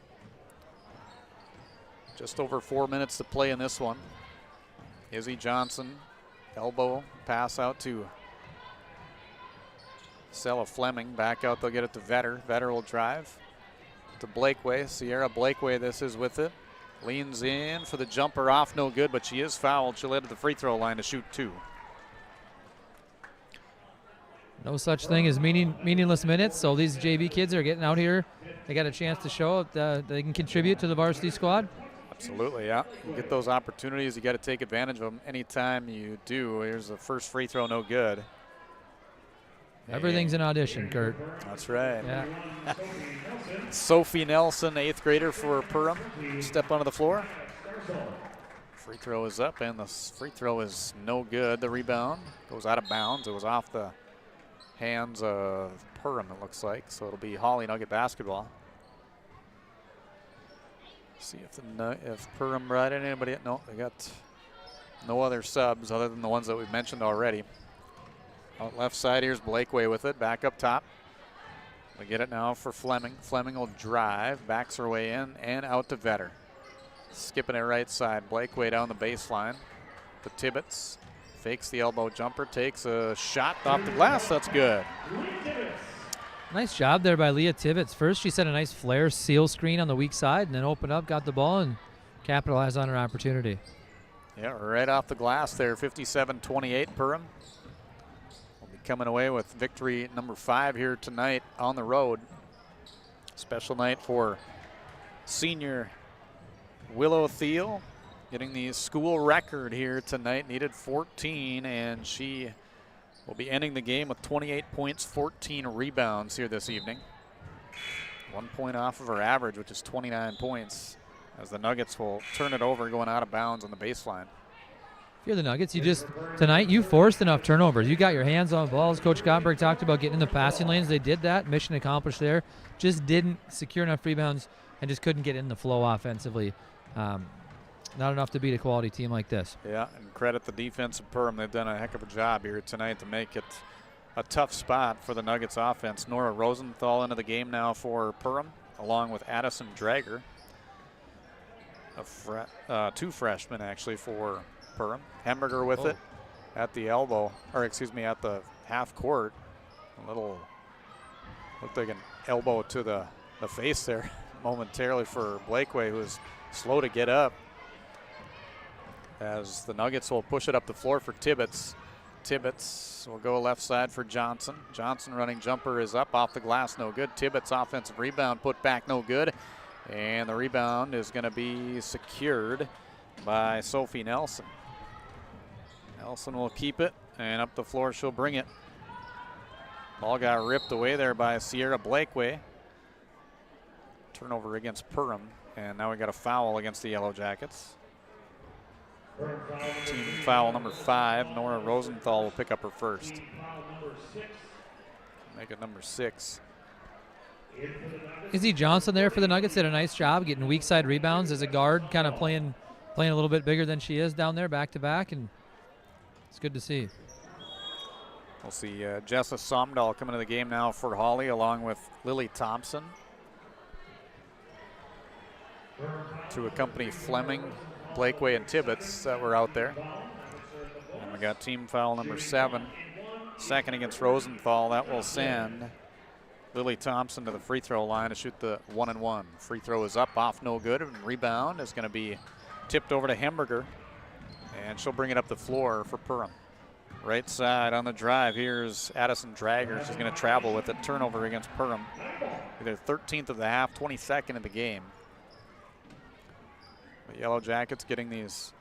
Just over 4 minutes to play in this one. Izzy Johnson, elbow pass out to Sella Fleming. Back out, they'll get it to Vetter. Vetter will drive to Blakeway. Sierra Blakeway, this is with it. Leans in for the jumper, off, no good, but she is fouled. She'll head to the free throw line to shoot 2. No such thing as meaningless minutes, so these JV kids are getting out here. They got a chance to show that they can contribute to the varsity squad. Absolutely, yeah. You get those opportunities, you got to take advantage of them anytime you do. Here's the first free throw, no good. Everything's an audition, Kurt. That's right. Yeah. Sophie Nelson, 8th grader for Perham. Step onto the floor. Free throw is up, and the free throw is no good. The rebound goes out of bounds. It was off the hands of Perham, it looks like. So it'll be Hawley Nugget basketball. See if Perham brought in anybody. No, they got no other subs other than the ones that we've mentioned already. Out left side, here's Blakeway with it. Back up top. We get it now for Fleming. Fleming will drive, backs her way in, and out to Vetter. Skipping it right side. Blakeway down the baseline to Tibbetts. Fakes the elbow jumper, takes a shot off the glass. That's good. Nice job there by Leah Tibbetts. First, she set a nice flare seal screen on the weak side, and then opened up, got the ball, and capitalized on her opportunity. Yeah, right off the glass there, 57-28 Perham. We'll be coming away with victory number 5 here tonight on the road. Special night for senior Willow Thiel, getting the school record here tonight. Needed 14, and she will be ending the game with 28 points, 14 rebounds here this evening. 1 point off of her average, which is 29 points, as the Nuggets will turn it over going out of bounds on the baseline. If you're the Nuggets, tonight you forced enough turnovers. You got your hands on balls. Coach Gottberg talked about getting in the passing lanes. They did that. Mission accomplished there. Just didn't secure enough rebounds and just couldn't get in the flow offensively. Not enough to beat a quality team like this. Yeah, and credit the defense of Perham. They've done a heck of a job here tonight to make it a tough spot for the Nuggets offense. Nora Rosenthal into the game now for Perham, along with Addison Drager. 2 freshmen actually for Perham. Hamburger with it at the elbow, or excuse me, at the half court. A little, looked like an elbow to the face there momentarily for Blakeway, who was slow to get up. As the Nuggets will push it up the floor for Tibbetts. Tibbetts will go left side for Johnson. Johnson running jumper is up off the glass, no good. Tibbetts offensive rebound put back, no good. And the rebound is going to be secured by Sophie Nelson. Nelson will keep it, and up the floor she'll bring it. Ball got ripped away there by Sierra Blakeway. Turnover against Perham, and now we got a foul against the Yellow Jackets. Team foul number 5. Nora Rosenthal will pick up her first. Make it number 6. Izzy Johnson there for the Nuggets did a nice job getting weak side rebounds as a guard, kind of playing a little bit bigger than she is down there, back to back, and It's good to see. We'll see Jessa Somdahl coming to the game now for Hawley, along with Lily Thompson, to accompany Fleming, Blakeway, and Tibbetts that were out there. And we got team foul number 7, second against Rosenthal. That will send Lily Thompson to the free throw line to shoot the 1-and-1. Free throw is up, off, no good, and rebound is going to be tipped over to Hemberger, and she'll bring it up the floor for Perham. Right side on the drive, here's Addison Dragger. She's going to travel with it. Turnover against Perham. Their 13th of the half, 22nd of the game. The Yellow Jackets getting these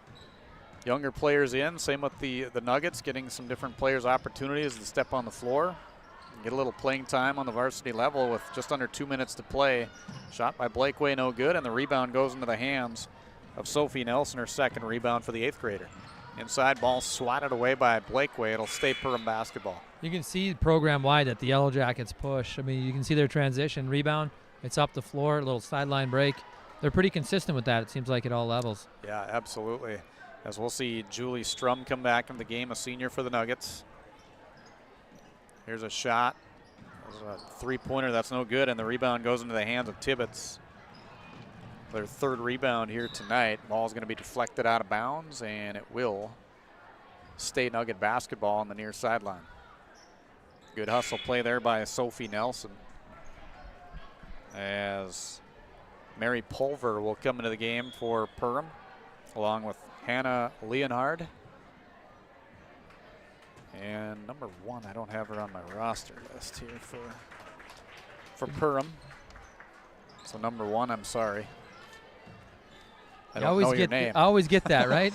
younger players in. Same with the Nuggets, getting some different players opportunities to step on the floor. Get a little playing time on the varsity level with just under 2 minutes to play. Shot by Blakeway, no good, and the rebound goes into the hands of Sophie Nelson, her second rebound for the 8th grader. Inside ball swatted away by Blakeway. It'll stay Perham basketball. You can see program-wide that the Yellow Jackets push. I mean, you can see their transition rebound. It's up the floor, a little sideline break. They're pretty consistent with that, it seems like, at all levels. Yeah, absolutely. As we'll see Julie Strum come back into the game, a senior for the Nuggets. Here's a shot. There's a three-pointer that's no good, and the rebound goes into the hands of Tibbetts. Their third rebound here tonight. Ball's going to be deflected out of bounds, and it will stay Nugget basketball on the near sideline. Good hustle play there by Sophie Nelson, as Mary Pulver will come into the game for Perham, along with Hannah Leonhard. And number 1, I don't have her on my roster list here for Perham. So number 1, I'm sorry. I don't know your name. I always get that, right?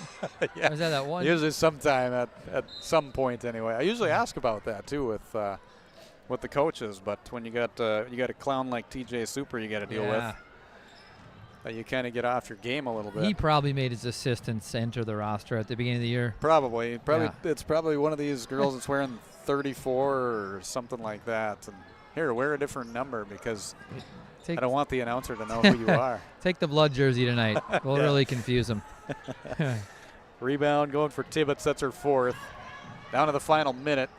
Yeah. Was that one? Usually sometime at some point anyway. I usually ask about that too with the coaches, but when you got a clown like TJ Super you got to deal with, you kind of get off your game a little bit. He probably made his assistants enter the roster at the beginning of the year. Probably. Yeah. It's probably one of these girls that's wearing 34 or something like that. And here, wear a different number because I don't want the announcer to know who you are. Take the blood jersey tonight. We'll really confuse them. Rebound going for Tibbetts. That's her 4th. Down to the final minute.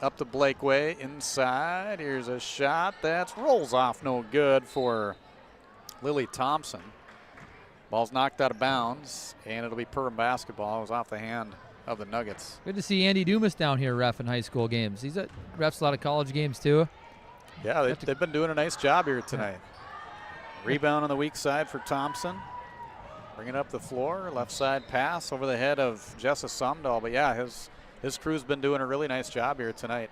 Up to Blakeway. Inside. Here's a shot that rolls off. No good for Lily Thompson. Ball's knocked out of bounds, and it'll be Perham basketball. It was off the hand of the Nuggets. Good to see Andy Dumas down here reffing high school games. He's refs a lot of college games too. Yeah, they've been doing a nice job here tonight. Rebound on the weak side for Thompson. Bring it up the floor. Left side pass over the head of Jessa Somdahl. But yeah, his crew's been doing a really nice job here tonight.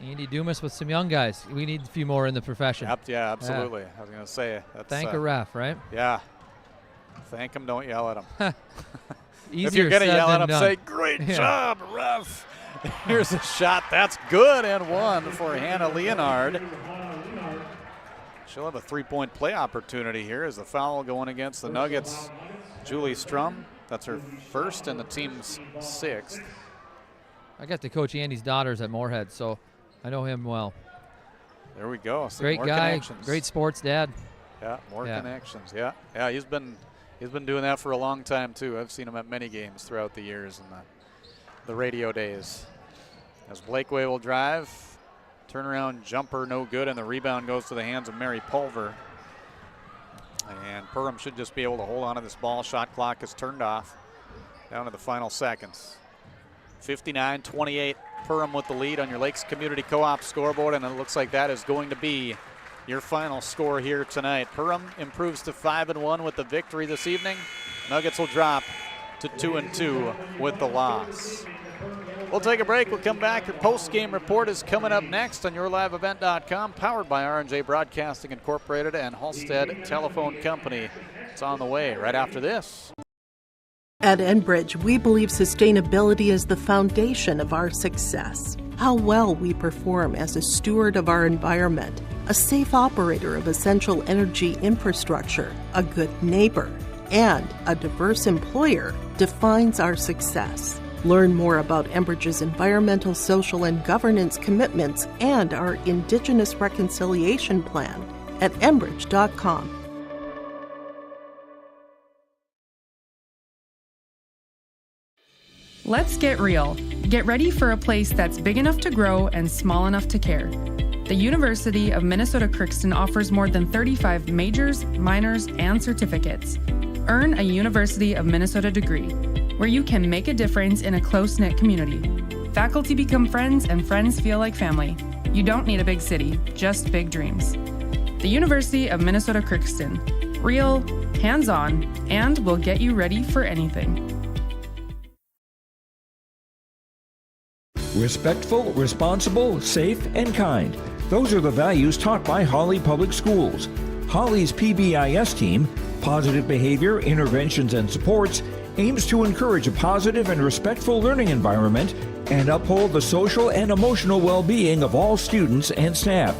Andy Dumas with some young guys. We need a few more in the profession. Yeah, absolutely. I was going to say. Thank a ref, right? Yeah. Thank him, don't yell at him. If you're going to yell at him, say, great job, ref. Here's a shot. That's good, and one for Hannah Leonhard. She'll have a three-point play opportunity here as the foul going against the Nuggets. Julie Strum, that's her first and the team's 6th. I got to coach Andy's daughters at Moorhead, so I know him well. There we go. Great guy, great sports dad. Yeah, more connections. Yeah, he's been doing that for a long time too. I've seen him at many games throughout the years and the radio days. As Blakeway will drive, turnaround jumper no good, and the rebound goes to the hands of Mary Pulver. And Perham should just be able to hold on to this ball. Shot clock is turned off. Down to the final seconds. 59-28, Perham with the lead on your Lakes Community Co-op scoreboard, and it looks like that is going to be your final score here tonight. Perham improves to 5-1 with the victory this evening. Nuggets will drop to 2-2 with the loss. We'll take a break. We'll come back. Your post-game report is coming up next on YourLiveEvent.com, powered by R&J Broadcasting Incorporated and Halstead Telephone Company. It's on the way right after this. At Enbridge, we believe sustainability is the foundation of our success. How well we perform as a steward of our environment, a safe operator of essential energy infrastructure, a good neighbor, and a diverse employer defines our success. Learn more about Enbridge's environmental, social, and governance commitments and our Indigenous Reconciliation Plan at Enbridge.com. Let's get real. Get ready for a place that's big enough to grow and small enough to care. The University of Minnesota Crookston offers more than 35 majors, minors, and certificates. Earn a University of Minnesota degree, where you can make a difference in a close-knit community. Faculty become friends and friends feel like family. You don't need a big city, just big dreams. The University of Minnesota Crookston. Real, hands-on, and will get you ready for anything. Respectful, responsible, safe, and kind. Those are the values taught by Hawley Public Schools. Hawley's PBIS team, Positive Behavior, Interventions, and Supports, aims to encourage a positive and respectful learning environment and uphold the social and emotional well-being of all students and staff.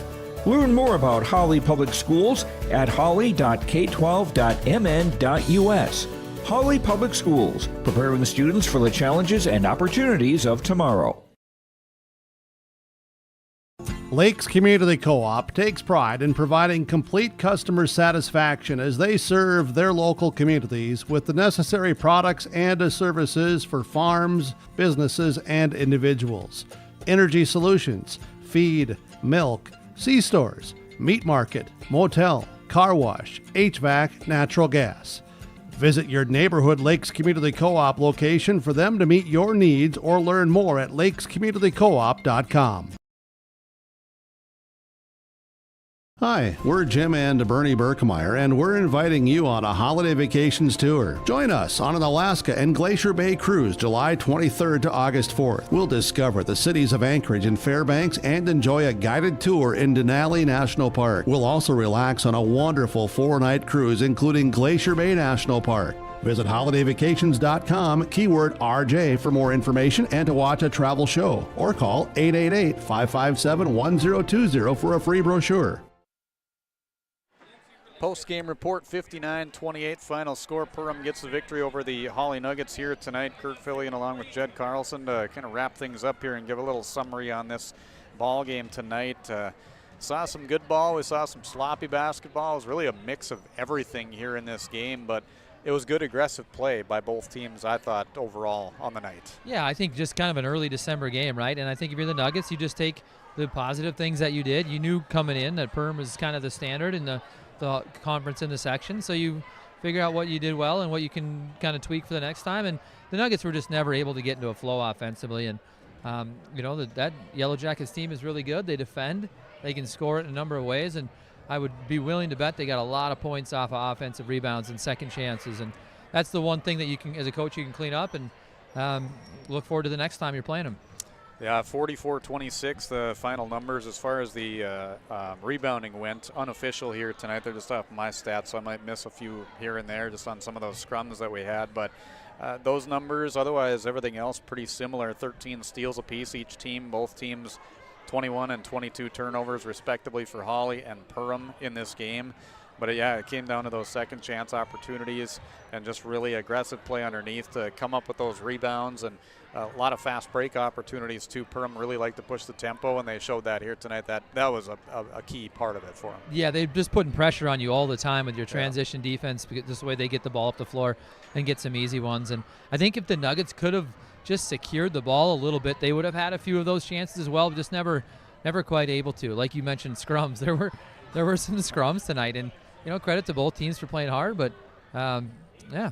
Learn more about Hawley Public Schools at hawley.k12.mn.us. Hawley Public Schools, preparing students for the challenges and opportunities of tomorrow. Lakes Community Co-op takes pride in providing complete customer satisfaction as they serve their local communities with the necessary products and services for farms, businesses, and individuals. Energy solutions, feed, milk, C-stores, meat market, motel, car wash, HVAC, natural gas. Visit your neighborhood Lakes Community Co-op location for them to meet your needs or learn more at lakescommunitycoop.com. Hi, we're Jim and Bernie Berkemeyer, and we're inviting you on a holiday vacations tour. Join us on an Alaska and Glacier Bay cruise July 23rd to August 4th. We'll discover the cities of Anchorage and Fairbanks and enjoy a guided tour in Denali National Park. We'll also relax on a wonderful 4-night cruise, including Glacier Bay National Park. Visit holidayvacations.com, keyword RJ for more information and to watch a travel show, or call 888-557-1020 for a free brochure. Post-game report, 59-28 final score. Perham gets the victory over the Hawley Nuggets here tonight. Kurt Fillion along with Jed Carlson to kind of wrap things up here and give a little summary on this ball game tonight. Saw some good ball. We saw some sloppy basketball. It was really a mix of everything here in this game, but it was good aggressive play by both teams, I thought, overall on the night. Yeah, I think just kind of an early December game, right? And I think if you're the Nuggets, you just take the positive things that you did. You knew coming in that Perham is kind of the standard in the conference in the section, so you figure out what you did well and what you can kind of tweak for the next time. And the Nuggets were just never able to get into a flow offensively. And that Yellow Jackets team is really good. They defend, they can score it in a number of ways, and I would be willing to bet they got a lot of points off of offensive rebounds and second chances. And that's the one thing that you can, as a coach, you can clean up and look forward to the next time you're playing them. Yeah, 44-26, the final numbers as far as the rebounding went. Unofficial here tonight. They're just off my stats, so I might miss a few here and there just on some of those scrums that we had. But those numbers, otherwise everything else pretty similar. 13 steals apiece each team. Both teams 21 and 22 turnovers respectively for Hawley and Perham in this game. But yeah, it came down to those second chance opportunities and just really aggressive play underneath to come up with those rebounds, and a lot of fast break opportunities too. Perham really liked to push the tempo, and they showed that here tonight. That was a key part of it for them. Yeah, they're just putting pressure on you all the time with your transition defense, because just the way they get the ball up the floor and get some easy ones. And I think if the Nuggets could have just secured the ball a little bit, they would have had a few of those chances as well, just never quite able to. Like you mentioned, scrums. There were some scrums tonight, and credit to both teams for playing hard, but yeah.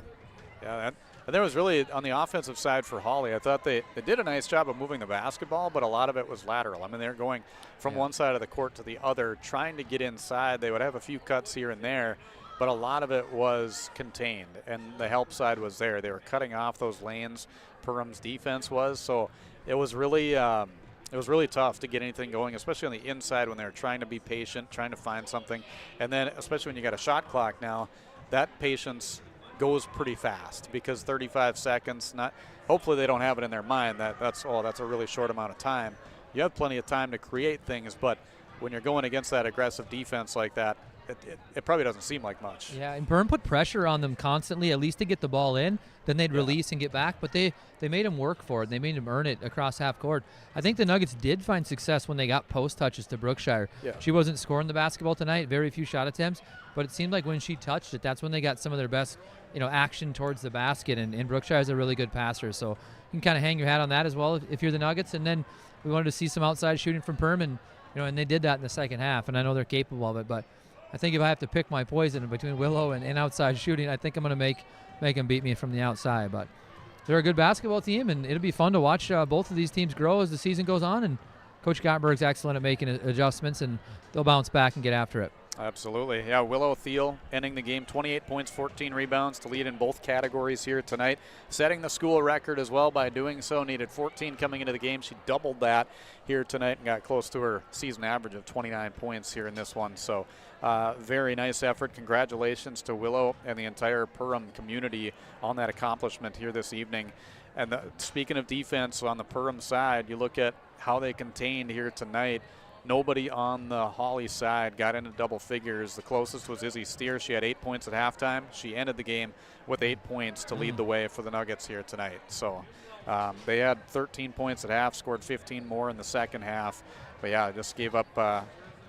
Yeah, and there was really, on the offensive side for Hawley, I thought they did a nice job of moving the basketball, but a lot of it was lateral. I mean, they're going from one side of the court to the other, trying to get inside. They would have a few cuts here and there, but a lot of it was contained, and the help side was there. They were cutting off those lanes, Perham's defense was, so it was really tough to get anything going, especially on the inside when they were trying to be patient, trying to find something. And then especially when you got a shot clock now, that patience goes pretty fast, because 35 seconds, hopefully they don't have it in their mind that's a really short amount of time. You have plenty of time to create things, but when you're going against that aggressive defense like that, it probably doesn't seem like much. Yeah, and Perham put pressure on them constantly, at least to get the ball in. Then they'd release and get back, but they made him work for it. They made him earn it across half court. I think the Nuggets did find success when they got post touches to Brookshire. Yeah. She wasn't scoring the basketball tonight, very few shot attempts, but it seemed like when she touched it, that's when they got some of their best, action towards the basket. And Brookshire is a really good passer, so you can kind of hang your hat on that as well if you're the Nuggets. And then we wanted to see some outside shooting from Perham, and they did that in the second half, and I know they're capable of it, but I think if I have to pick my poison between Willow and outside shooting, I think I'm going to make them beat me from the outside. But they're a good basketball team, and it'll be fun to watch both of these teams grow as the season goes on. And Coach Gottberg's excellent at making adjustments, and they'll bounce back and get after it. Absolutely. Yeah, Willow Thiel ending the game 28 points, 14 rebounds to lead in both categories here tonight. Setting the school record as well by doing so. Needed 14 coming into the game. She doubled that here tonight and got close to her season average of 29 points here in this one. So very nice effort. Congratulations to Willow and the entire Perham community on that accomplishment here this evening. And speaking of defense on the Perham side, you look at how they contained here tonight. Nobody on the Hawley side got into double figures. The closest was Izzy Steer. She had 8 points at halftime. She ended the game with 8 points to lead the way for the Nuggets here tonight. So they had 13 points at half, scored 15 more in the second half. But yeah, just gave up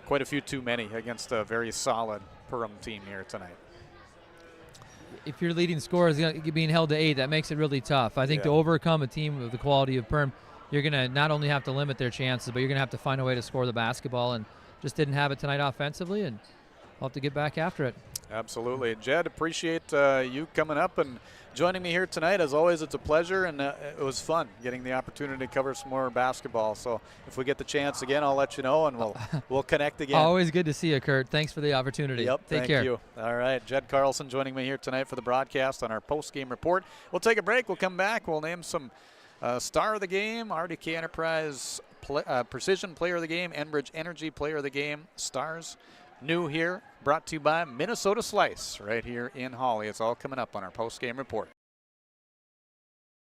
quite a few too many against a very solid Perham team here tonight. If your leading scorer is being held to 8, that makes it really tough. I think to overcome a team of the quality of Perham, you're going to not only have to limit their chances, but you're going to have to find a way to score the basketball, and just didn't have it tonight offensively, and we'll have to get back after it. Absolutely. Jed, appreciate you coming up and joining me here tonight. As always, it's a pleasure, and it was fun getting the opportunity to cover some more basketball. So if we get the chance again, I'll let you know, and we'll connect again. Always good to see you, Kurt. Thanks for the opportunity. Yep, Take care. Thank you. All right, Jed Carlson joining me here tonight for the broadcast on our post-game report. We'll take a break. We'll come back. We'll name some star of the game, RDK Enterprise Precision Player of the Game, Enbridge Energy Player of the Game, stars. New here, brought to you by Minnesota Slice right here in Hawley. It's all coming up on our post-game report.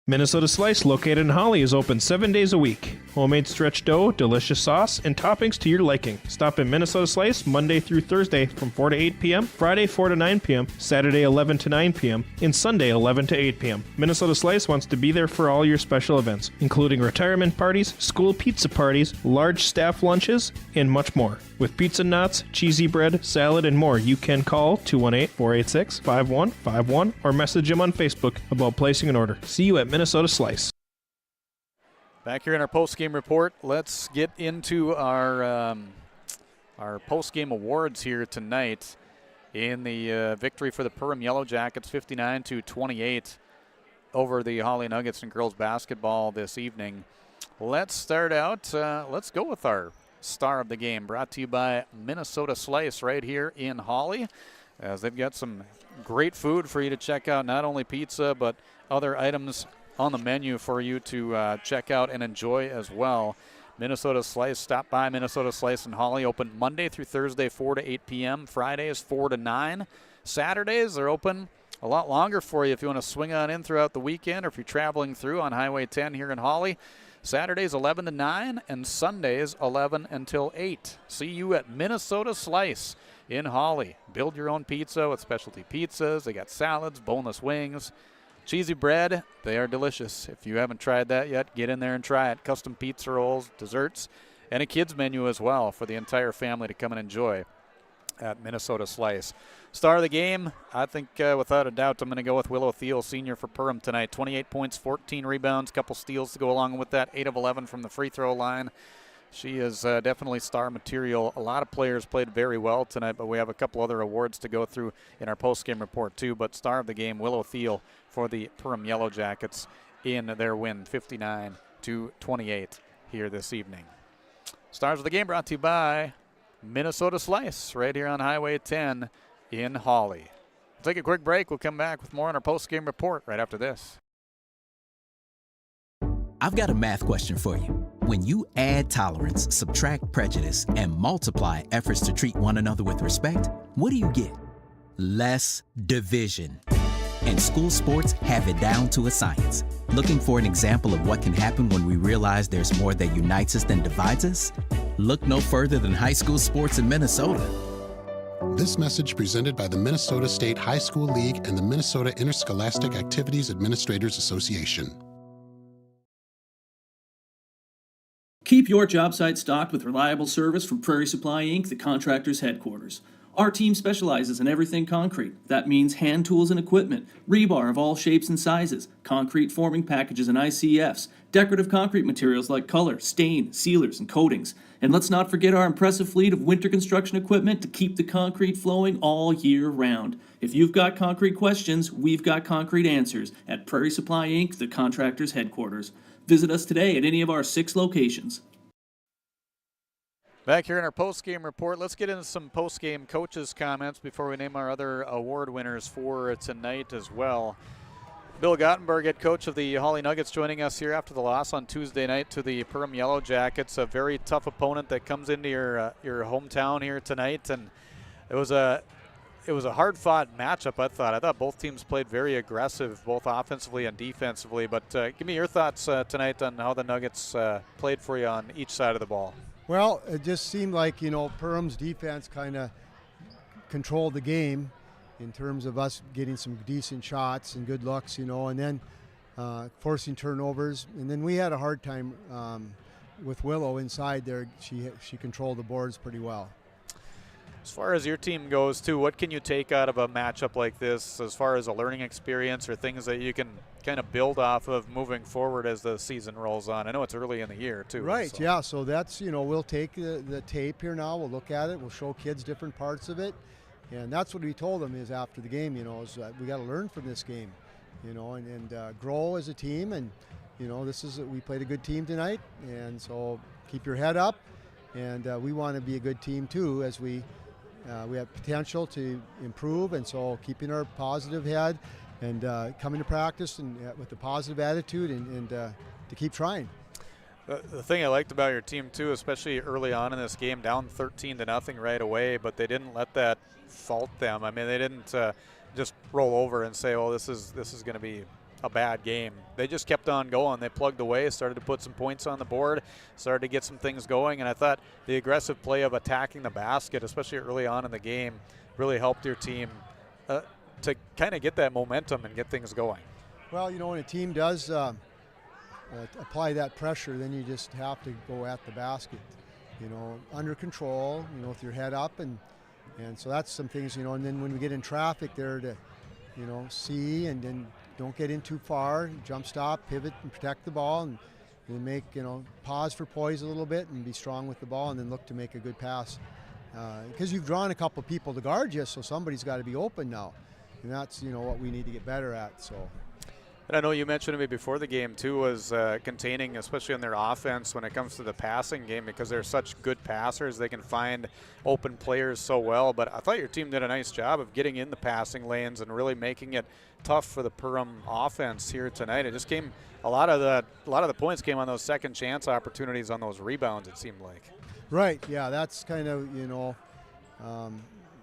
Minnesota Slice, located in Hawley, is open 7 days a week. Homemade stretch dough, delicious sauce, and toppings to your liking. Stop in Minnesota Slice Monday through Thursday from 4 to 8 p.m., Friday 4 to 9 p.m., Saturday 11 to 9 p.m., and Sunday 11 to 8 p.m. Minnesota Slice wants to be there for all your special events, including retirement parties, school pizza parties, large staff lunches, and much more. With pizza knots, cheesy bread, salad, and more, you can call 218-486-5151 or message them on Facebook about placing an order. See you at Minnesota Slice. Back here in our post-game report, let's get into our post-game awards here tonight. In the victory for the Perham Yellow Jackets, 59-28 over the Hawley Nuggets in girls basketball this evening. Let's start out. Let's go with our star of the game, brought to you by Minnesota Slice right here in Hawley, as they've got some great food for you to check out, not only pizza but other items on the menu for you to check out and enjoy as well. Minnesota Slice, stop by Minnesota Slice in Hawley, open Monday through Thursday 4 to 8 p.m., Fridays 4 to 9. Saturdays they're open a lot longer for you if you want to swing on in throughout the weekend, or if you're traveling through on Highway 10 here in Hawley. Saturdays 11 to 9 and Sundays 11 until 8. See you at Minnesota Slice in Hawley. Build your own pizza with specialty pizzas. They got salads, boneless wings, cheesy bread. They are delicious. If you haven't tried that yet, get in there and try it. Custom pizza rolls, desserts, and a kids menu as well for the entire family to come and enjoy at Minnesota Slice. Star of the game, I think without a doubt, I'm going to go with Willow Thiel, senior for Perham tonight. 28 points, 14 rebounds, couple steals to go along with that, 8 of 11 from the free throw line. She is definitely star material. A lot of players played very well tonight, but we have a couple other awards to go through in our post-game report too. But star of the game, Willow Thiel for the Perham Yellow Jackets in their win, 59-28 here this evening. Stars of the game brought to you by Minnesota Slice right here on Highway 10 in Hawley. We'll take a quick break. We'll come back with more on our post-game report right after this. I've got a math question for you. When you add tolerance, subtract prejudice, and multiply efforts to treat one another with respect, what do you get? Less division. And school sports have it down to a science. Looking for an example of what can happen when we realize there's more that unites us than divides us? Look no further than high school sports in Minnesota. This message presented by the Minnesota State High School League and the Minnesota Interscholastic Activities Administrators Association. Keep your job site stocked with reliable service from Prairie Supply Inc., the contractor's headquarters. Our team specializes in everything concrete. That means hand tools and equipment, rebar of all shapes and sizes, concrete forming packages and ICFs, decorative concrete materials like color, stain, sealers, and coatings. And let's not forget our impressive fleet of winter construction equipment to keep the concrete flowing all year round. If you've got concrete questions, we've got concrete answers at Prairie Supply Inc., the contractor's headquarters. Visit us today at any of our 6 locations. Back here in our post-game report, let's get into some post-game coaches' comments before we name our other award winners for tonight as well. Bill Gottenberg, head coach of the Hawley Nuggets, joining us here after the loss on Tuesday night to the Perham Yellow Jackets. A very tough opponent that comes into your hometown here tonight, and it was a hard-fought matchup. I thought both teams played very aggressive, both offensively and defensively. But give me your thoughts tonight on how the Nuggets played for you on each side of the ball. Well, it just seemed like, Perham's defense kind of controlled the game in terms of us getting some decent shots and good looks, and then forcing turnovers. And then we had a hard time with Willow inside there. She controlled the boards pretty well. As far as your team goes, too, what can you take out of a matchup like this as far as a learning experience or things that you can kind of build off of moving forward as the season rolls on? I know it's early in the year, too. Right, so. Yeah, so that's, we'll take the tape here now. We'll look at it. We'll show kids different parts of it. And that's what we told them is after the game, is we got to learn from this game, and grow as a team. And, we played a good team tonight. And so keep your head up. And we want to be a good team, too, as we have potential to improve, and so keeping our positive head and coming to practice and with a positive attitude and to keep trying. The thing I liked about your team too, especially early on in this game, down 13-0 right away, but they didn't let that fault them. I mean, they didn't just roll over and say, "Oh, this is going to be a bad game." They just kept on going. They plugged away, started to put some points on the board, started to get some things going, and I thought the aggressive play of attacking the basket, especially early on in the game, really helped your team to kind of get that momentum and get things going. Well, when a team does apply that pressure, then you just have to go at the basket, under control, with your head up, and so that's some things, and then when we get in traffic there to, see and then don't get in too far, jump stop, pivot, and protect the ball, and make, pause for poise a little bit and be strong with the ball, and then look to make a good pass. Because you've drawn a couple people to guard you, so somebody's got to be open now. And that's, what we need to get better at. So. And I know you mentioned to me before the game, too, was containing, especially on their offense when it comes to the passing game, because they're such good passers. They can find open players so well. But I thought your team did a nice job of getting in the passing lanes and really making it tough for the Perham offense here tonight. It just came a lot of the points came on those second chance opportunities on those rebounds, it seemed like. Right. Yeah, that's kind of,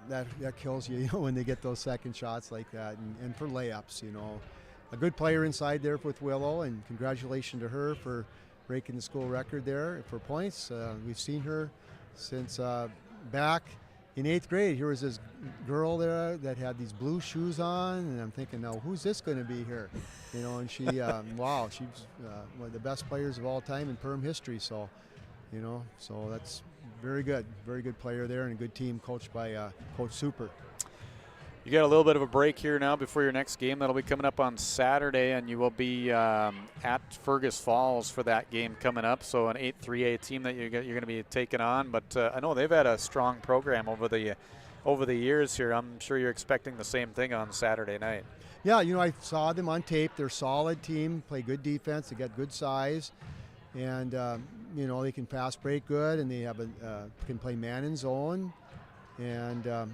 that kills you, when they get those second shots like that, and for layups, A good player inside there with Willow, and congratulations to her for breaking the school record there for points. We've seen her since back in 8th grade. Here was this girl there that had these blue shoes on, and I'm thinking, now who's this going to be here? And she, wow, she's one of the best players of all time in Perham history. So, so that's very good player there, and a good team coached by Coach Super. You got a little bit of a break here now before your next game. That'll be coming up on Saturday, and you will be at Fergus Falls for that game coming up. So an 8-3A team that you're going to be taking on. But I know they've had a strong program over the years here. I'm sure you're expecting the same thing on Saturday night. Yeah, I saw them on tape. They're a solid team, play good defense. They got good size, and they can fast break good, and they have can play man in zone, and.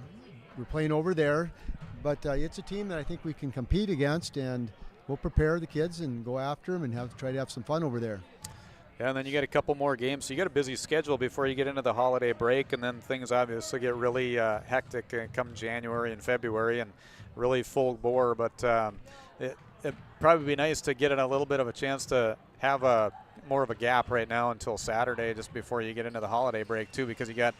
We're playing over there, but it's a team that I think we can compete against, and we'll prepare the kids and go after them and try to have some fun over there. Yeah, and then you got a couple more games, so you got a busy schedule before you get into the holiday break, and then things obviously get really hectic come January and February, and really full bore. But it'd probably be nice to get in a little bit of a chance to have more of a gap right now until Saturday, just before you get into the holiday break too, because you got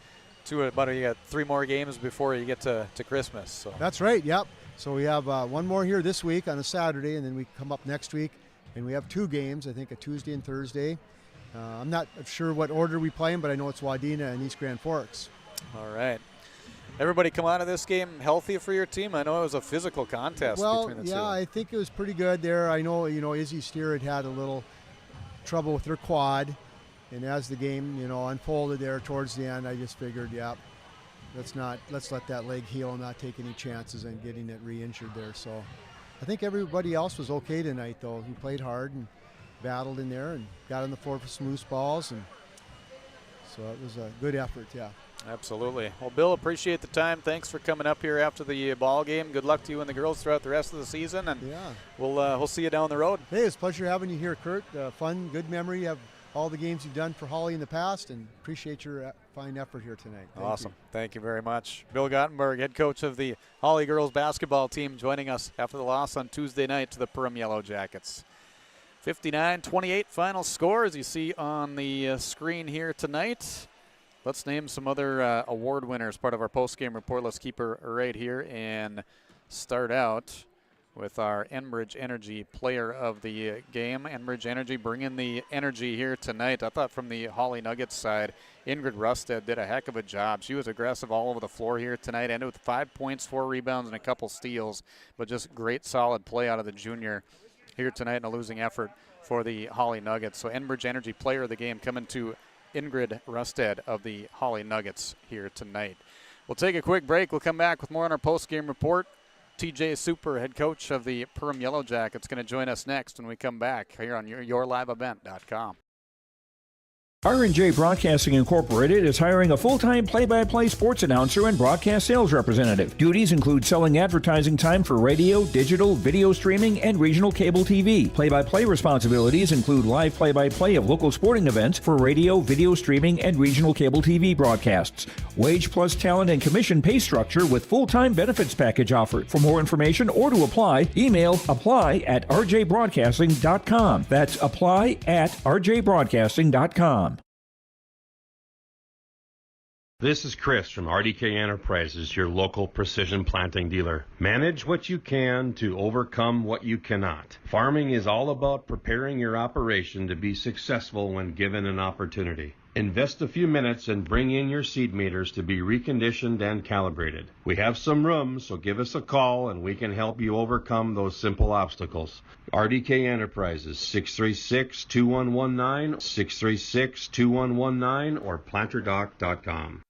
You got 3 more games before you get to Christmas. So. That's right, yep. So we have one more here this week on a Saturday, and then we come up next week, and we have 2 games, I think a Tuesday and Thursday. I'm not sure what order we play them, but I know it's Wadena and East Grand Forks. All right. Everybody come out of this game healthy for your team? I know it was a physical contest between the two. Yeah, I think it was pretty good there. I know, Izzy Steer had a little trouble with her quad, and as the game, unfolded there towards the end, I just figured, let's let that leg heal and not take any chances on getting it re-injured there. So I think everybody else was okay tonight, though. We played hard and battled in there and got on the floor for some loose balls, and so it was a good effort, yeah. Absolutely. Well, Bill, appreciate the time. Thanks for coming up here after the ball game. Good luck to you and the girls throughout the rest of the season, and we'll see you down the road. Hey, it's a pleasure having you here, Kurt. Fun, good memory of all the games you've done for Hawley in the past, and appreciate your fine effort here tonight. Awesome. Thank you very much. Bill Gottenberg, head coach of the Hawley girls basketball team, joining us after the loss on Tuesday night to the Perham Yellow Jackets. 59-28 final score, as you see on the screen here tonight. Let's name some other award winners, part of our post-game report. Let's keep her right here and start out with our Enbridge Energy player of the game. Enbridge Energy bringing the energy here tonight. I thought from the Hawley Nuggets side, Ingrid Rusted did a heck of a job. She was aggressive all over the floor here tonight, ended with 5 points, 4 rebounds, and a couple steals, but just great solid play out of the junior here tonight in a losing effort for the Hawley Nuggets. So Enbridge Energy player of the game coming to Ingrid Rusted of the Hawley Nuggets here tonight. We'll take a quick break. We'll come back with more on our post-game report. TJ Super, head coach of the Perham Yellow Jackets, going to join us next when we come back here on yourliveevent.com. R&J Broadcasting Incorporated is hiring a full-time play-by-play sports announcer and broadcast sales representative. Duties include selling advertising time for radio, digital, video streaming, and regional cable TV. Play-by-play responsibilities include live play-by-play of local sporting events for radio, video streaming, and regional cable TV broadcasts. Wage plus talent and commission pay structure with full-time benefits package offered. For more information or to apply, email apply@rjbroadcasting.com. That's apply@rjbroadcasting.com. This is Chris from RDK Enterprises, your local precision planting dealer. Manage what you can to overcome what you cannot. Farming is all about preparing your operation to be successful when given an opportunity. Invest a few minutes and bring in your seed meters to be reconditioned and calibrated. We have some room, so give us a call and we can help you overcome those simple obstacles. RDK Enterprises, 636-2119, 636-2119, or planterdoc.com.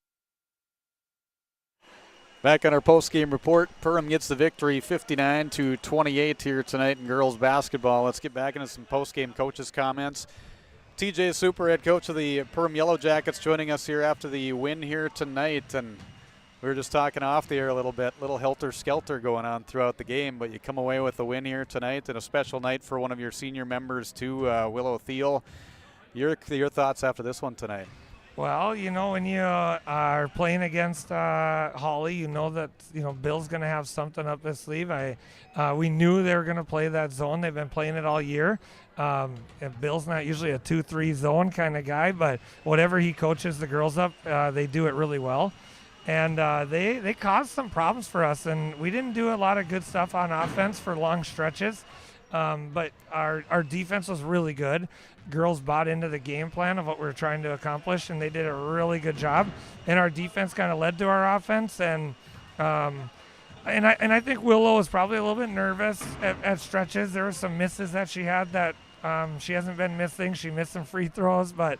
Back on our post-game report, Perham gets the victory 59-28 here tonight in girls basketball. Let's get back into some post-game coaches' comments. TJ Super, head coach of the Perham Yellow Jackets, joining us here after the win here tonight. And we were just talking off the air a little bit, little helter-skelter going on throughout the game, but you come away with the win here tonight and a special night for one of your senior members too, Willow Thiel. Your thoughts after this one tonight? Well, when you are playing against Hawley, you know that Bill's going to have something up his sleeve. We knew they were going to play that zone. They've been playing it all year. And Bill's not usually a 2-3 zone kind of guy, but whatever he coaches the girls up, they do it really well. And they caused some problems for us, and we didn't do a lot of good stuff on offense for long stretches. But our defense was really good. Girls bought into the game plan of what we were trying to accomplish, and they did a really good job. And our defense kind of led to our offense. And I think Willow was probably a little bit nervous at stretches. There were some misses that she had that she hasn't been missing. She missed some free throws, but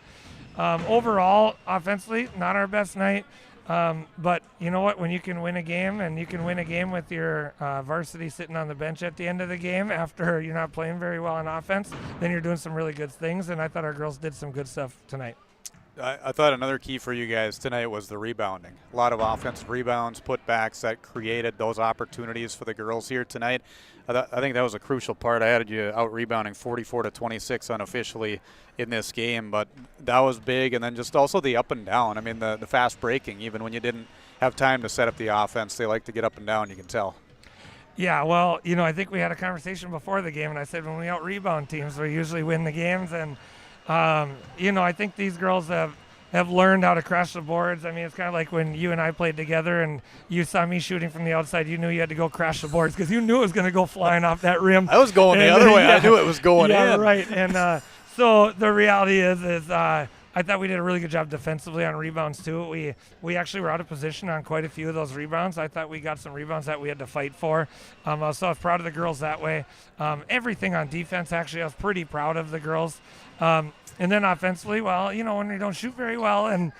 overall, offensively, not our best night. But you know what? When you can win a game, and you can win a game with your varsity sitting on the bench at the end of the game after you're not playing very well on offense, then you're doing some really good things, and I thought our girls did some good stuff tonight. I thought another key for you guys tonight was the rebounding. A lot of offensive rebounds, putbacks that created those opportunities for the girls here tonight. I think that was a crucial part. I had you out rebounding 44-26 unofficially in this game, but that was big. And then just also the up and down. I mean, the fast breaking, even when you didn't have time to set up the offense, they like to get up and down, you can tell. Yeah, well, I think we had a conversation before the game, and I said when we out rebound teams, we usually win the games. And I think these girls have have learned how to crash the boards. I mean, it's kind of like when you and I played together and you saw me shooting from the outside, you knew you had to go crash the boards because you knew it was going to go flying off that rim. I was going the other way. I knew it was going in. Right. And so the reality is I thought we did a really good job defensively on rebounds too. We actually were out of position on quite a few of those rebounds. I thought we got some rebounds that we had to fight for. So I was proud of the girls that way. Everything on defense, actually, I was pretty proud of the girls. And then offensively, well, you know, when you don't shoot very well and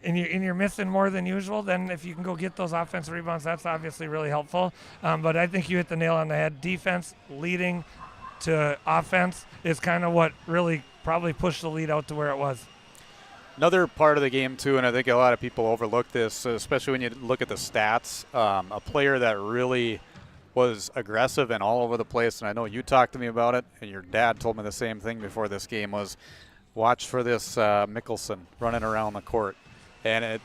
you're missing more than usual, then if you can go get those offensive rebounds, that's obviously really helpful. But I think you hit the nail on the head. Defense leading to offense is kind of what really probably pushed the lead out to where it was. Another part of the game, too, and I think a lot of people overlook this, especially when you look at the stats, a player that really was aggressive and all over the place, and I know you talked to me about it, and your dad told me the same thing before this game, was watch for this Mickelson running around the court. And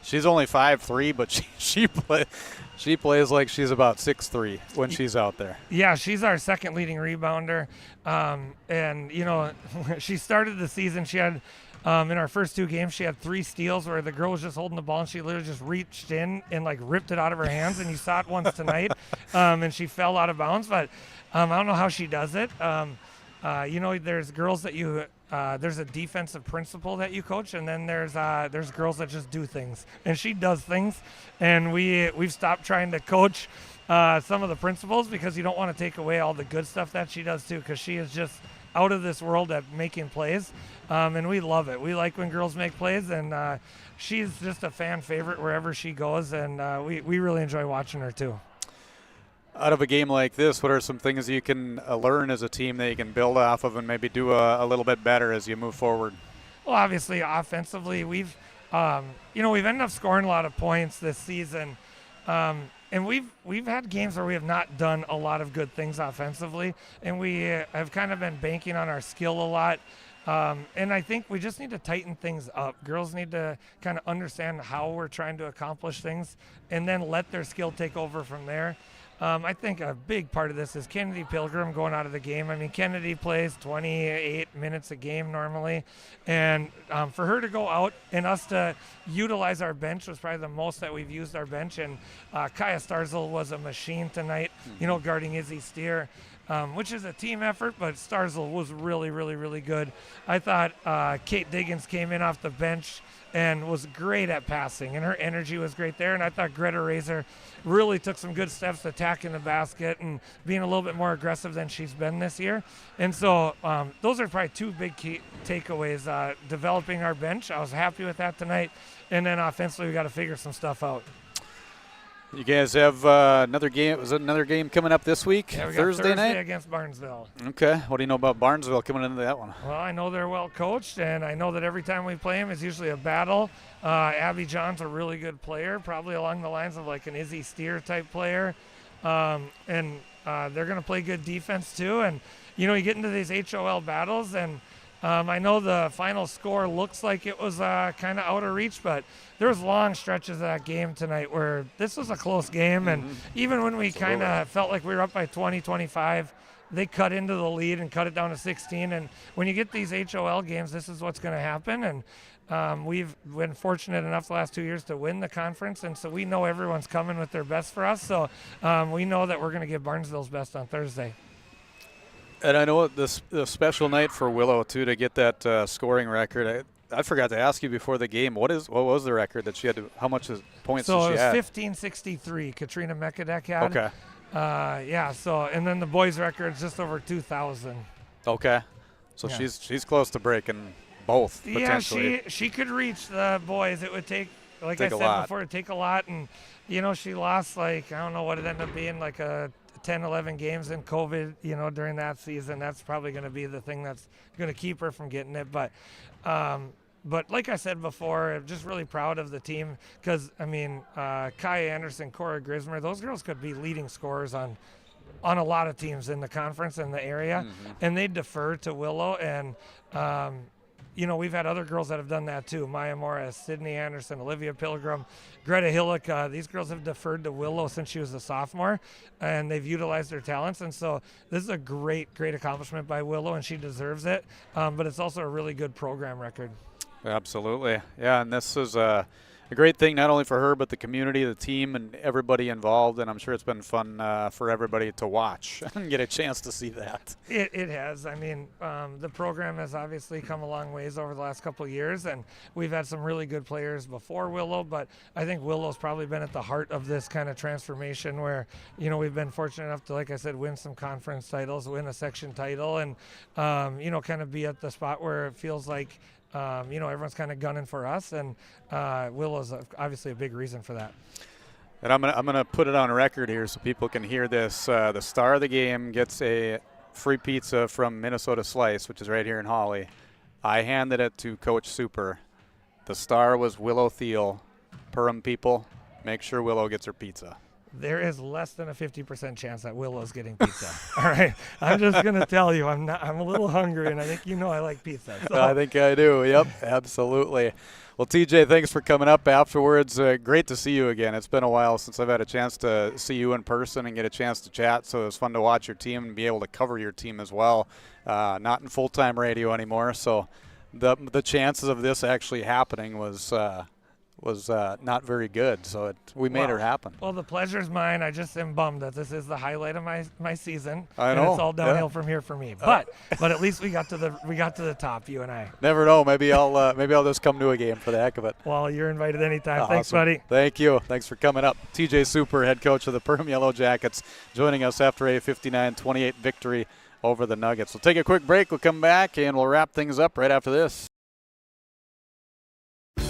she's only 5'3", but she plays like she's about 6'3" when she's out there. Yeah, she's our second leading rebounder. And, you know, she started the season, she had in our first 2 games, she had 3 steals where the girl was just holding the ball and she literally just reached in and like ripped it out of her hands. And you saw it once tonight, and she fell out of bounds. But I don't know how she does it. You know, there's girls that there's a defensive principle that you coach, and then there's girls that just do things, and she does things. And we've stopped trying to coach some of the principles because you don't want to take away all the good stuff that she does too, because she is just out of this world at making plays, and we love it. We like when girls make plays, and she's just a fan favorite wherever she goes, and we really enjoy watching her too. Out of a game like this, what are some things you can learn as a team that you can build off of and maybe do a little bit better as you move forward? Well, obviously, offensively, we've ended up scoring a lot of points this season. And we've had games where we have not done a lot of good things offensively, and we have kind of been banking on our skill a lot. And I think we just need to tighten things up. Girls need to kind of understand how we're trying to accomplish things and then let their skill take over from there. I think a big part of this is Kennedy Pilgrim going out of the game. I mean, Kennedy plays 28 minutes a game normally, and for her to go out and us to utilize our bench was probably the most that we've used our bench. And Kaya Starzl was a machine tonight, you know, guarding Izzy Steer, which is a team effort, but Starzl was really, really, really good. I thought Kate Diggins came in off the bench and was great at passing, and her energy was great there. And I thought Greta Razor really took some good steps attacking the basket and being a little bit more aggressive than she's been this year. And so those are probably 2 big key takeaways. Developing our bench, I was happy with that tonight. And then offensively, we got to figure some stuff out. You guys have another game. Was it another game coming up this week? Yeah, we got Thursday night against Barnesville. Okay. What do you know about Barnesville coming into that one? Well, I know they're well coached, and I know that every time we play them, it's usually a battle. Abby John's a really good player, probably along the lines of like an Izzy Steer type player, and they're going to play good defense too. And you know, you get into these HOL battles, and I know the final score looks like it was kind of out of reach, but there was long stretches of that game tonight where this was a close game. And even when we kind of felt like we were up by 20, 25, they cut into the lead and cut it down to 16. And when you get these HOL games, this is what's going to happen. And we've been fortunate enough the last 2 years to win the conference, and so we know everyone's coming with their best for us. So we know that we're going to give Barnesville's best on Thursday. And I know the special night for Willow too to get that scoring record. I forgot to ask you before the game. What was the record that she had? How much points did she have? So it was 1563. Katrina Mekadek had. Okay. Yeah. So and then the boys' record is just over 2,000. Okay. So yeah. She's close to breaking both. Potentially. Yeah, she could reach the boys. It would take, like I said before, it'd take a lot. And you know, she lost like, I don't know what it ended up being, like a 10, 11 games in COVID, you know, during that season. That's probably going to be the thing that's going to keep her from getting it. But like I said before, I'm just really proud of the team because, I mean, Kaya Anderson, Cora Grismer, those girls could be leading scorers on a lot of teams in the conference and the area, and they defer to Willow. And, you know, we've had other girls that have done that too. Maya Morris, Sydney Anderson, Olivia Pilgrim, Greta Hillick. These girls have deferred to Willow since she was a sophomore, and they've utilized their talents. And so this is a great, great accomplishment by Willow, and she deserves it. But it's also a really good program record. Absolutely. Yeah, and this is a great thing not only for her but the community, the team, and everybody involved, and I'm sure it's been fun for everybody to watch and get a chance to see that. It has. I mean, the program has obviously come a long ways over the last couple of years, and we've had some really good players before Willow, but I think Willow's probably been at the heart of this kind of transformation where, you know, we've been fortunate enough to, like I said, win some conference titles, win a section title, and, you know, kind of be at the spot where it feels like, you know, everyone's kind of gunning for us, and Willow's obviously a big reason for that. And I'm gonna put it on record here so people can hear this. The star of the game gets a free pizza from Minnesota Slice, which is right here in Hawley. I handed it to Coach Super. The star was Willow Thiel. Perham people, make sure Willow gets her pizza. There is less than a 50% chance that Willow's getting pizza. All right, I'm just gonna tell you, I'm a little hungry, and I think you know I like pizza. So. I think I do. Yep, absolutely. Well, TJ, thanks for coming up afterwards. Great to see you again. It's been a while since I've had a chance to see you in person and get a chance to chat, so it was fun to watch your team and be able to cover your team as well. Not in full-time radio anymore, so the chances of this actually happening was not very good, so we made it happen. Well, the pleasure's mine. I just am bummed that this is the highlight of my season. I know. And it's all downhill from here for me. But at least we got to the top, you and I. Never know. Maybe I'll just come to a game for the heck of it. Well, you're invited anytime. Awesome. Thanks, buddy. Thank you. Thanks for coming up. TJ Super, head coach of the Perham Yellow Jackets, joining us after a 59-28 victory over the Nuggets. We'll take a quick break. We'll come back and we'll wrap things up right after this.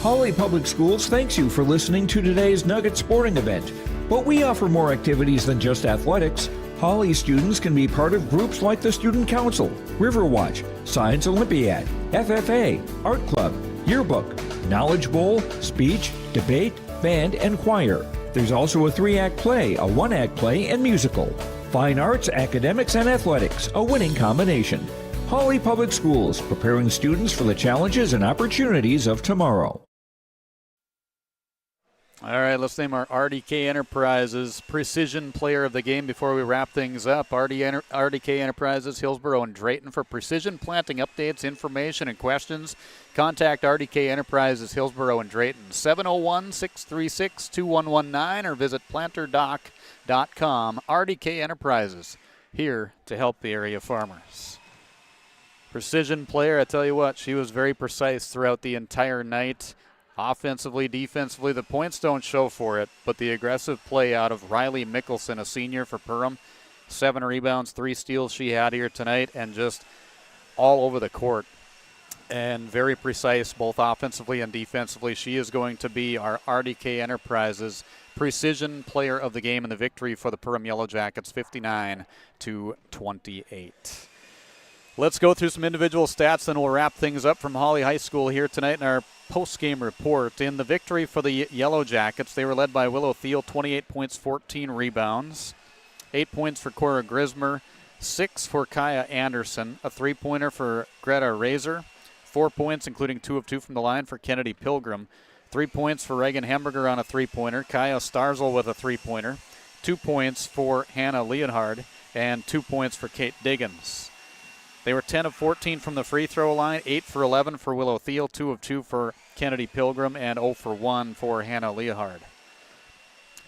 Hawley Public Schools thanks you for listening to today's Nugget sporting event. But we offer more activities than just athletics. Hawley students can be part of groups like the Student Council, Riverwatch, Science Olympiad, FFA, Art Club, Yearbook, Knowledge Bowl, Speech, Debate, Band, and Choir. There's also a 3-act play, a 1-act play, and musical. Fine arts, academics, and athletics, a winning combination. Hawley Public Schools, preparing students for the challenges and opportunities of tomorrow. All right, let's name our RDK Enterprises Precision Player of the Game before we wrap things up. RDK Enterprises, Hillsborough and Drayton for precision planting updates, information, and questions. Contact RDK Enterprises, Hillsborough and Drayton, 701-636-2119 or visit planterdoc.com. RDK Enterprises, here to help the area farmers. Precision player, I tell you what, she was very precise throughout the entire night. Offensively, defensively, the points don't show for it, but the aggressive play out of Riley Mickelson, a senior for Perham, 7 rebounds, 3 steals she had here tonight, and just all over the court. And very precise, both offensively and defensively. She is going to be our RDK Enterprises Precision Player of the Game in the victory for the Perham Yellow Jackets, 59-28. Let's go through some individual stats, then we'll wrap things up from Hawley High School here tonight in our post-game report. In the victory for the Yellow Jackets, they were led by Willow Thiel, 28 points, 14 rebounds. 8 points for Cora Grismer, 6 for Kaya Anderson, a 3-pointer for Greta Razor, 4 points, including 2 of 2 from the line for Kennedy Pilgrim, 3 points for Reagan Hamburger on a 3-pointer, Kaya Starzl with a 3-pointer, 2 points for Hannah Leonhard, and 2 points for Kate Diggins. They were 10 of 14 from the free throw line, 8 for 11 for Willow Thiel, 2 of 2 for Kennedy Pilgrim, and 0 for 1 for Hannah Leonhard.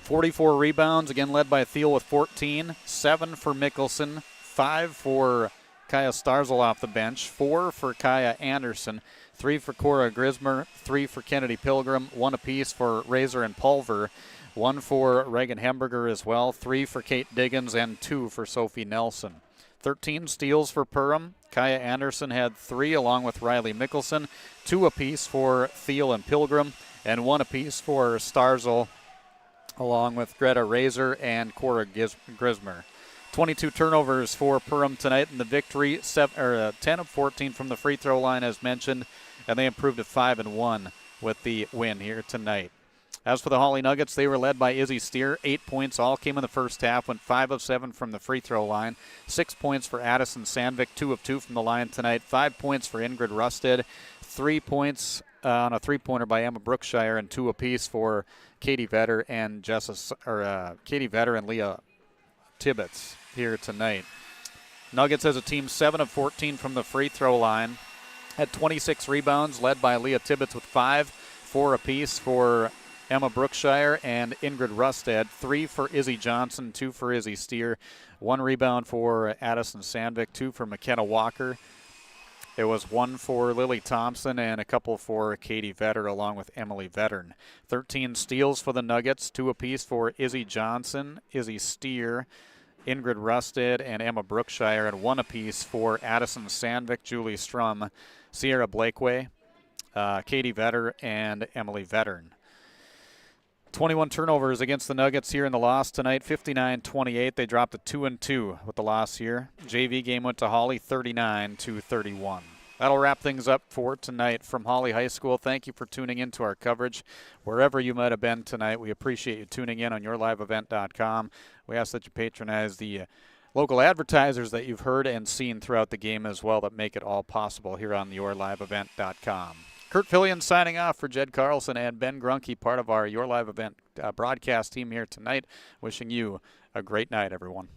44 rebounds, again led by Thiel with 14, 7 for Mickelson, 5 for Kaya Starzl off the bench, 4 for Kaya Anderson, 3 for Cora Grismer, 3 for Kennedy Pilgrim, 1 apiece for Razor and Pulver, 1 for Reagan Hamburger as well, 3 for Kate Diggins, and 2 for Sophie Nelson. 13 steals for Perham. Kaya Anderson had 3 along with Riley Mickelson, 2 apiece for Thiel and Pilgrim, and 1 apiece for Starzl along with Greta Razor and Cora Grismer. 22 turnovers for Perham tonight in the victory, 10 of 14 from the free throw line as mentioned, and they improved to 5-1 with the win here tonight. As for the Hawley Nuggets, they were led by Izzy Steer. 8 points all came in the first half, went 5 of 7 from the free throw line. 6 points for Addison Sandvik, 2 of 2 from the line tonight. 5 points for Ingrid Rusted. 3 points on a 3-pointer by Emma Brookshire, and 2 apiece for Katie Vetter and Katie Vetter and Leah Tibbetts here tonight. Nuggets as a team, 7 of 14 from the free throw line. had 26 rebounds, led by Leah Tibbetts with 5, 4 apiece for Emma Brookshire and Ingrid Rustad, 3 for Izzy Johnson, 2 for Izzy Steer, 1 rebound for Addison Sandvik, 2 for McKenna Walker. It was 1 for Lily Thompson and a couple for Katie Vetter along with Emily Vettern. 13 steals for the Nuggets, 2 apiece for Izzy Johnson, Izzy Steer, Ingrid Rustad, and Emma Brookshire, and 1 apiece for Addison Sandvik, Julie Strum, Sierra Blakeway, Katie Vetter, and Emily Vettern. 21 turnovers against the Nuggets here in the loss tonight, 59-28. They dropped to 2-2 with the loss here. JV game went to Hawley 39-31. That'll wrap things up for tonight from Hawley High School. Thank you for tuning in to our coverage wherever you might have been tonight. We appreciate you tuning in on yourliveevent.com. We ask that you patronize the local advertisers that you've heard and seen throughout the game as well that make it all possible here on yourliveevent.com. Kurt Fillion signing off for Jed Carlson and Ben Grunke, part of our Your Live Event broadcast team here tonight. Wishing you a great night, everyone.